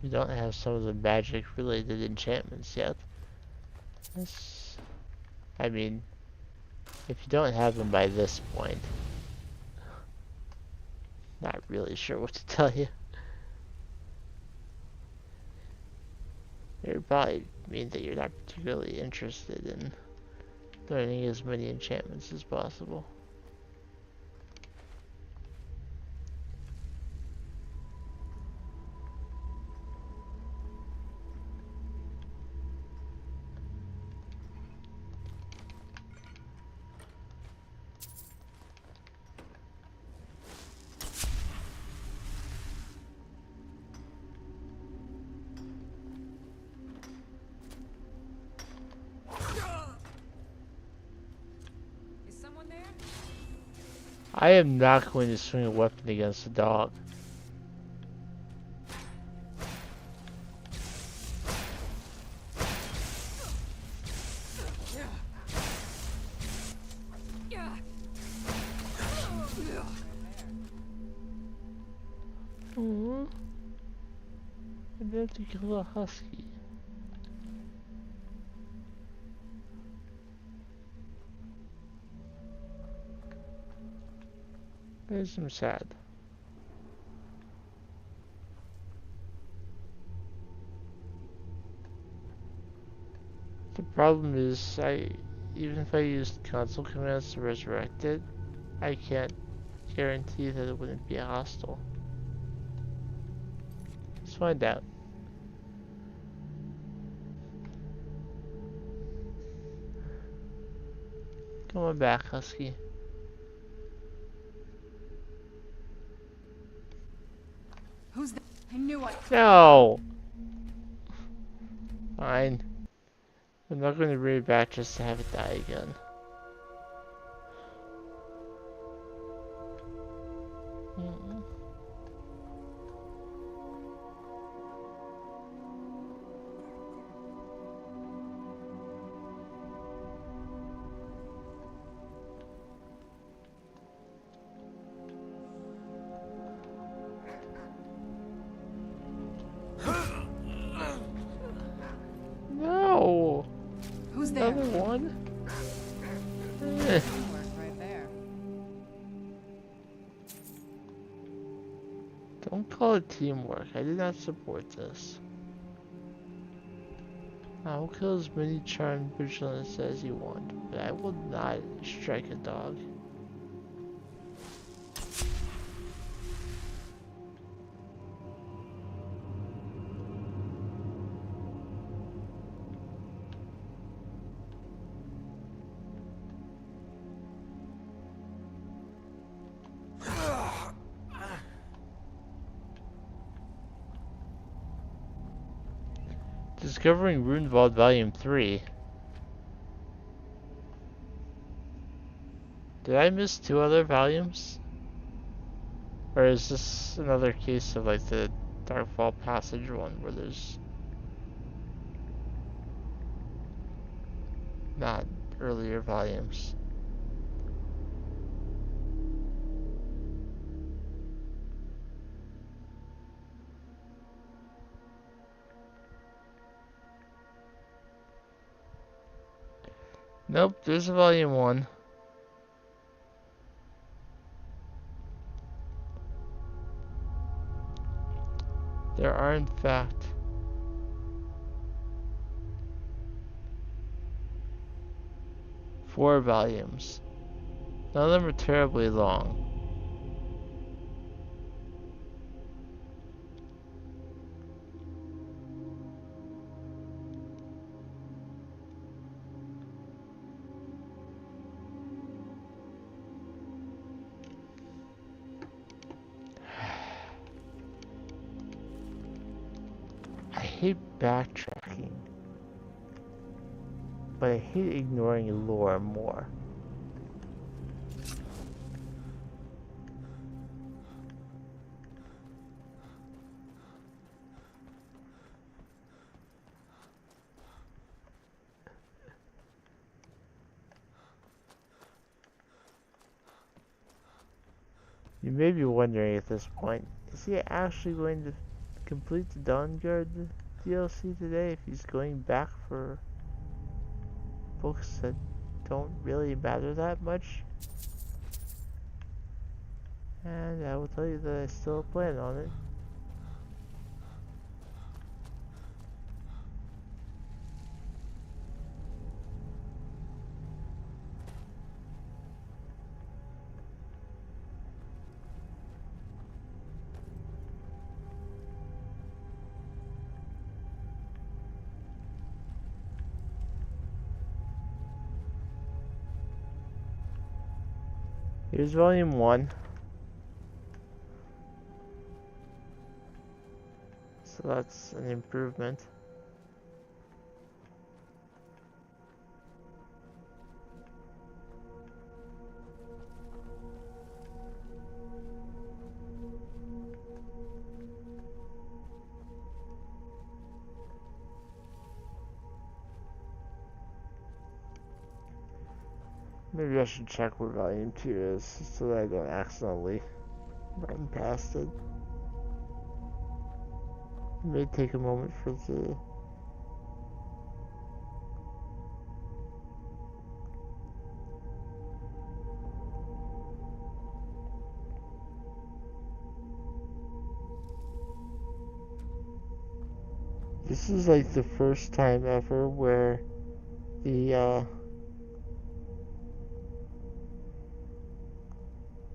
We don't have some of the magic related enchantments yet. I mean, if you don't have them by this point, not really sure what to tell you. It would probably mean that you're not particularly interested in learning as many enchantments as possible. I am not going to swing a weapon against a dog. Aww. I have to kill a husky. There's some sad. The problem is, even if I used console commands to resurrect it, I can't guarantee that it wouldn't be hostile. Let's find out. Come on back, Husky. Who's that? I knew I... No! Fine. I'm not going to bring it back just to have it die again. No! Who's there? Another one? Teamwork right there. Don't call it teamwork. I did not support this. I will kill as many charmed vigilants as you want, but I will not strike a dog. Discovering Runewald Volume 3. Did I miss 2 other volumes? Or is this another case of like the Darkfall Passage one where there's not earlier volumes? Nope, there's a volume 1. There are in fact 4 volumes. None of them are terribly long. I hate backtracking, but I hate ignoring lore more. You may be wondering at this point, is he actually going to complete the Dawnguard DLC today if he's going back for books that don't really matter that much? And I will tell you that I still plan on it. Here's volume 1. So that's an improvement. Maybe I should check where volume 2 is so that I don't accidentally run past it. It may take a moment for the... This is like the first time ever where the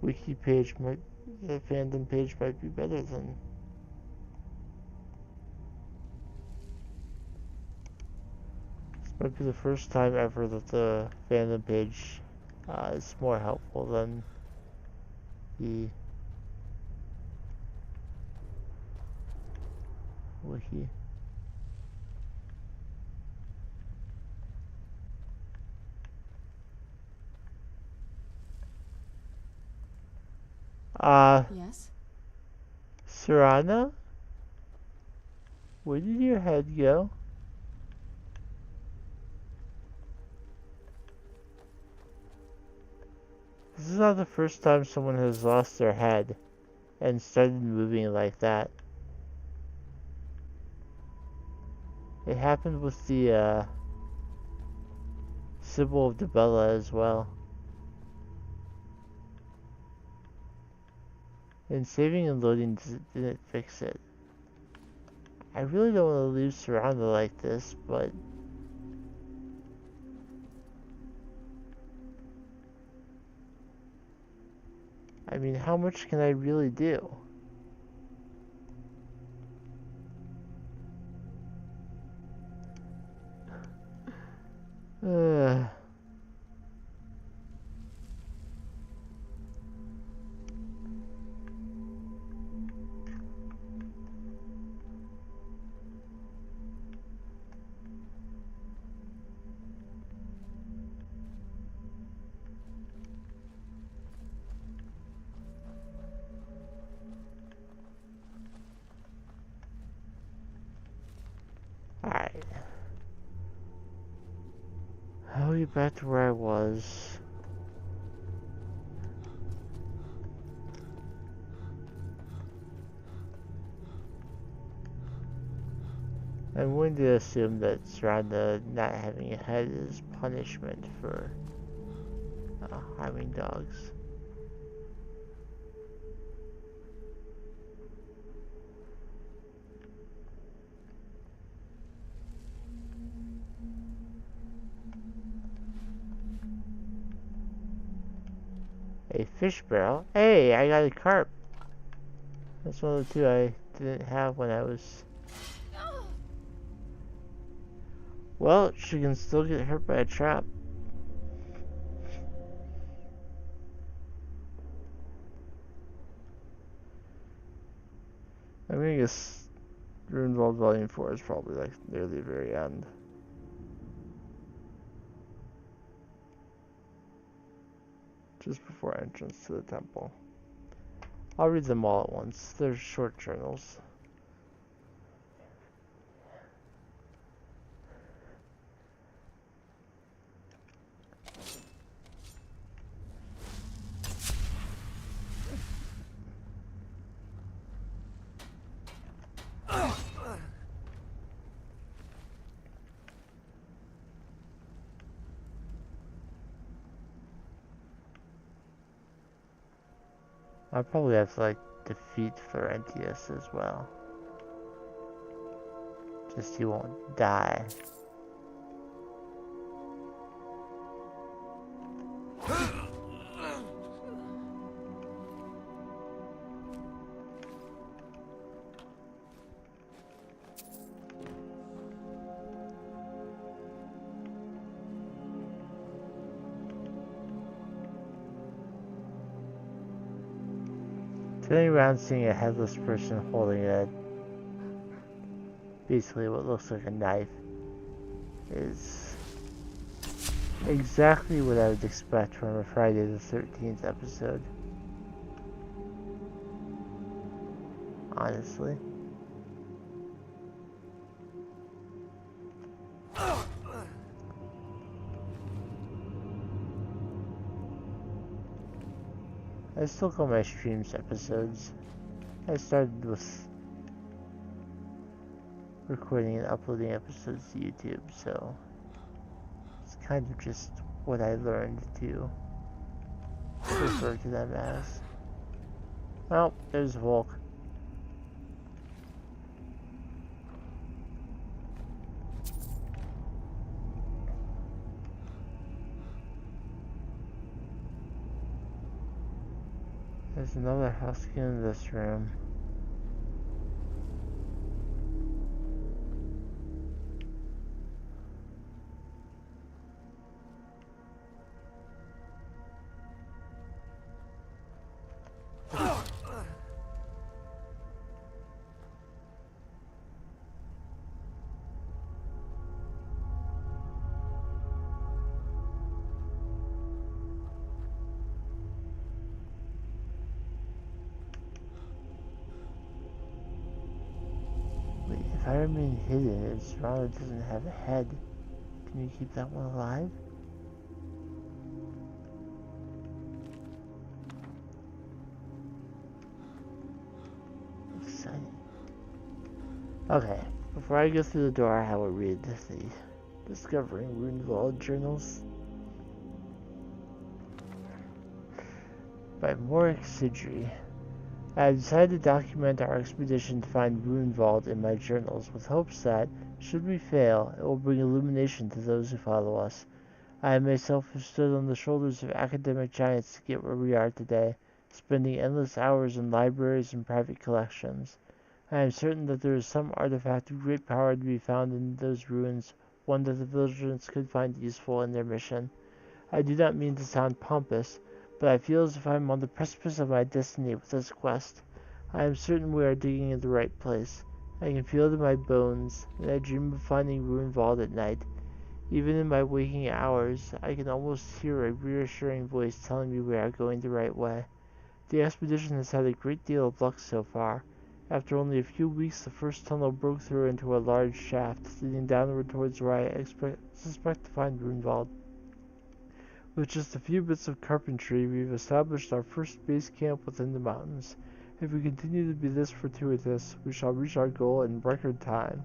wiki page might, the fandom page might be better than... This might be the first time ever that the fandom page is more helpful than the wiki. Yes? Serana? Where did your head go? This is not the first time someone has lost their head and started moving like that. It happened with the Sybil of Debella as well. And saving and loading didn't fix it. I really don't want to leave Serana like this, but... I mean, how much can I really do? Alright. I'll get back to where I was. I'm going to assume that Serana not having a head is punishment for harming dogs. A fish barrel? Hey, I got a carp. That's one of the two I didn't have when I was... Well, she can still get hurt by a trap. I'm gonna guess Runewald Volume 4 is probably like near the very end. Just before entrance to the temple. I'll read them all at once. They're short journals. I probably have to like defeat Florentius as well. Just he won't die. Turning around, seeing a headless person holding a basically what looks like a knife is exactly what I would expect from a Friday the 13th episode. Honestly. I still call my streams episodes. I started with recording and uploading episodes to YouTube, so it's kind of just what I learned to refer to them as. Well, there's Volk. There's another husky in this room. If I remain hidden and Serrano doesn't have a head, can you keep that one alive? Exciting. Okay, before I go through the door, I will read the Discovering Runevald journals by Morik Sidri. I have decided to document our expedition to find Runevald in my journals, with hopes that, should we fail, it will bring illumination to those who follow us. I myself have stood on the shoulders of academic giants to get where we are today, spending endless hours in libraries and private collections. I am certain that there is some artifact of great power to be found in those ruins, one that the villagers could find useful in their mission. I do not mean to sound pompous, but I feel as if I am on the precipice of my destiny with this quest. I am certain we are digging in the right place. I can feel it in my bones, and I dream of finding Runevald at night. Even in my waking hours, I can almost hear a reassuring voice telling me we are going the right way. The expedition has had a great deal of luck so far. After only a few weeks, the first tunnel broke through into a large shaft, leading downward towards where I suspect to find Runevald. With just a few bits of carpentry, we've established our first base camp within the mountains. If we continue to be this fortuitous, we shall reach our goal in record time.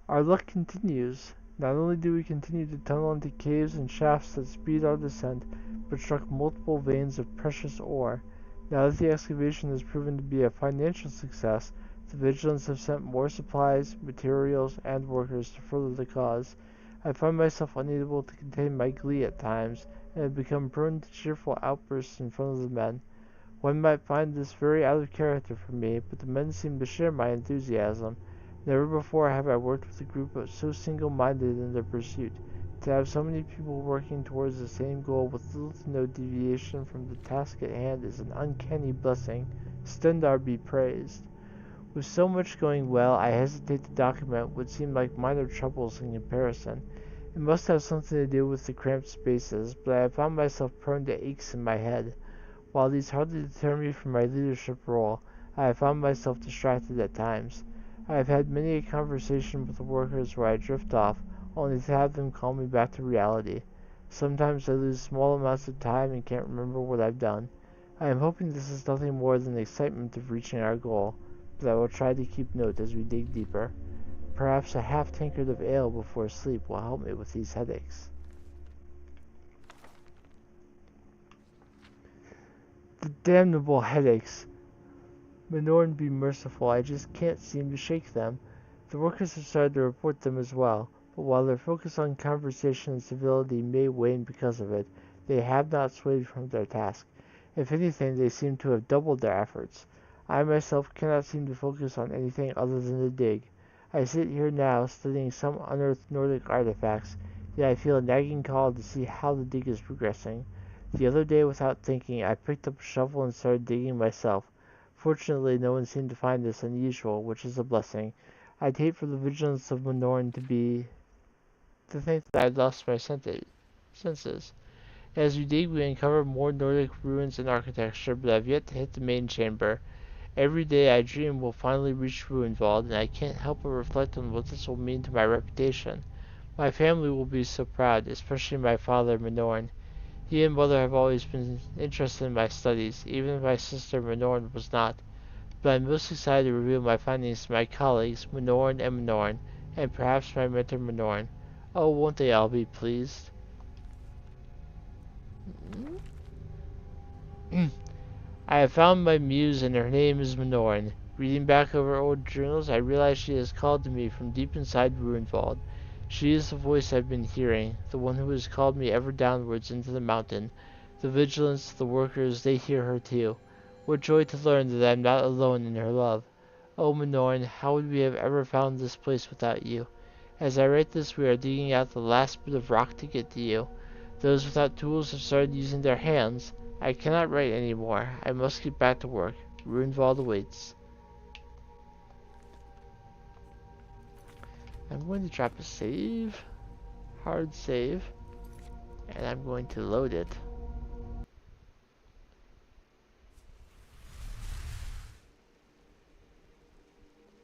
Our luck continues. Not only do we continue to tunnel into caves and shafts that speed our descent, but struck multiple veins of precious ore. Now that the excavation has proven to be a financial success, the Vigilants have sent more supplies, materials, and workers to further the cause. I find myself unable to contain my glee at times, and have become prone to cheerful outbursts in front of the men. One might find this very out of character for me, but the men seem to share my enthusiasm. Never before have I worked with a group so single-minded in their pursuit. To have so many people working towards the same goal with little to no deviation from the task at hand is an uncanny blessing. Stendar be praised. With so much going well, I hesitate to document what seem like minor troubles in comparison. It must have something to do with the cramped spaces, but I have found myself prone to aches in my head. While these hardly deter me from my leadership role, I have found myself distracted at times. I have had many a conversation with the workers where I drift off, only to have them call me back to reality. Sometimes I lose small amounts of time and can't remember what I've done. I am hoping this is nothing more than the excitement of reaching our goal, but I will try to keep note as we dig deeper. Perhaps a half-tankard of ale before sleep will help me with these headaches. The damnable headaches! Minorn be merciful, I just can't seem to shake them. The workers have started to report them as well, but while their focus on conversation and civility may wane because of it, they have not swayed from their task. If anything, they seem to have doubled their efforts. I myself cannot seem to focus on anything other than the dig. I sit here now, studying some unearthed Nordic artifacts, yet I feel a nagging call to see how the dig is progressing. The other day, without thinking, I picked up a shovel and started digging myself. Fortunately, no one seemed to find this unusual, which is a blessing. I'd hate for the vigilance of Minorn to think that I'd lost my senses. As we dig, we uncover more Nordic ruins and architecture, but I've yet to hit the main chamber. Every day I dream we'll finally reach Runevald, and I can't help but reflect on what this will mean to my reputation. My family will be so proud, especially my father, Minorn. He and Mother have always been interested in my studies, even if my sister Minoran was not. But I'm most excited to reveal my findings to my colleagues, Minoran, and perhaps my mentor Minoran. Oh, won't they all be pleased? I have found my muse, and her name is Minoran. Reading back over old journals, I realize she has called to me from deep inside Ruinwald. She is the voice I've been hearing, the one who has called me ever downwards into the mountain. The vigilants, the workers, they hear her too. What joy to learn that I am not alone in her love. Oh, Minoran, how would we have ever found this place without you? As I write this, we are digging out the last bit of rock to get to you. Those without tools have started using their hands. I cannot write any more. I must get back to work. Ruinwald awaits. I'm going to drop a save. Hard save. And I'm going to load it.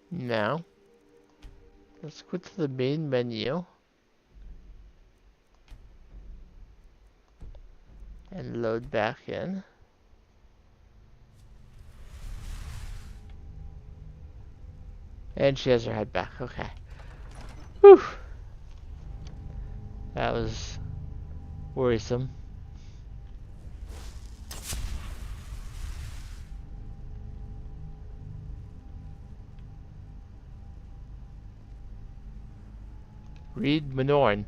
Now, let's go to the main menu. And load back in. And she has her head back. Okay. Whew. That was worrisome. Read Minoran.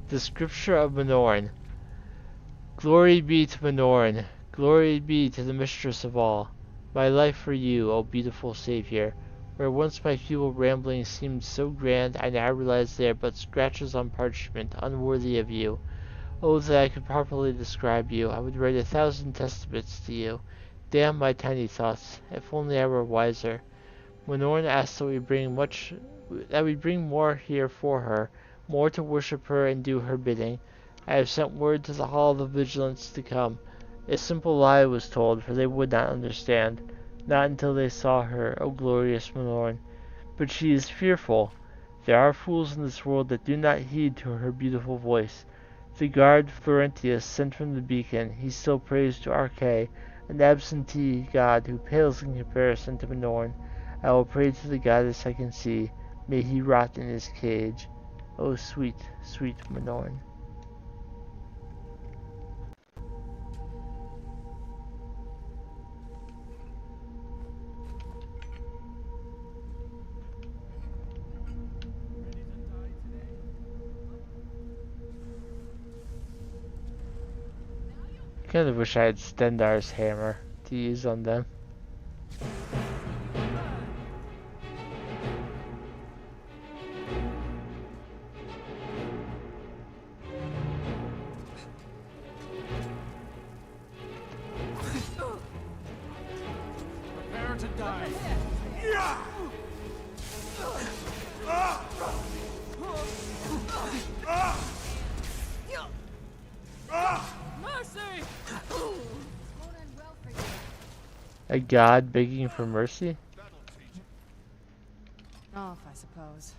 The scripture of Minoran. Glory be to Minoran. Glory be to the mistress of all. My life for you, O beautiful Savior. Where once my feeble ramblings seemed so grand, I now realize they are but scratches on parchment, unworthy of you. Oh, that I could properly describe you. I would write 1,000 testaments to you. Damn my tiny thoughts. If only I were wiser. Minoran asks that we bring more here for her, more to worship her and do her bidding. I have sent word to the Hall of the Vigilance to come. A simple lie was told, for they would not understand. Not until they saw her, O glorious Minoran. But she is fearful. There are fools in this world that do not heed to her beautiful voice. The guard Florentius sent from the beacon, he still prays to Arche, an absentee god who pales in comparison to Minoran. I will pray to the goddess I can see. May he rot in his cage. O sweet, sweet Minoran. Kind of wish I had Stendar's hammer to use on them. Prepare to die. Mercy! A god begging for mercy? Off, I suppose.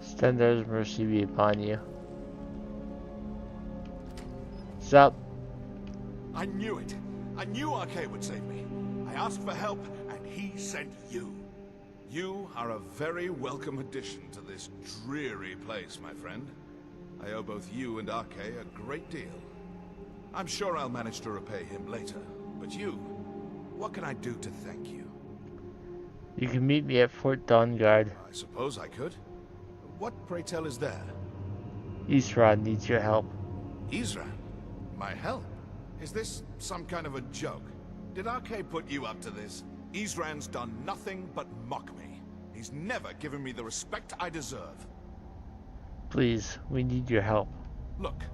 Stendar's mercy be upon you. What's up? I knew it. I knew Arche would save me. I asked for help, and he sent you. You are a very welcome addition to this dreary place, my friend. I owe both you and Arche a great deal. I'm sure I'll manage to repay him later. But you, what can I do to thank you? You can meet me at Fort Dawnguard. I suppose I could. What, pray tell, is there? Isran needs your help. Isran? My help? Is this some kind of a joke? Did Arche put you up to this? Isran's done nothing but mock me. He's never given me the respect I deserve. Please, we need your help. Look,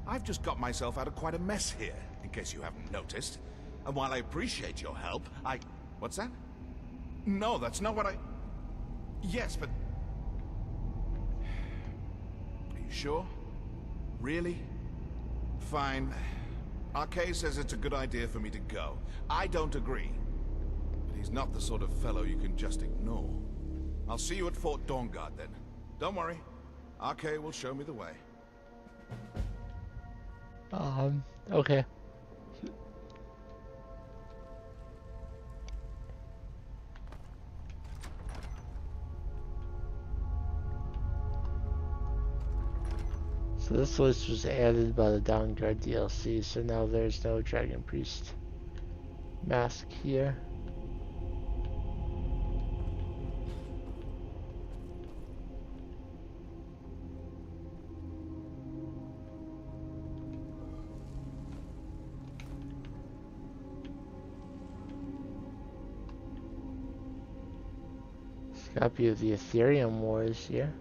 I've just got myself out of quite a mess here, in case you haven't noticed. And while I appreciate your help, What's that? No, that's not what I... Yes, but... Are you sure? Really? Fine. Arcay says it's a good idea for me to go. I don't agree. But he's not the sort of fellow you can just ignore. I'll see you at Fort Dawnguard then. Don't worry. Arcay will show me the way. Okay. So this list was added by the Dawnguard DLC, so now there's no Dragon Priest mask here. Copy of the Ethereum Wars here.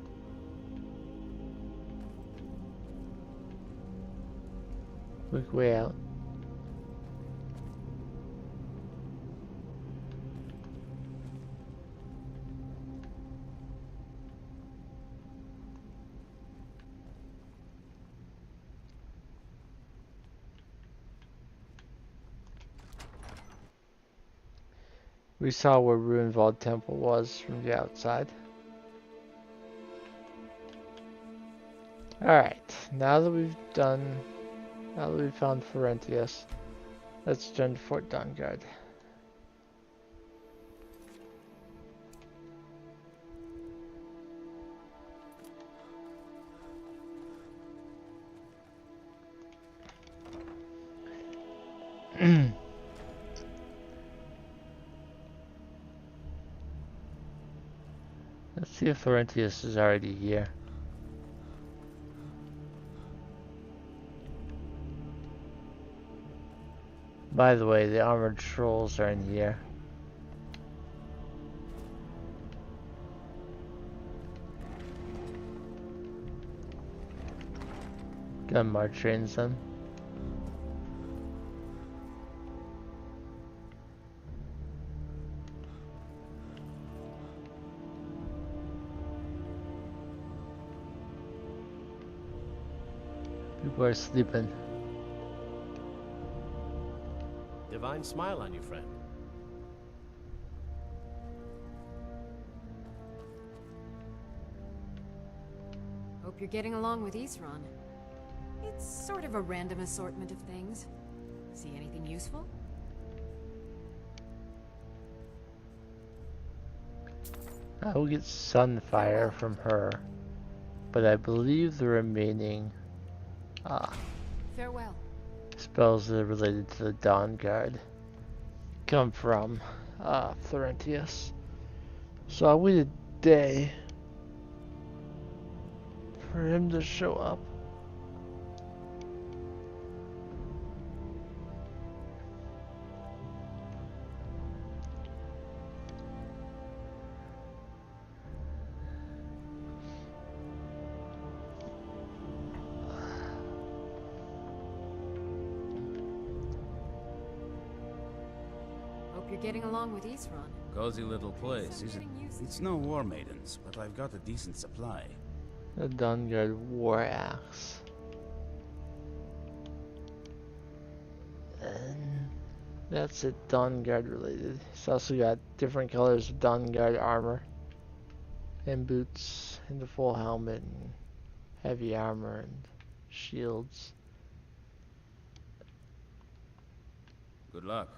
Quick way out. We saw where Ruinwald Temple was from the outside. Alright, now that we've found Florentius, let's turn to Fort Dawnguard. Let's see if Florentius is already here. By the way, the armored trolls are in here. Gunmar trains them. People are sleeping. Divine smile on you, friend. Hope you're getting along with Isran. It's sort of a random assortment of things. See anything useful? I will get Sunfire from her, but I believe the remaining Farewell. spells that are related to the Dawnguard come from Florentius. So I'll wait a day for him to show up. You're getting along with Isran. Cozy little place, isn't it? It's no war maidens, but I've got a decent supply. The Dawnguard War Axe. And that's it, Dawnguard related. It's also got different colors of Dawnguard armor. And boots, and the full helmet, and heavy armor, and shields. Good luck.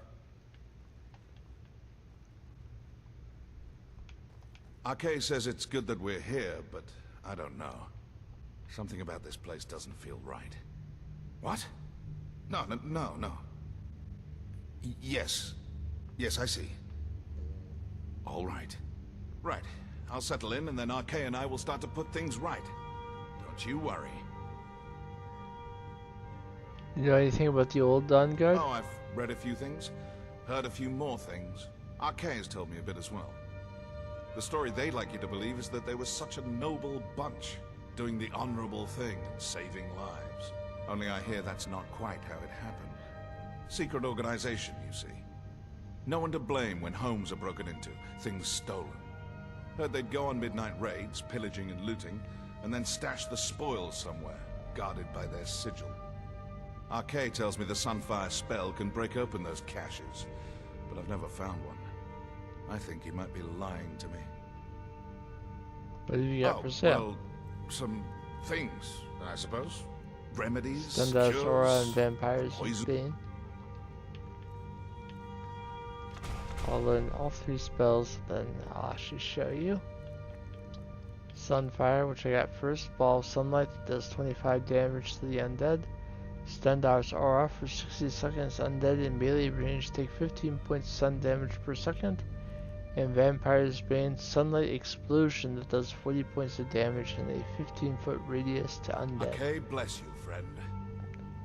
Arcay says it's good that we're here, but I don't know. Something about this place doesn't feel right. What? No. Yes. Yes, I see. All right. Right. I'll settle in, and then Arcay and I will start to put things right. Don't you worry. You know anything about the old Dawnguard? Oh, I've read a few things, heard a few more things. Arcay has told me a bit as well. The story they'd like you to believe is that they were such a noble bunch, doing the honorable thing and saving lives. Only I hear that's not quite how it happened. Secret organization, you see. No one to blame when homes are broken into, things stolen. Heard they'd go on midnight raids, pillaging and looting, and then stash the spoils somewhere, guarded by their sigil. Arcay tells me the Sunfire spell can break open those caches, but I've never found one. I think he might be lying to me. What do you got for sale? Well, some things, I suppose. Remedies, Stendarr's cures, Aura and Vampires poison. Bane. I'll learn all 3 spells, then I'll actually show you. Sunfire, which I got first. Ball of Sunlight that does 25 damage to the undead. Stendarr's Aura for 60 seconds. Undead in melee range take 15 points of sun damage per second. And Vampire's Bane, Sunlight Explosion that does 40 points of damage in a 15-foot radius to undead. Okay, bless you, friend.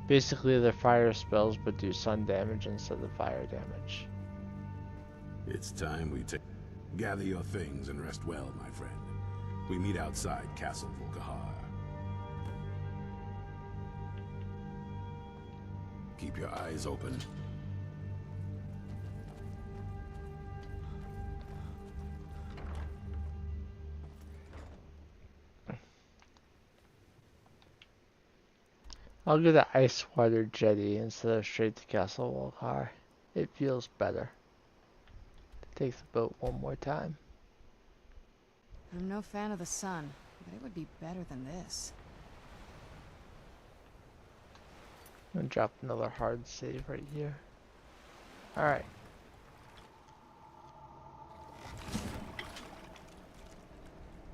Basically, they're fire spells but do sun damage instead of fire damage. It's time we gather your things and rest well, my friend. We meet outside Castle Volkihar. Keep your eyes open. I'll get an ice water jetty instead of straight to Castle Volkihar. It feels better. Take the boat one more time. I'm no fan of the sun, but it would be better than this. I'm gonna drop another hard save right here. Alright.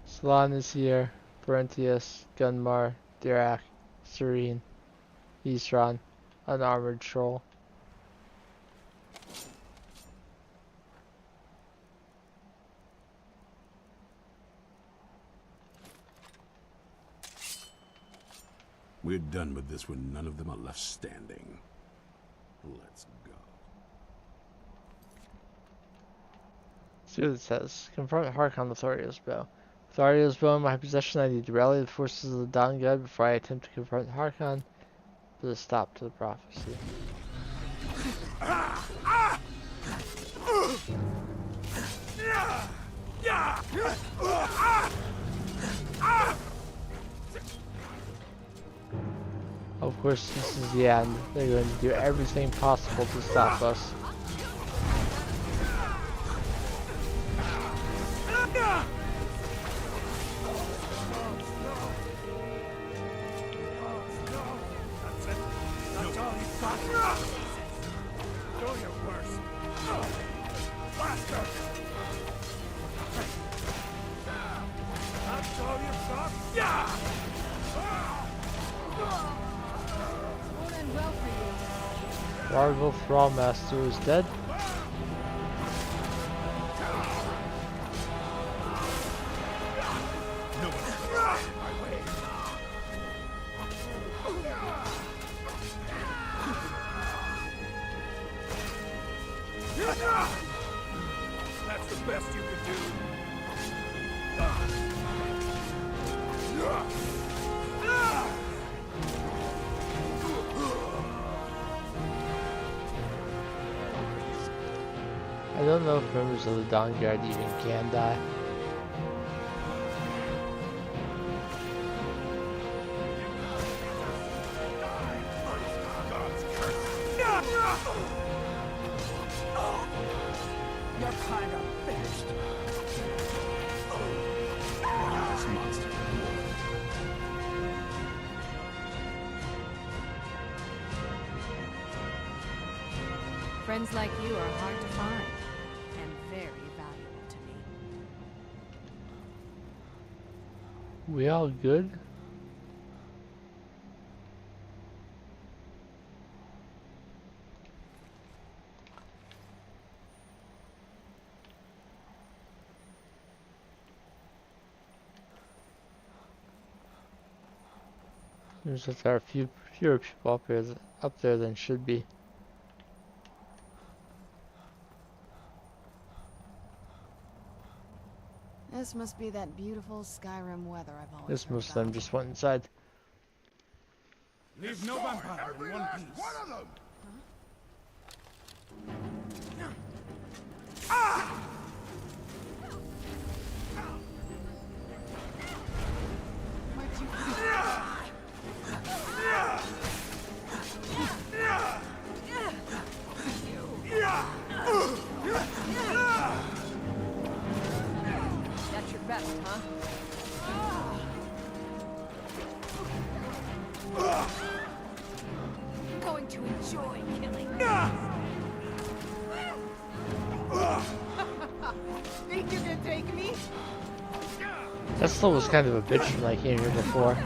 Salon is here. Parentius, Gunmar, Dirac, Serene, Isran, Unarmored Troll. We're done with this when none of them are left standing. Let's go. See what it says. Confront Harkon with Auriel's bow. With Auriel's bow in my possession, I need to rally the forces of the Dawn God before I attempt to confront Harkon. Put a stop to the prophecy. Of course, this is the end. They're going to do everything possible to stop us. Largo Thrallmaster is dead. That's the best you could do. I don't know if members of the Dawn Guard even can die. You're kind of finished. This monster. Friends like you are hard to find, and very valuable to me. We all good? There's just there are fewer people up there than should be. This must be that beautiful Skyrim weather I've always This heard most of them about. just went inside. Leave no vampire in one piece. One of them! That's your best, huh? I'm going to enjoy killing. Think you can take me? That still was kind of a bitch when I came here before.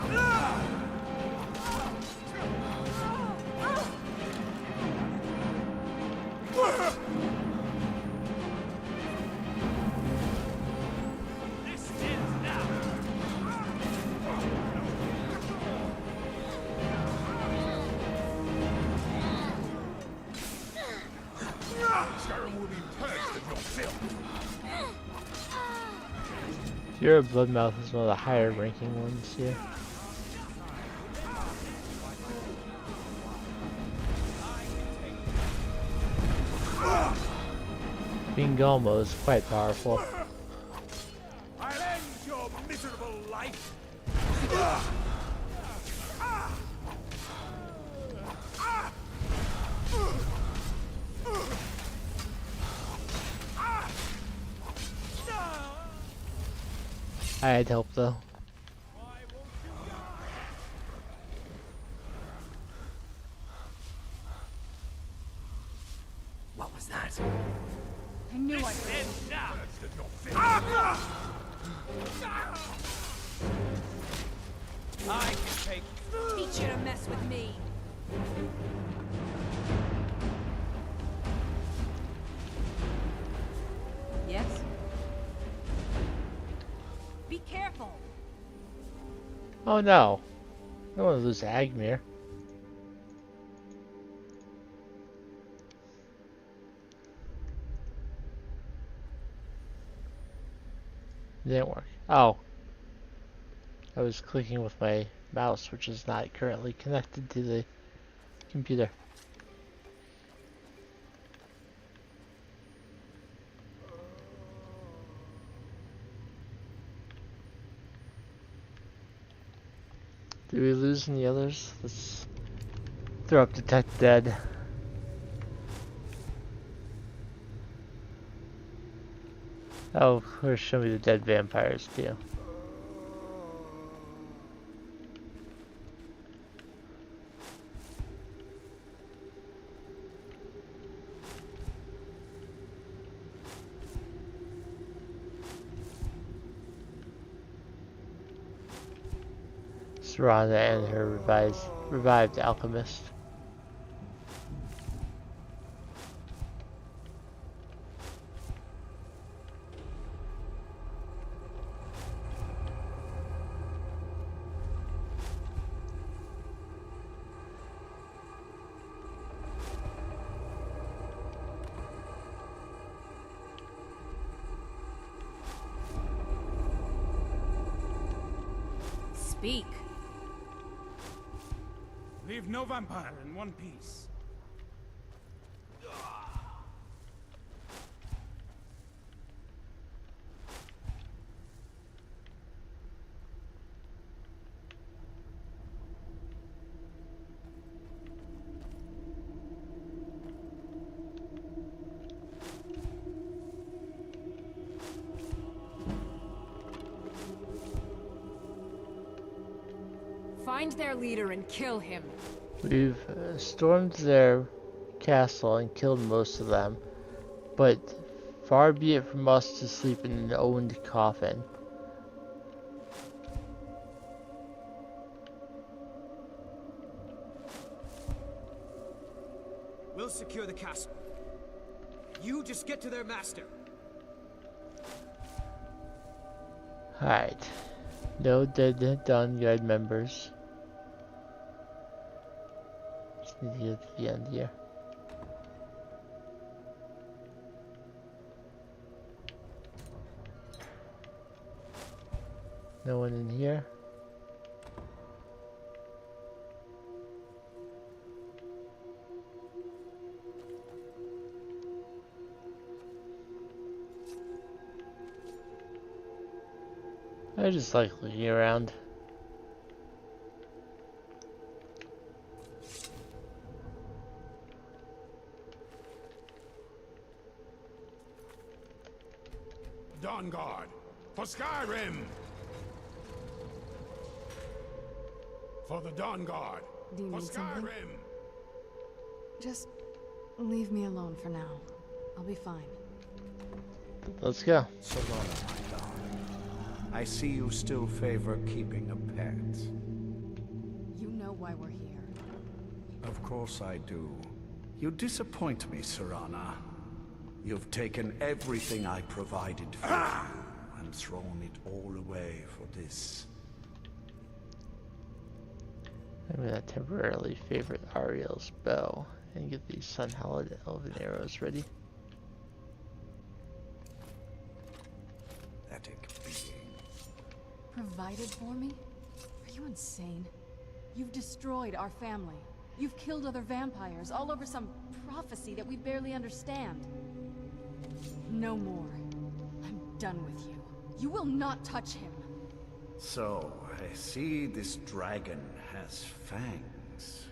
Skyrim will be purged of your filth. Your Bloodmouth is one of the higher ranking ones here. Bingomo is quite powerful. I'll end your miserable life. I had help though. What was that? I knew I could. I can take Teach you to mess with me. Yes? Be careful. Oh no. I don't want to lose Agmir. Didn't work. Oh. I was clicking with my mouse, which is not currently connected to the computer. Did we lose any others? Let's throw up detect dead. Oh, of course, show me the dead vampires too. Rhonda and her revived alchemist. Speak. Leave no vampire in one piece. Find their leader and kill him. We've stormed their castle and killed most of them, but far be it from us to sleep in an owned coffin. We'll secure the castle. You just get to their master. Alright. No dead Dawn Guard members. Just need to get to the end here. No one in here. I just like looking around. Dawn Guard, for Skyrim! For the Dawn Guard, Do you for need something? Skyrim! Just leave me alone for now. I'll be fine. Let's go. Solana, my darling. I see you still favor keeping a pet. You know why we're here. Of course I do. You disappoint me, Serana. You've taken everything I provided for you and thrown it all away for this. I'm gonna temporarily favorite Auriel's bow and get these sun-hallowed elven arrows ready. Pathetic being. Provided for me? Are you insane? You've destroyed our family. You've killed other vampires, all over some prophecy that we barely understand. No more. I'm done with you. You will not touch him. So, I see this dragon has fangs.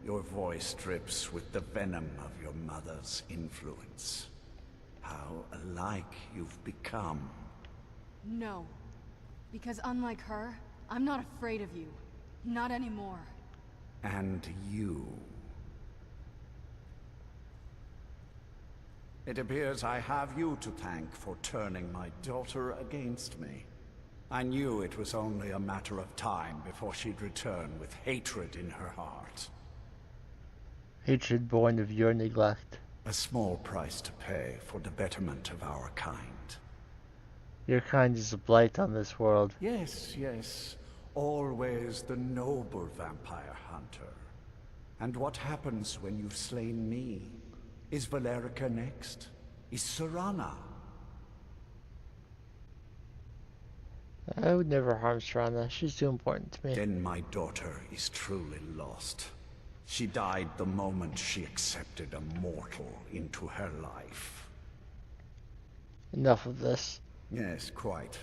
Your voice drips with the venom of your mother's influence. How alike you've become. No. Because unlike her, I'm not afraid of you. Not anymore. And you. It appears I have you to thank for turning my daughter against me. I knew it was only a matter of time before she'd return with hatred in her heart. Hatred born of your neglect. A small price to pay for the betterment of our kind. Your kind is a blight on this world. Yes, yes. Always the noble vampire hunter. And what happens when you've slain me? Is Valerica next? Is Serana? I would never harm Serana. She's too important to me. Then my daughter is truly lost. She died the moment she accepted a mortal into her life. Enough of this. Yes, quite.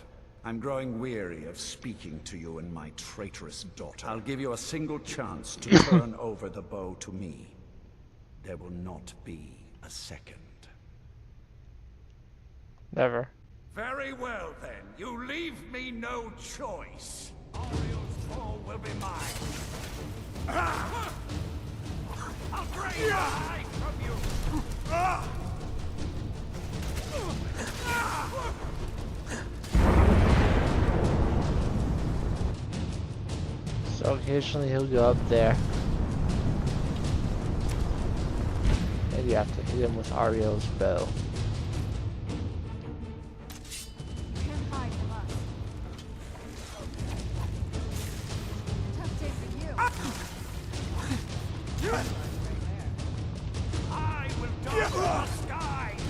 I'm growing weary of speaking to you and my traitorous daughter. I'll give you a single chance to turn over the bow to me. There will not be a second. Never. Very well then, you leave me no choice. Auriel's ball will be mine. I'll drain your eye from you. So occasionally he'll go up there. And you have to hit him with Auriel's bow. Can't hide from us. Tough day for you. I will dart the skies.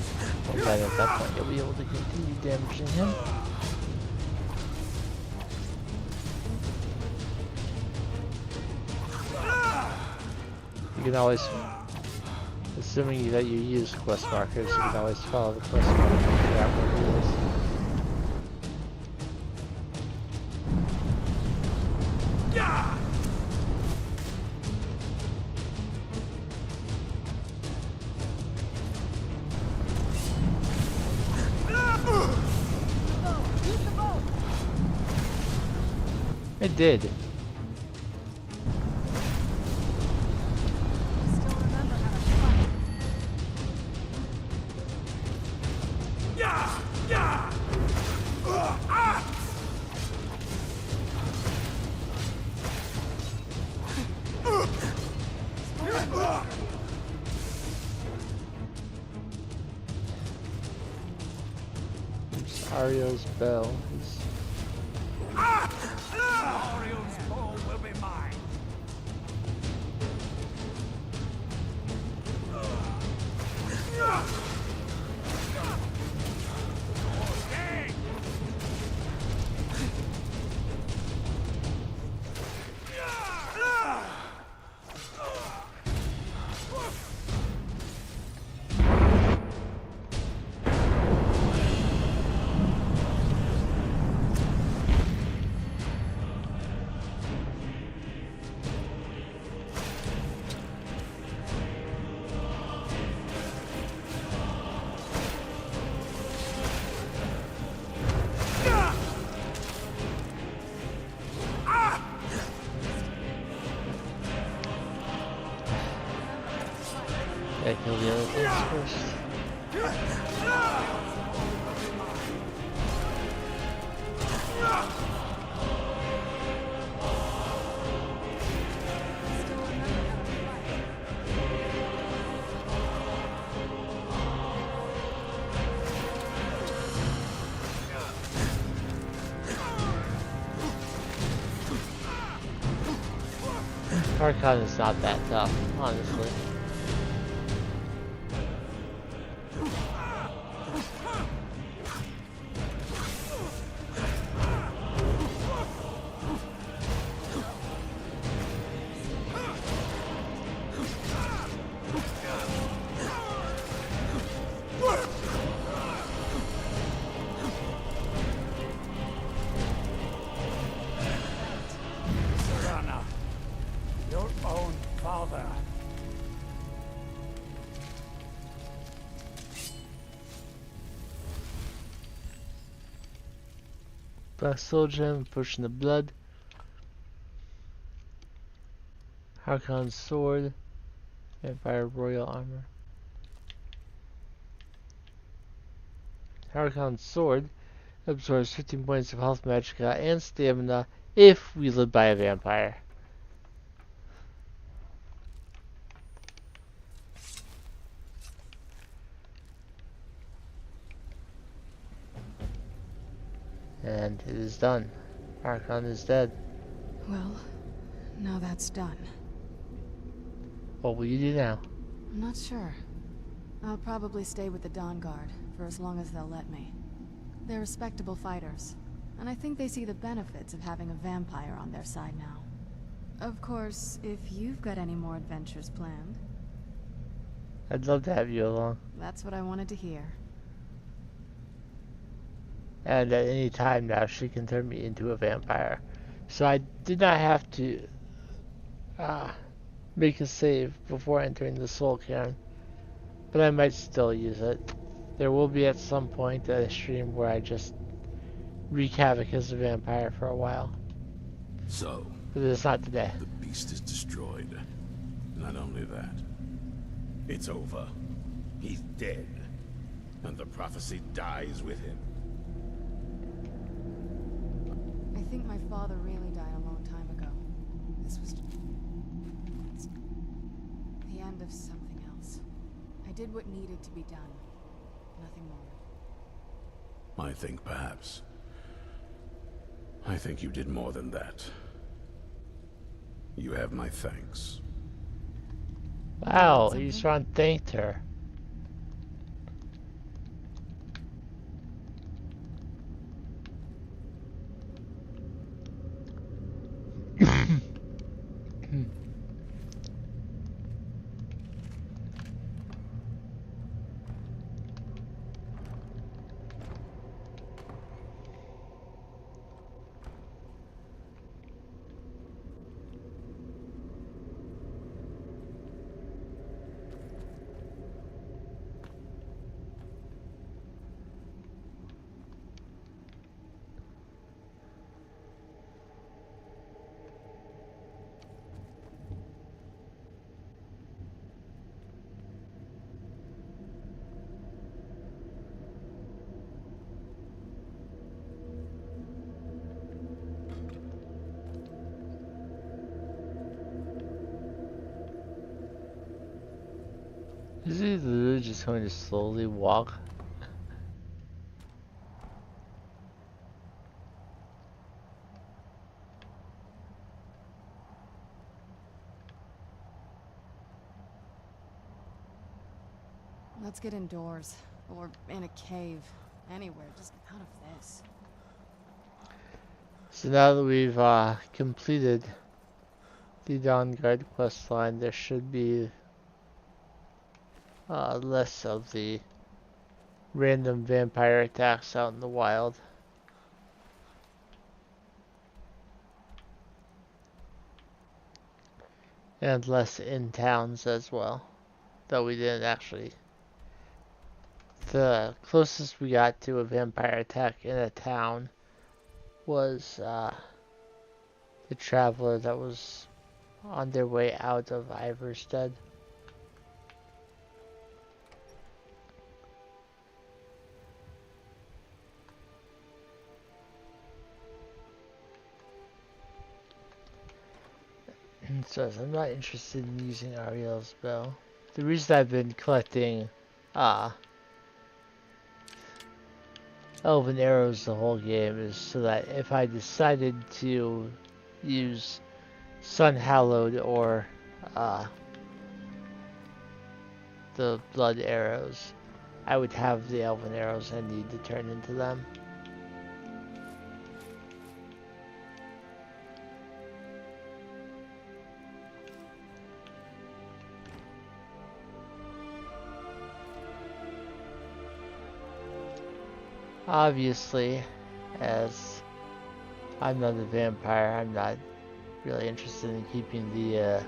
And then at that point you'll be able to continue damaging him. You can always, assuming that you use quest markers, you can always follow the quest marker and figure out what it is. It did. Auriel's bell. Auriel's ball will be mine. Okay. Gotta kill the other things first. Archon is not that tough, honestly. Black Soul Gem, pushing the blood. Harkon's sword. Vampire royal armor. Harkon's sword absorbs 15 points of health, magicka, and stamina if wielded by a vampire. And it is done. Harkon is dead. Well, now that's done. What will you do now? I'm not sure. I'll probably stay with the Dawn Guard for as long as they'll let me. They're respectable fighters, and I think they see the benefits of having a vampire on their side now. Of course, if you've got any more adventures planned. I'd love to have you along. That's what I wanted to hear. And at any time now, she can turn me into a vampire. So I did not have to make a save before entering the Soul Cairn. But I might still use it. There will be at some point a stream where I just wreak havoc as a vampire for a while. So, but it's not today. The beast is destroyed. Not only that, it's over. He's dead. And the prophecy dies with him. I think my father really died a long time ago. This was the end of something else. I did what needed to be done. Nothing more. I think you did more than that. You have my thanks. Wow, Isran thanked her. Is he literally just going to slowly walk? Let's get indoors. Or in a cave. Anywhere, just out of this. So now that we've completed the Dawn Guard quest line, there should be less of the random vampire attacks out in the wild. And less in towns as well. Though we didn't actually. The closest we got to a vampire attack in a town was the traveler that was on their way out of Iverstead. So I'm not interested in using Auriel's bow. The reason I've been collecting elven arrows the whole game is so that if I decided to use Sun Hallowed or the blood arrows, I would have the elven arrows I need to turn into them. Obviously, as I'm not a vampire, I'm not really interested in keeping the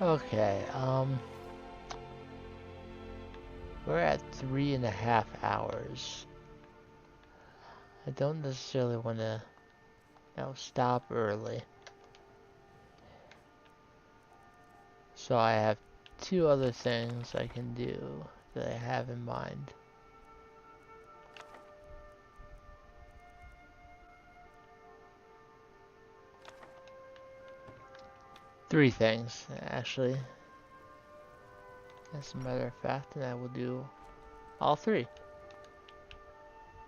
okay, we're at 3.5 hours. I don't necessarily want to stop early. So I have 2 other things I can do that I have in mind. Three things, actually. As a matter of fact, and I will do all 3.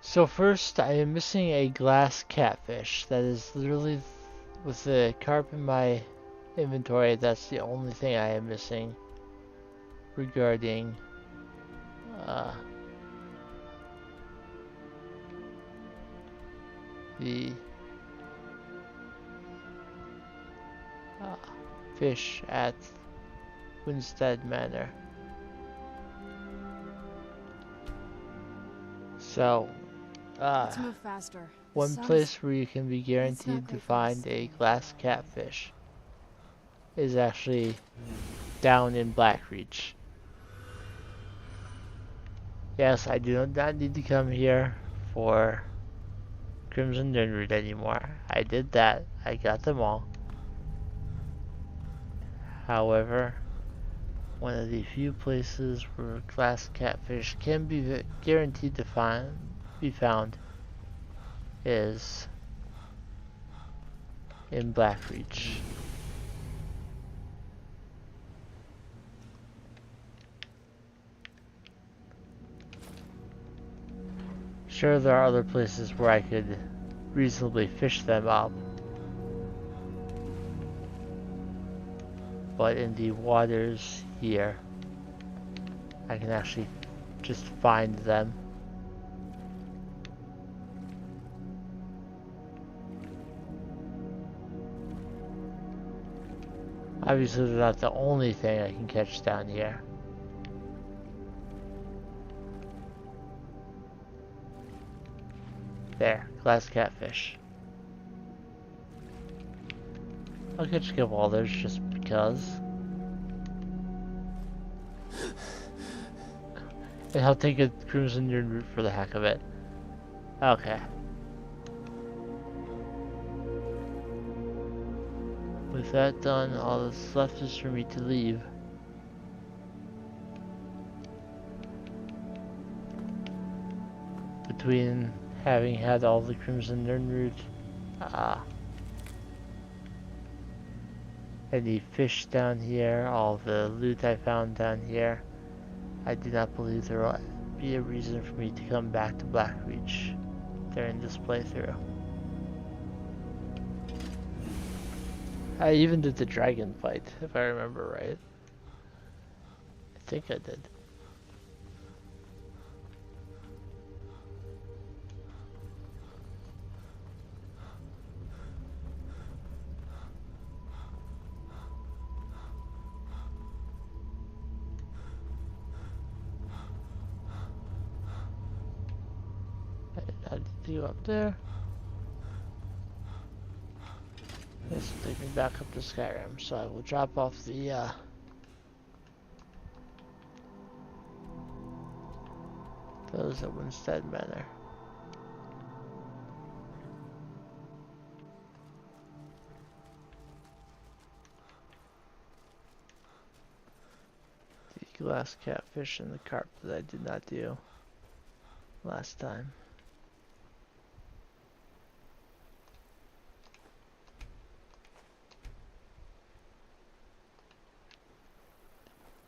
So first, I am missing a glass catfish. That is literally, with the carp in my inventory, that's the only thing I am missing regarding the fish at Winstead Manor. So, Let's move faster. one place where you can be guaranteed to find a glass catfish is actually down in Blackreach. Yes, I do not need to come here for Crimson Nirnroot anymore. I did that. I got them all. However, one of the few places where glass catfish can be guaranteed to be found is in Blackreach. Sure, there are other places where I could reasonably fish them up, but in the waters here, I can actually just find them. Obviously, they're not the only thing I can catch down here. There, glass catfish. I'll catch a couple others just because. And I'll take a Crimson Nirnroot for the heck of it. Okay. With that done, all that's left is for me to leave. Between having had all the Crimson Nirnroot, any fish down here, all the loot I found down here, I do not believe there will be a reason for me to come back to Blackreach during this playthrough. I even did the dragon fight, if I remember right. I think I did. I did you up there. This will take me back up to Skyrim, so I will drop off the those at Winstead Manor. The glass catfish and the carp that I did not do. last time.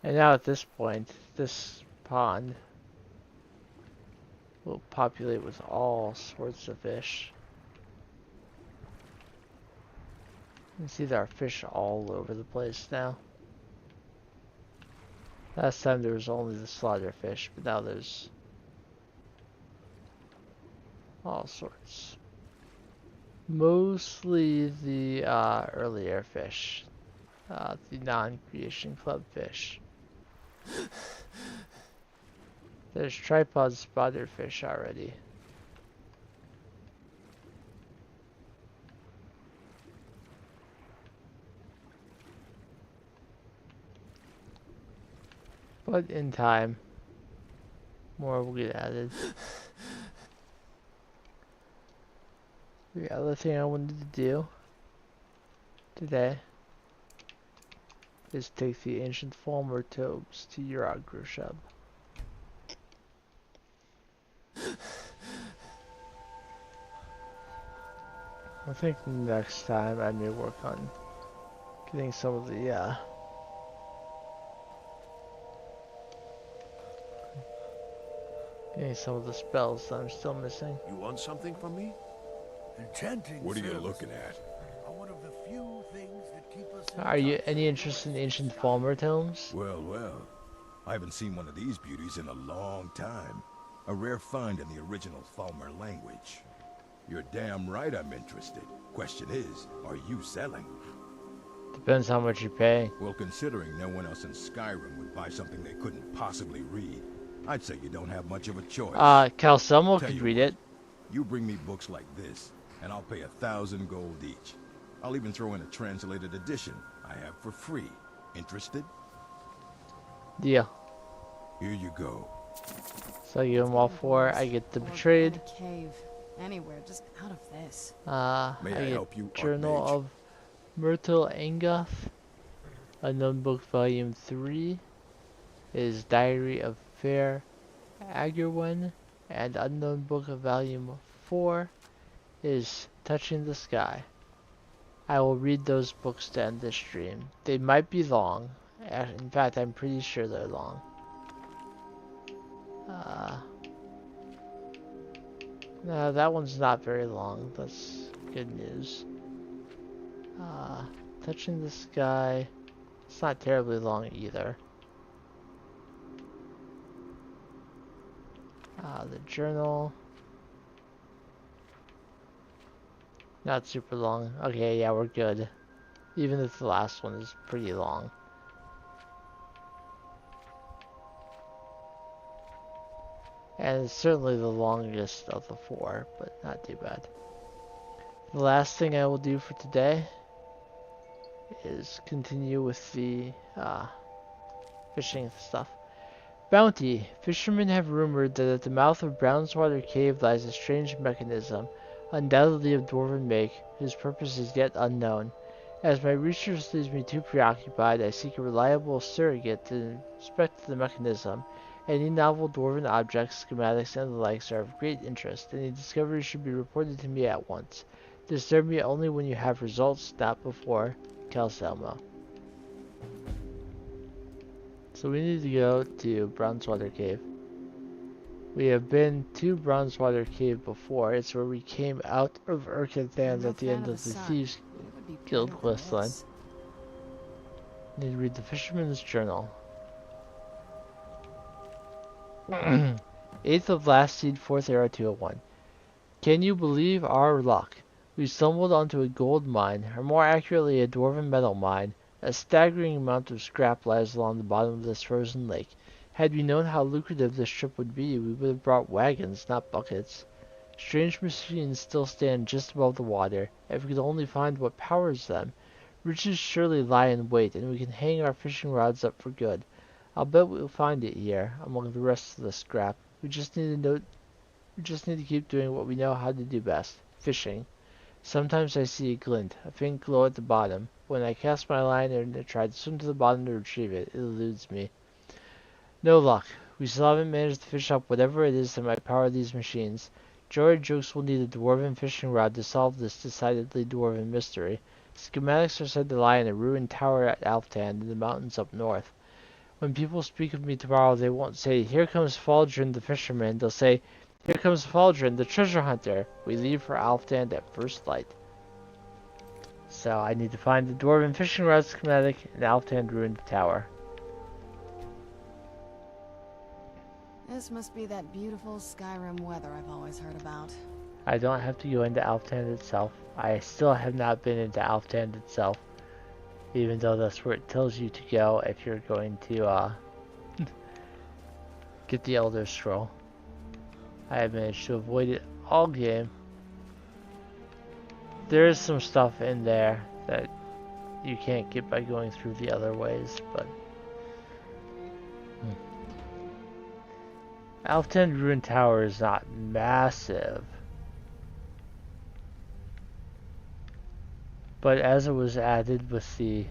And now at this point, this pond will populate with all sorts of fish. You can see there are fish all over the place now. Last time there was only the slaughterfish, but now there's all sorts. Mostly the earlier fish, the non-creation club fish. There's tripod spotted fish already. But in time, more will get added. The other thing I wanted to do today is take the ancient Falmer tobes to your Agrashub. I think next time I may work on getting some of the getting some of the spells that I'm still missing. You want something from me? Enchanting. What are you looking at? Are one of the few things that keep us in Are you touch. any interested in ancient Falmer tomes? Well, well. I haven't seen one of these beauties in a long time. A rare find in the original Falmer language. You're damn right I'm interested. Question is, are you selling? Depends how much you pay. Well, considering no one else in Skyrim would buy something they couldn't possibly read, I'd say you don't have much of a choice. Calselmo Tell could you read what, it. You bring me books like this, and I'll pay 1,000 gold each. I'll even throw in a translated edition I have for free. Interested? Deal. Here you go. So I give them all 4. I get the betrayed. Cave. Anywhere, just out of this. May I I get help you, Journal Archmage? of Myrtle Angoth. Unknown Book Volume 3 is Diary of Fair Agerwen. And Unknown Book of Volume 4 is Touching the Sky. I will read those books to end this stream. They might be long. In fact, I'm pretty sure they're long. No, that one's not very long. That's good news. Touching the Sky. It's not terribly long either. The journal. Not super long. Okay, yeah, we're good. Even if the last one is pretty long. And it's certainly the longest of the 4, but not too bad. The last thing I will do for today is continue with the fishing stuff. Bounty. Fishermen have rumored that at the mouth of Brownswater Cave lies a strange mechanism, undoubtedly of dwarven make, whose purpose is yet unknown. As my research leaves me too preoccupied, I seek a reliable surrogate to inspect the mechanism. Any novel dwarven objects, schematics, and the likes are of great interest. Any discovery should be reported to me at once. Disturb me only when you have results, not before. Calselmo. So we need to go to Bronzewater Cave. We have been to Bronzewater Cave before. It's where we came out of Urkathan at the end of the Thieves Guild questline. Need to read the Fisherman's Journal. 8th of last seed, 4th era 201. Can you believe our luck? We stumbled onto a gold mine, or more accurately a dwarven metal mine. A staggering amount of scrap lies along the bottom of this frozen lake. Had we known how lucrative this trip would be, we would have brought wagons, not buckets. Strange machines still stand just above the water. If we could only find what powers them. Riches surely lie in wait, and we can hang our fishing rods up for good. I'll bet we'll find it here, among the rest of the scrap. We just need to keep doing what we know how to do best, fishing. Sometimes I see a glint, a faint glow at the bottom. When I cast my line and try to swim to the bottom to retrieve it, it eludes me. No luck. We still haven't managed to fish up whatever it is that might power these machines. Jory jokes we'll need a dwarven fishing rod to solve this decidedly dwarven mystery. Schematics are said to lie in a ruined tower at Alftan in the mountains up north. When people speak of me tomorrow, they won't say, "Here comes Faldrin the fisherman." They'll say, "Here comes Faldrin the treasure hunter." We leave for Alftan at first light. So I need to find the dwarven fishing rod schematic in Alftan ruined tower. This must be that beautiful Skyrim weather I've always heard about. I don't have to go into Alftan itself. I still have not been into Alftan itself. Even though that's where it tells you to go if you're going to get the Elder Scroll. I have managed to avoid it all game. There is some stuff in there that you can't get by going through the other ways, but Alftan Ruined Tower is not massive. But as it was added with the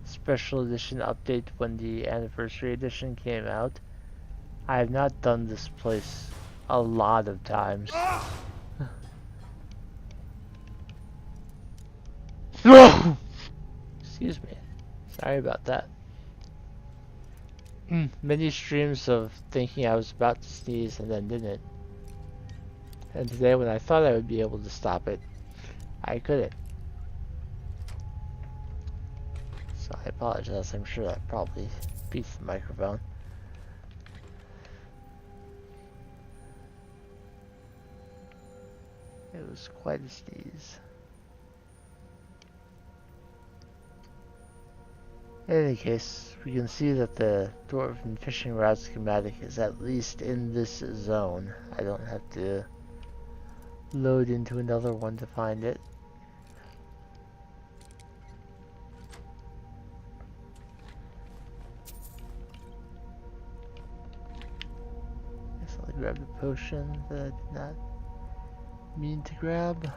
special edition update when the anniversary edition came out, I have not done this place a lot of times. Excuse me. Sorry about that. Many streams of thinking I was about to sneeze and then didn't. And today when I thought I would be able to stop it, I couldn't. So I apologize. I'm sure that probably beats the microphone. It was quite a sneeze. In any case, we can see that the dwarven fishing rod schematic is at least in this zone. I don't have to load into another one to find it. Guess I'll grab the potion that I did not mean to grab.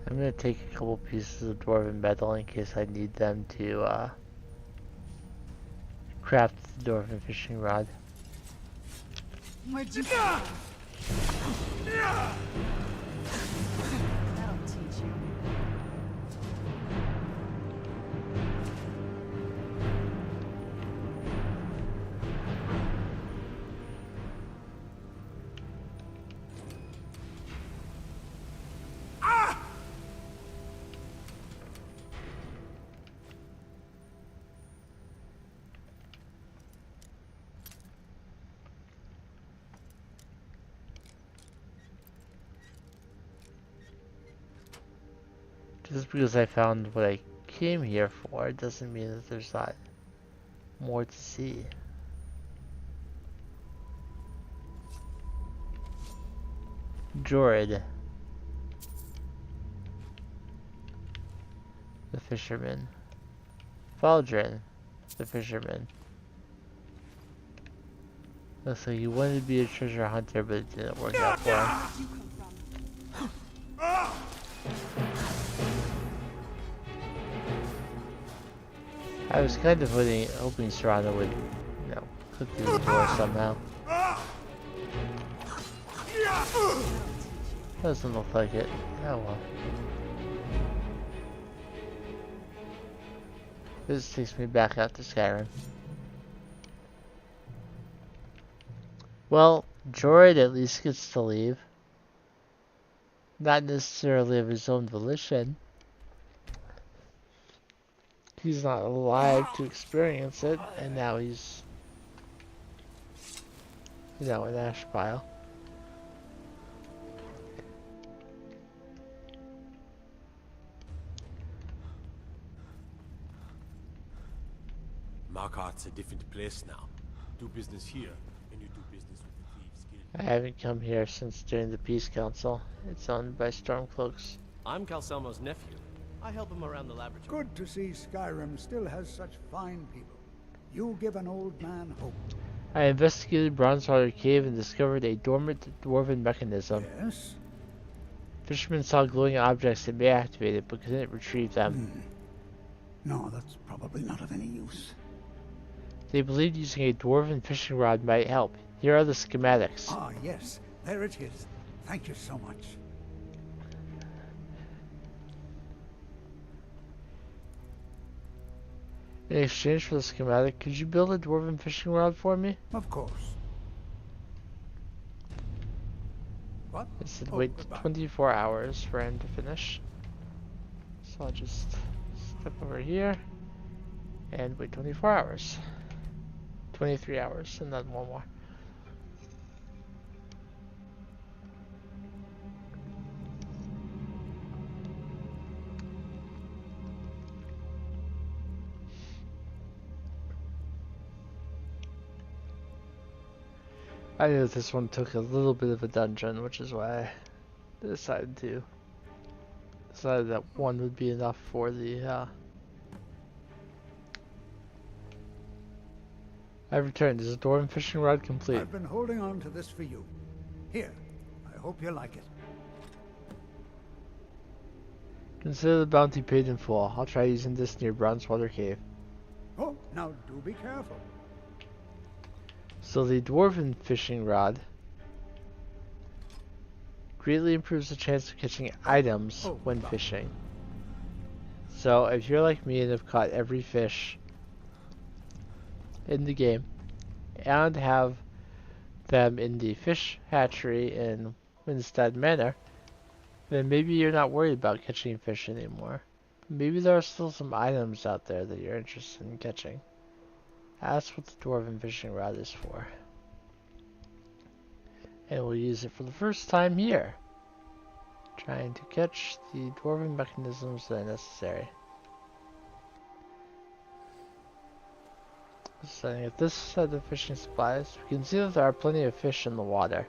I'm gonna take a couple pieces of dwarven metal in case I need them to craft the dwarven fishing rod. Where'd you go? That'll teach you. Just because I found what I came here for doesn't mean that there's not more to see. Jorid, the fisherman. Faldrin, the fisherman. Looks like he wanted to be a treasure hunter, but it didn't work out for him. I was kind of hoping Serrano would, you know, click through the door somehow. Doesn't look like it. Oh well. This takes me back out to Skyrim. Well, Jorid at least gets to leave. Not necessarily of his own volition. He's not alive to experience it, and now he's, you know, an ash pile. Markart's a different place now. Do business here, and you do business with the Thieves Guild. I haven't come here since during the Peace Council. It's owned by Stormcloaks. I'm Calcelmo's nephew. I help him around the laboratory. Good to see Skyrim still has such fine people. You give an old man hope. I investigated Bronzewater Cave and discovered a dormant dwarven mechanism. Yes? Fishermen saw glowing objects that may activate it, but couldn't retrieve them. No, that's probably not of any use. They believed using a dwarven fishing rod might help. Here are the schematics. Ah, yes. There it is. Thank you so much. In exchange for the schematic, could you build a dwarven fishing rod for me? Of course. What? It said wait 24 hours for him to finish. So I'll just step over here and wait 24 hours. 23 hours and then one more. I knew this one took a little bit of a dungeon, which is why I decided that one would be enough for the I've returned. Is the dwarven fishing rod complete? I've been holding on to this for you. Here, I hope you like it. Consider the bounty paid in full. I'll try using this near Bronzewater Cave. Oh, now do be careful. So the dwarven fishing rod greatly improves the chance of catching items when fishing. So if you're like me and have caught every fish in the game and have them in the fish hatchery in Winstead Manor, then maybe you're not worried about catching fish anymore. Maybe there are still some items out there that you're interested in catching. That's what the dwarven fishing rod is for. And we'll use it for the first time here. Trying to catch the dwarven mechanisms that are necessary. Setting at this set of fishing supplies, we can see that there are plenty of fish in the water.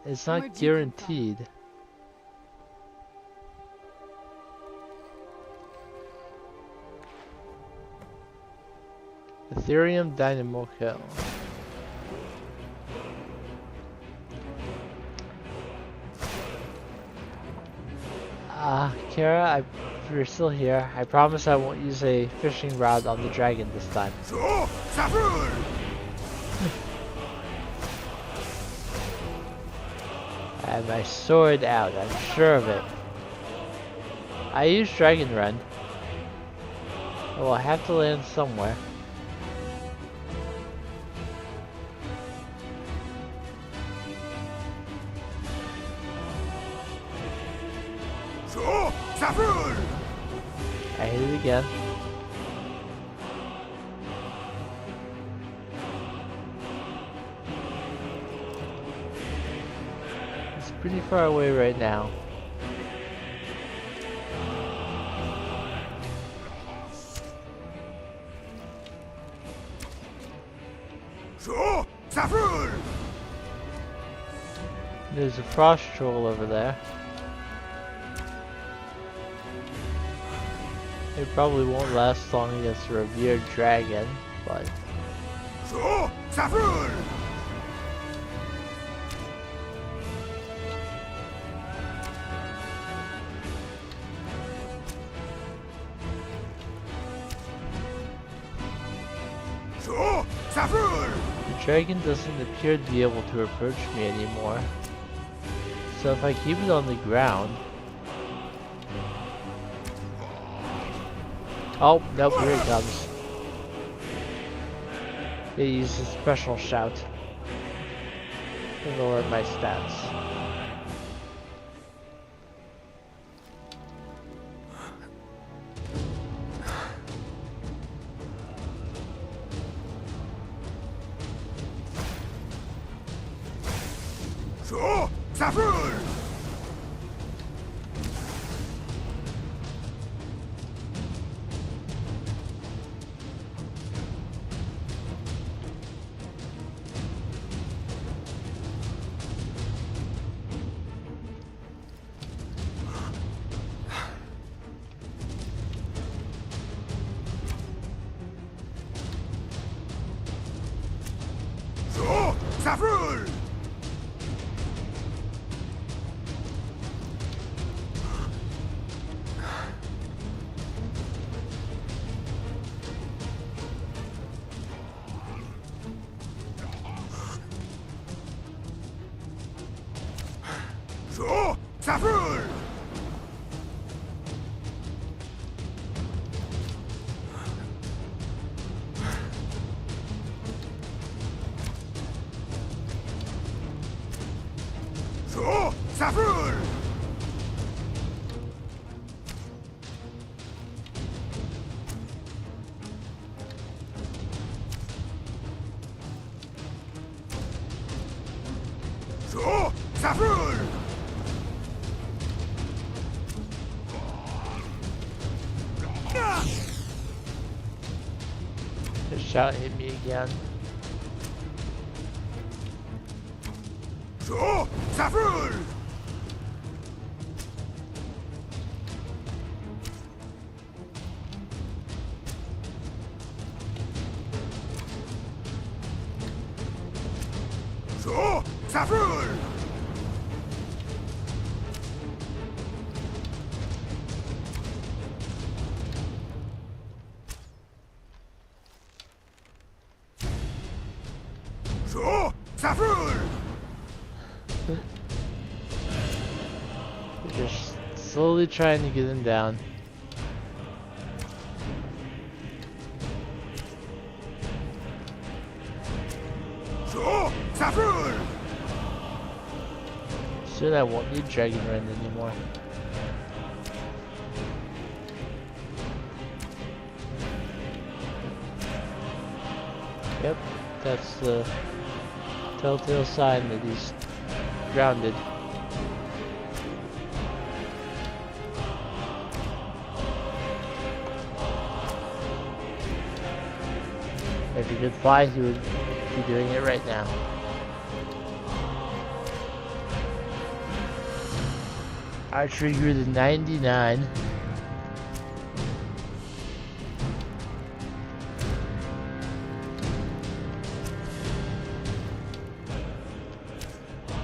It's not guaranteed. Ethereum Dynamo Kill. Kara, if you're still here, I promise I won't use a fishing rod on the dragon this time. I have my sword out, I'm sure of it. I use Dragon Run. I will have to land somewhere. I hit it again. It's pretty far away right now. There's a frost troll over there. It probably won't last long against a revered dragon, but... The dragon doesn't appear to be able to approach me anymore. So if I keep it on the ground... Oh, nope, here it comes. It uses special shout to lower my stats. Savrul! So, Savrul! So, Savrul! So, Savrul! The shot hit me again. So, Savrul! So, Savrul! So, Savrul! We're just slowly trying to get him down. So, Savrul! Soon I won't need Dragon Rend anymore. Yep, that's the telltale sign that he's grounded. If he could fly, he would be doing it right now. Archery grew to 99.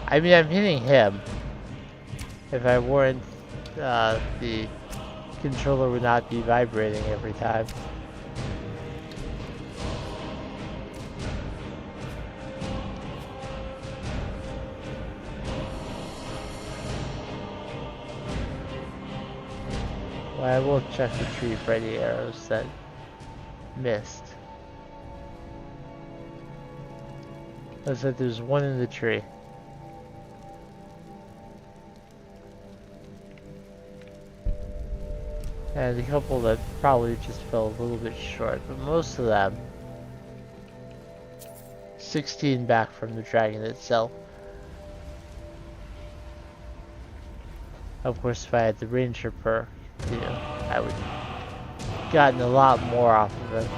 I mean, I'm hitting him. If I weren't, the controller would not be vibrating every time. Well, I will check the tree for any arrows that missed. Looks like there's one in the tree. And a couple that probably just fell a little bit short, but most of them 16 back from the dragon itself. Of course, if I had the ranger perk, you know, I would have gotten a lot more off of it.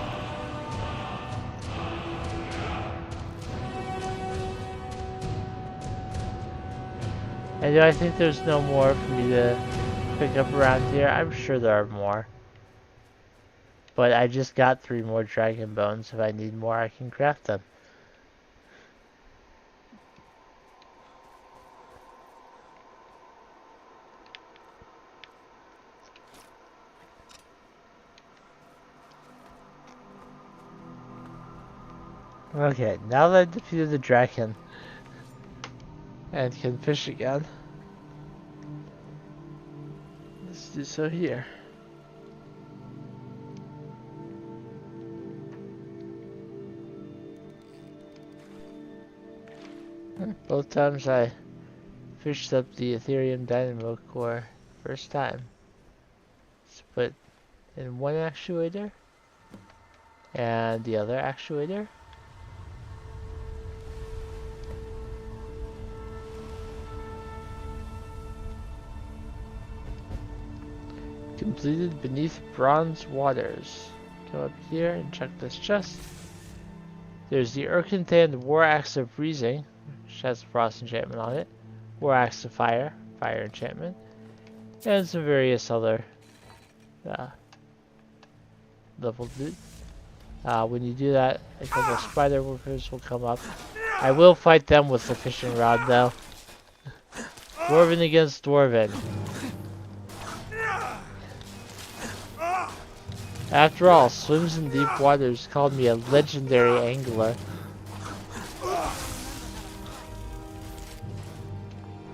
And do I think there's no more for me to pick up around here? I'm sure there are more. But I just got 3 more dragon bones. If I need more, I can craft them. Okay, now that I defeated the dragon and can fish again, let's do so here. Both times I fished up the Ethereum Dynamo Core first time. Let's put in one actuator and the other actuator. Completed beneath bronze waters. Come up here and check this chest. There's the Urkentand War Axe of Breezing, which has a frost enchantment on it. War Axe of Fire, fire enchantment. And some various other level loot. When you do that, a couple of spider workers will come up I will fight them with the fishing rod, though. Dwarven against Dwarven. After all, swims in deep waters called me a legendary angler.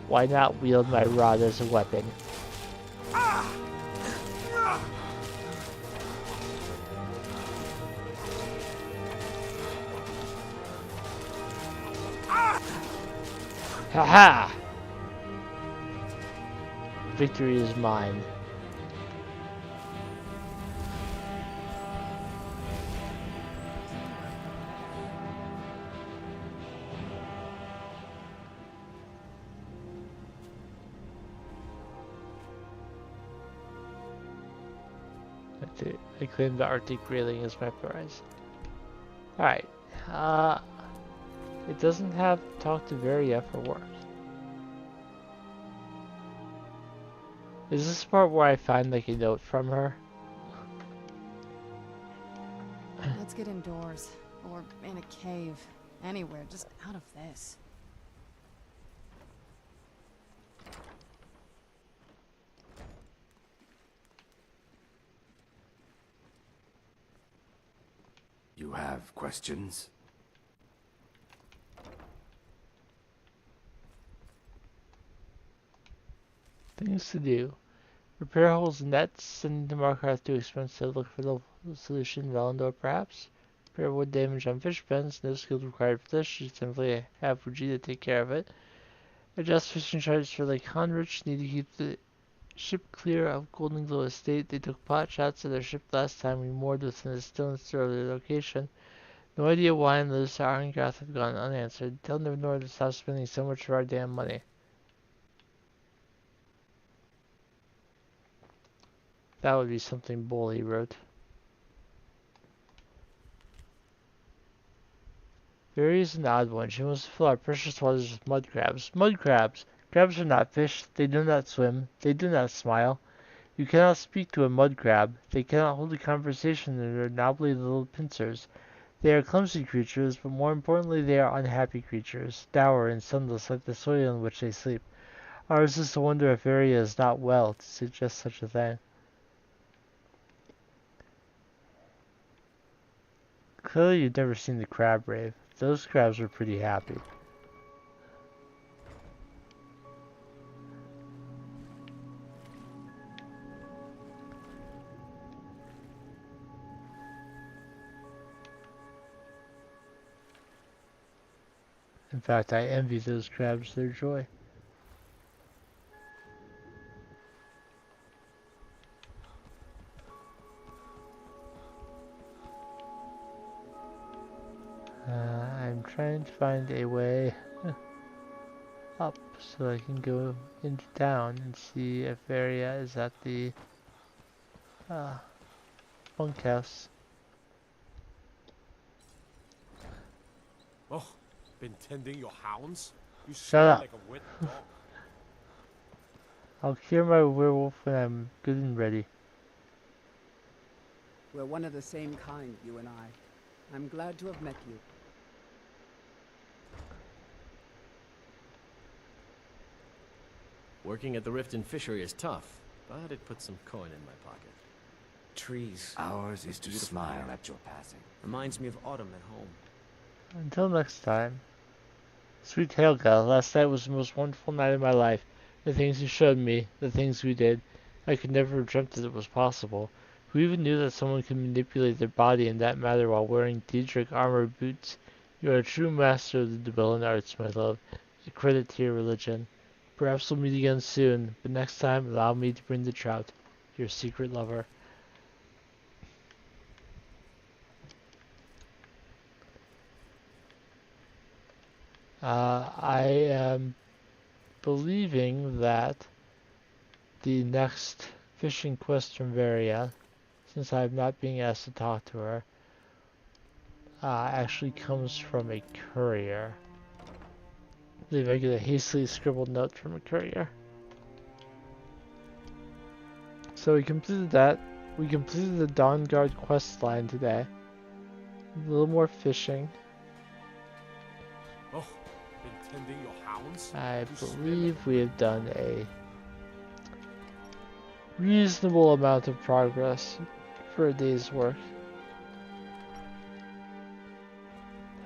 Why not wield my rod as a weapon? Haha! Victory is mine. That's it. I claim the Arctic railing as my prize. Alright. It doesn't have talk to Varia for work. Is this the part where I find like a note from her? Let's get indoors. Or in a cave. Anywhere, just out of this. You have questions? Things to do. Repair holes in nets, send to Markarth too expensive, look for the solution, Valandor perhaps. Repair wood damage on fish pens, no skill required for this, you simply have Fujita take care of it. Adjust fishing charges for Lake Hanrich, need to keep the ship clear of Golden Glow Estate. They took pot shots at their ship last time we moored within a stone's throw of their location. No idea why and those to Irongrath have gone unanswered. Tell Nor to stop spending so much of our damn money. That would be something Bully wrote. Very is an odd one. She wants to fill our precious waters with mud crabs. Mud crabs! Crabs are not fish. They do not swim. They do not smile. You cannot speak to a mud crab. They cannot hold a conversation in their knobbly little pincers. They are clumsy creatures, but more importantly they are unhappy creatures, dour and sunless like the soil in which they sleep. Ours is to wonder if Varia is not well to suggest such a thing. Clearly you've never seen the crab rave. Those crabs were pretty happy. In fact, I envy those crabs their joy. I'm trying to find a way up so I can go into town and see if Varia is at the bunkhouse. Oh, been tending your hounds? You Shut smell up. like a wet dog. I'll cure my werewolf when I'm good and ready. We're one of the same kind, you and I. I'm glad to have met you. Working at the Riften Fishery is tough, but it puts some coin in my pocket. Trees. Ours is to smile at your passing. Reminds me of autumn at home. Until next time. Sweet Helga, last night was the most wonderful night of my life. The things you showed me, the things we did. I could never have dreamt that it was possible. Who even knew that someone could manipulate their body in that manner while wearing Diedrich armored boots? You are a true master of the Debellan arts, my love. A credit to your religion. Perhaps we'll meet again soon, but next time allow me to bring the trout. Your secret lover. I am believing that the next fishing quest from Varia, since I'm not being asked to talk to her, actually comes from a courier. I believe I get a hastily scribbled note from a courier. So we completed that. We completed the Dawn Guard quest line today. A little more fishing. Oh, been tending your hounds? I believe we have done a reasonable amount of progress for a day's work.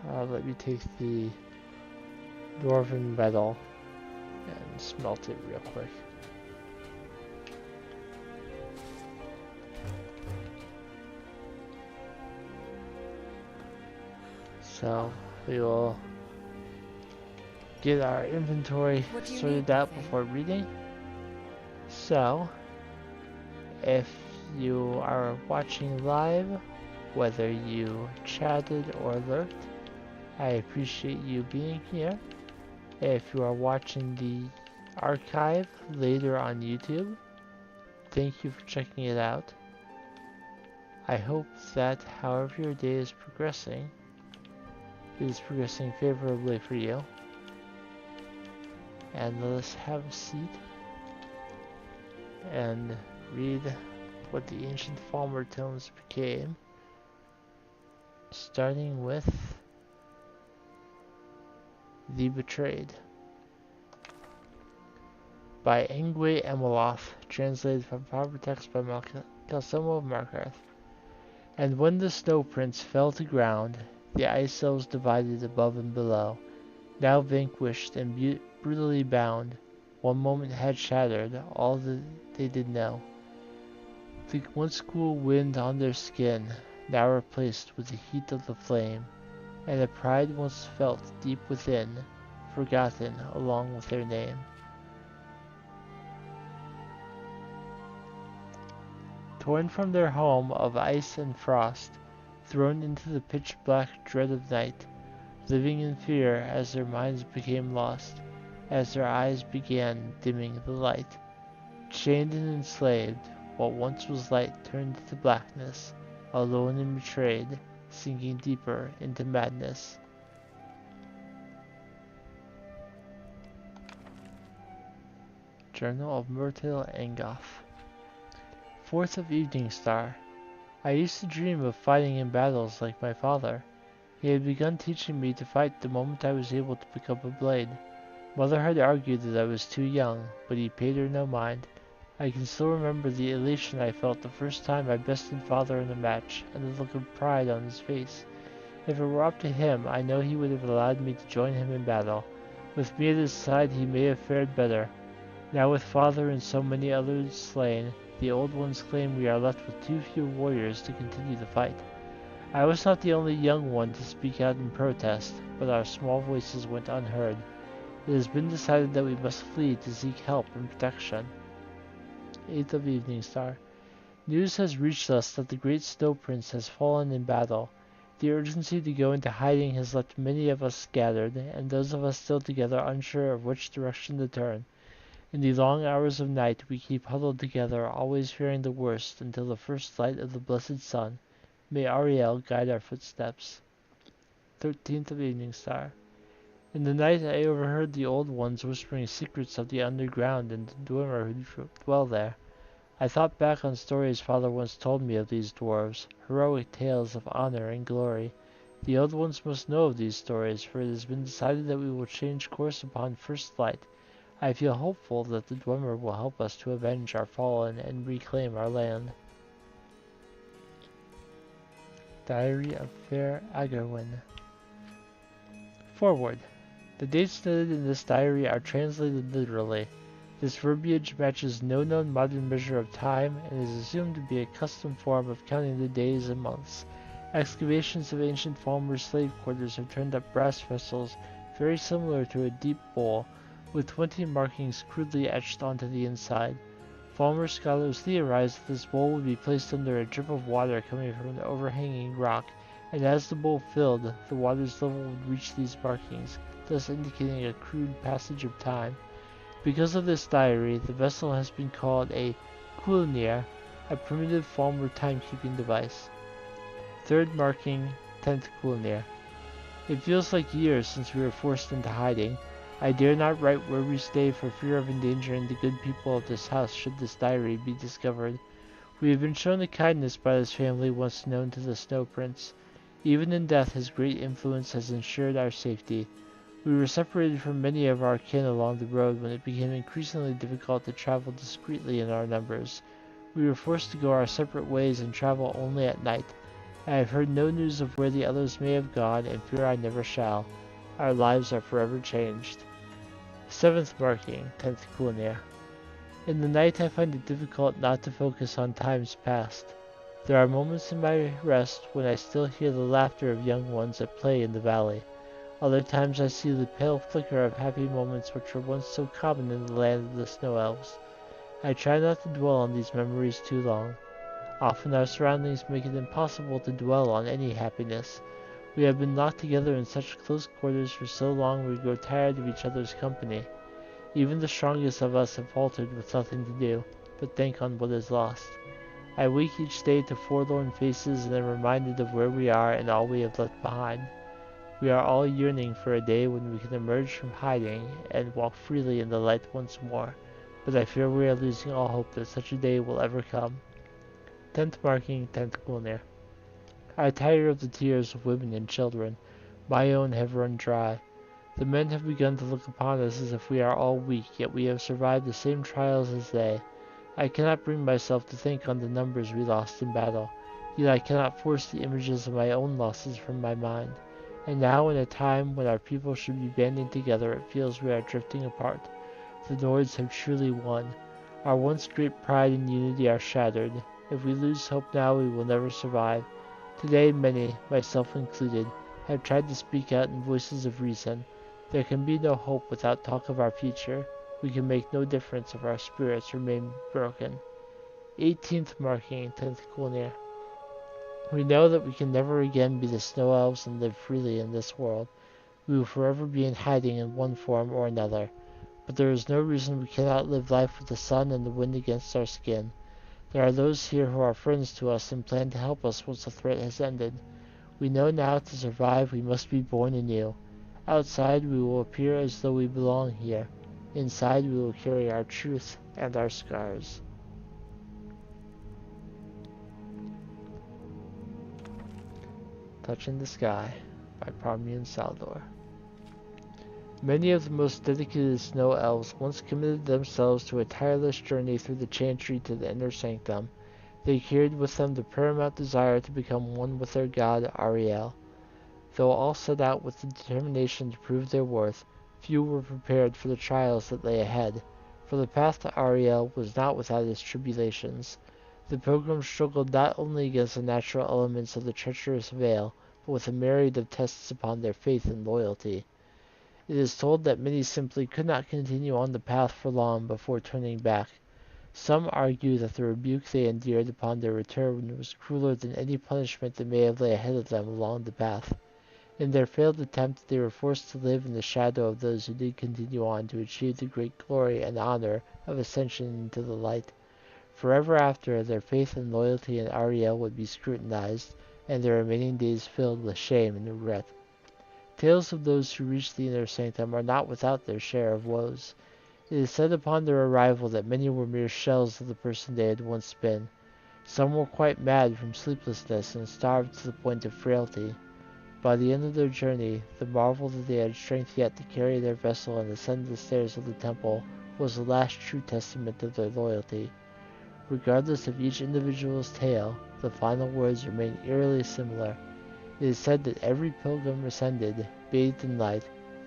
Let me take the dwarven metal and smelt it real quick. So we will get our inventory sorted out before reading. So if you are watching live, whether you chatted or lurked, I appreciate you being here. If you are watching the archive later on YouTube, thank you for checking it out. I hope that however your day is progressing, it is progressing favorably for you. And let us have a seat and read what the ancient Falmer tomes became, starting with The Betrayed by Engwe Emeloth, translated from proper text by Calsomo of Markarth. And when the snow prince fell to ground, the ice elves divided above and below. Now vanquished and brutally bound, one moment had shattered all that they did know. The once cool wind on their skin, now replaced with the heat of the flame, and a pride once felt deep within, forgotten along with their name. Torn from their home of ice and frost, thrown into the pitch-black dread of night, living in fear as their minds became lost, as their eyes began dimming the light. Chained and enslaved, what once was light turned to blackness, alone and betrayed, sinking deeper into madness. Journal of Myrtil Angoth. 4th of Evening Star. I used to dream of fighting in battles like my father. He had begun teaching me to fight the moment I was able to pick up a blade. Mother had argued that I was too young, but he paid her no mind. I can still remember the elation I felt the first time I bested father in a match, and the look of pride on his face. If it were up to him, I know he would have allowed me to join him in battle. With me at his side, he may have fared better. Now with father and so many others slain, the old ones claim we are left with too few warriors to continue the fight. I was not the only young one to speak out in protest, but our small voices went unheard. It has been decided that we must flee to seek help and protection. 8th of Evening Star. News has reached us that the great Snow Prince has fallen in battle. The urgency to go into hiding has left many of us scattered, and those of us still together unsure of which direction to turn. In the long hours of night we keep huddled together, always fearing the worst, until the first light of the blessed sun. May Auriel guide our footsteps. 13th of Evening Star. In the night I overheard the old ones whispering secrets of the underground and the dwemer who dwell there. I thought back on stories father once told me of these dwarves, heroic tales of honor and glory. The old ones must know of these stories, for it has been decided that we will change course upon first light. I feel hopeful that the dwemer will help us to avenge our fallen and reclaim our land. Diary of Fair Agerwin. Forward. The dates noted in this diary are translated literally. This verbiage matches no known modern measure of time and is assumed to be a custom form of counting the days and months. Excavations of ancient Falmer slave quarters have turned up brass vessels very similar to a deep bowl, with 20 markings crudely etched onto the inside. Falmer scholars theorized that this bowl would be placed under a drip of water coming from an overhanging rock, and as the bowl filled, the water's level would reach these markings, thus indicating a crude passage of time. Because of this diary, the vessel has been called a kulnir, a primitive Falmer timekeeping device. Third marking, 10th kulnir. It feels like years since we were forced into hiding. I dare not write where we stay for fear of endangering the good people of this house should this diary be discovered. We have been shown a kindness by this family once known to the Snow Prince. Even in death his great influence has ensured our safety. We were separated from many of our kin along the road when it became increasingly difficult to travel discreetly in our numbers. We were forced to go our separate ways and travel only at night. I have heard no news of where the others may have gone, and fear I never shall. Our lives are forever changed. 7th marking, 10th Kulnir. In the night I find it difficult not to focus on times past. There are moments in my rest when I still hear the laughter of young ones at play in the valley. Other times I see the pale flicker of happy moments which were once so common in the land of the snow elves. I try not to dwell on these memories too long. Often our surroundings make it impossible to dwell on any happiness. We have been locked together in such close quarters for so long we grow tired of each other's company. Even the strongest of us have faltered with nothing to do, but think on what is lost. I wake each day to forlorn faces and am reminded of where we are and all we have left behind. We are all yearning for a day when we can emerge from hiding and walk freely in the light once more, but I fear we are losing all hope that such a day will ever come. 10th marking, 10th Kulnir. I tire of the tears of women and children. My own have run dry. The men have begun to look upon us as if we are all weak, yet we have survived the same trials as they. I cannot bring myself to think on the numbers we lost in battle, yet I cannot force the images of my own losses from my mind. And now, in a time when our people should be banding together, it feels we are drifting apart. The Nords have truly won. Our once great pride and unity are shattered. If we lose hope now, we will never survive. Today, many, myself included, have tried to speak out in voices of reason. There can be no hope without talk of our future. We can make no difference if our spirits remain broken. 18th marking, 10th Kulnir. We know that we can never again be the snow elves and live freely in this world. We will forever be in hiding in one form or another. But there is no reason we cannot live life with the sun and the wind against our skin. There are those here who are friends to us and plan to help us once the threat has ended. We know now to survive we must be born anew. Outside we will appear as though we belong here. Inside we will carry our truth and our scars. Touching the Sky by Parmian Saldor. Many of the most dedicated snow elves once committed themselves to a tireless journey through the Chantry to the inner sanctum. They carried with them the paramount desire to become one with their god Auriel. Though all set out with the determination to prove their worth, few were prepared for the trials that lay ahead, for the path to Auriel was not without its tribulations. The pilgrims struggled not only against the natural elements of the treacherous vale, but with a myriad of tests upon their faith and loyalty. It is told that many simply could not continue on the path for long before turning back. Some argue that the rebuke they endured upon their return was crueler than any punishment that may have lay ahead of them along the path. In their failed attempt, they were forced to live in the shadow of those who did continue on to achieve the great glory and honor of ascension into the light. Forever after, their faith and loyalty in Auriel would be scrutinized, and their remaining days filled with shame and regret. Tales of those who reached the inner sanctum are not without their share of woes. It is said upon their arrival that many were mere shells of the person they had once been. Some were quite mad from sleeplessness and starved to the point of frailty. By the end of their journey, the marvel that they had strength yet to carry their vessel and ascend the stairs of the temple was the last true testament of their loyalty. Regardless of each individual's tale, the final words remain eerily similar. It is said that every pilgrim ascended, bathed in light,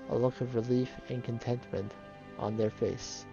a look of relief and contentment on their face.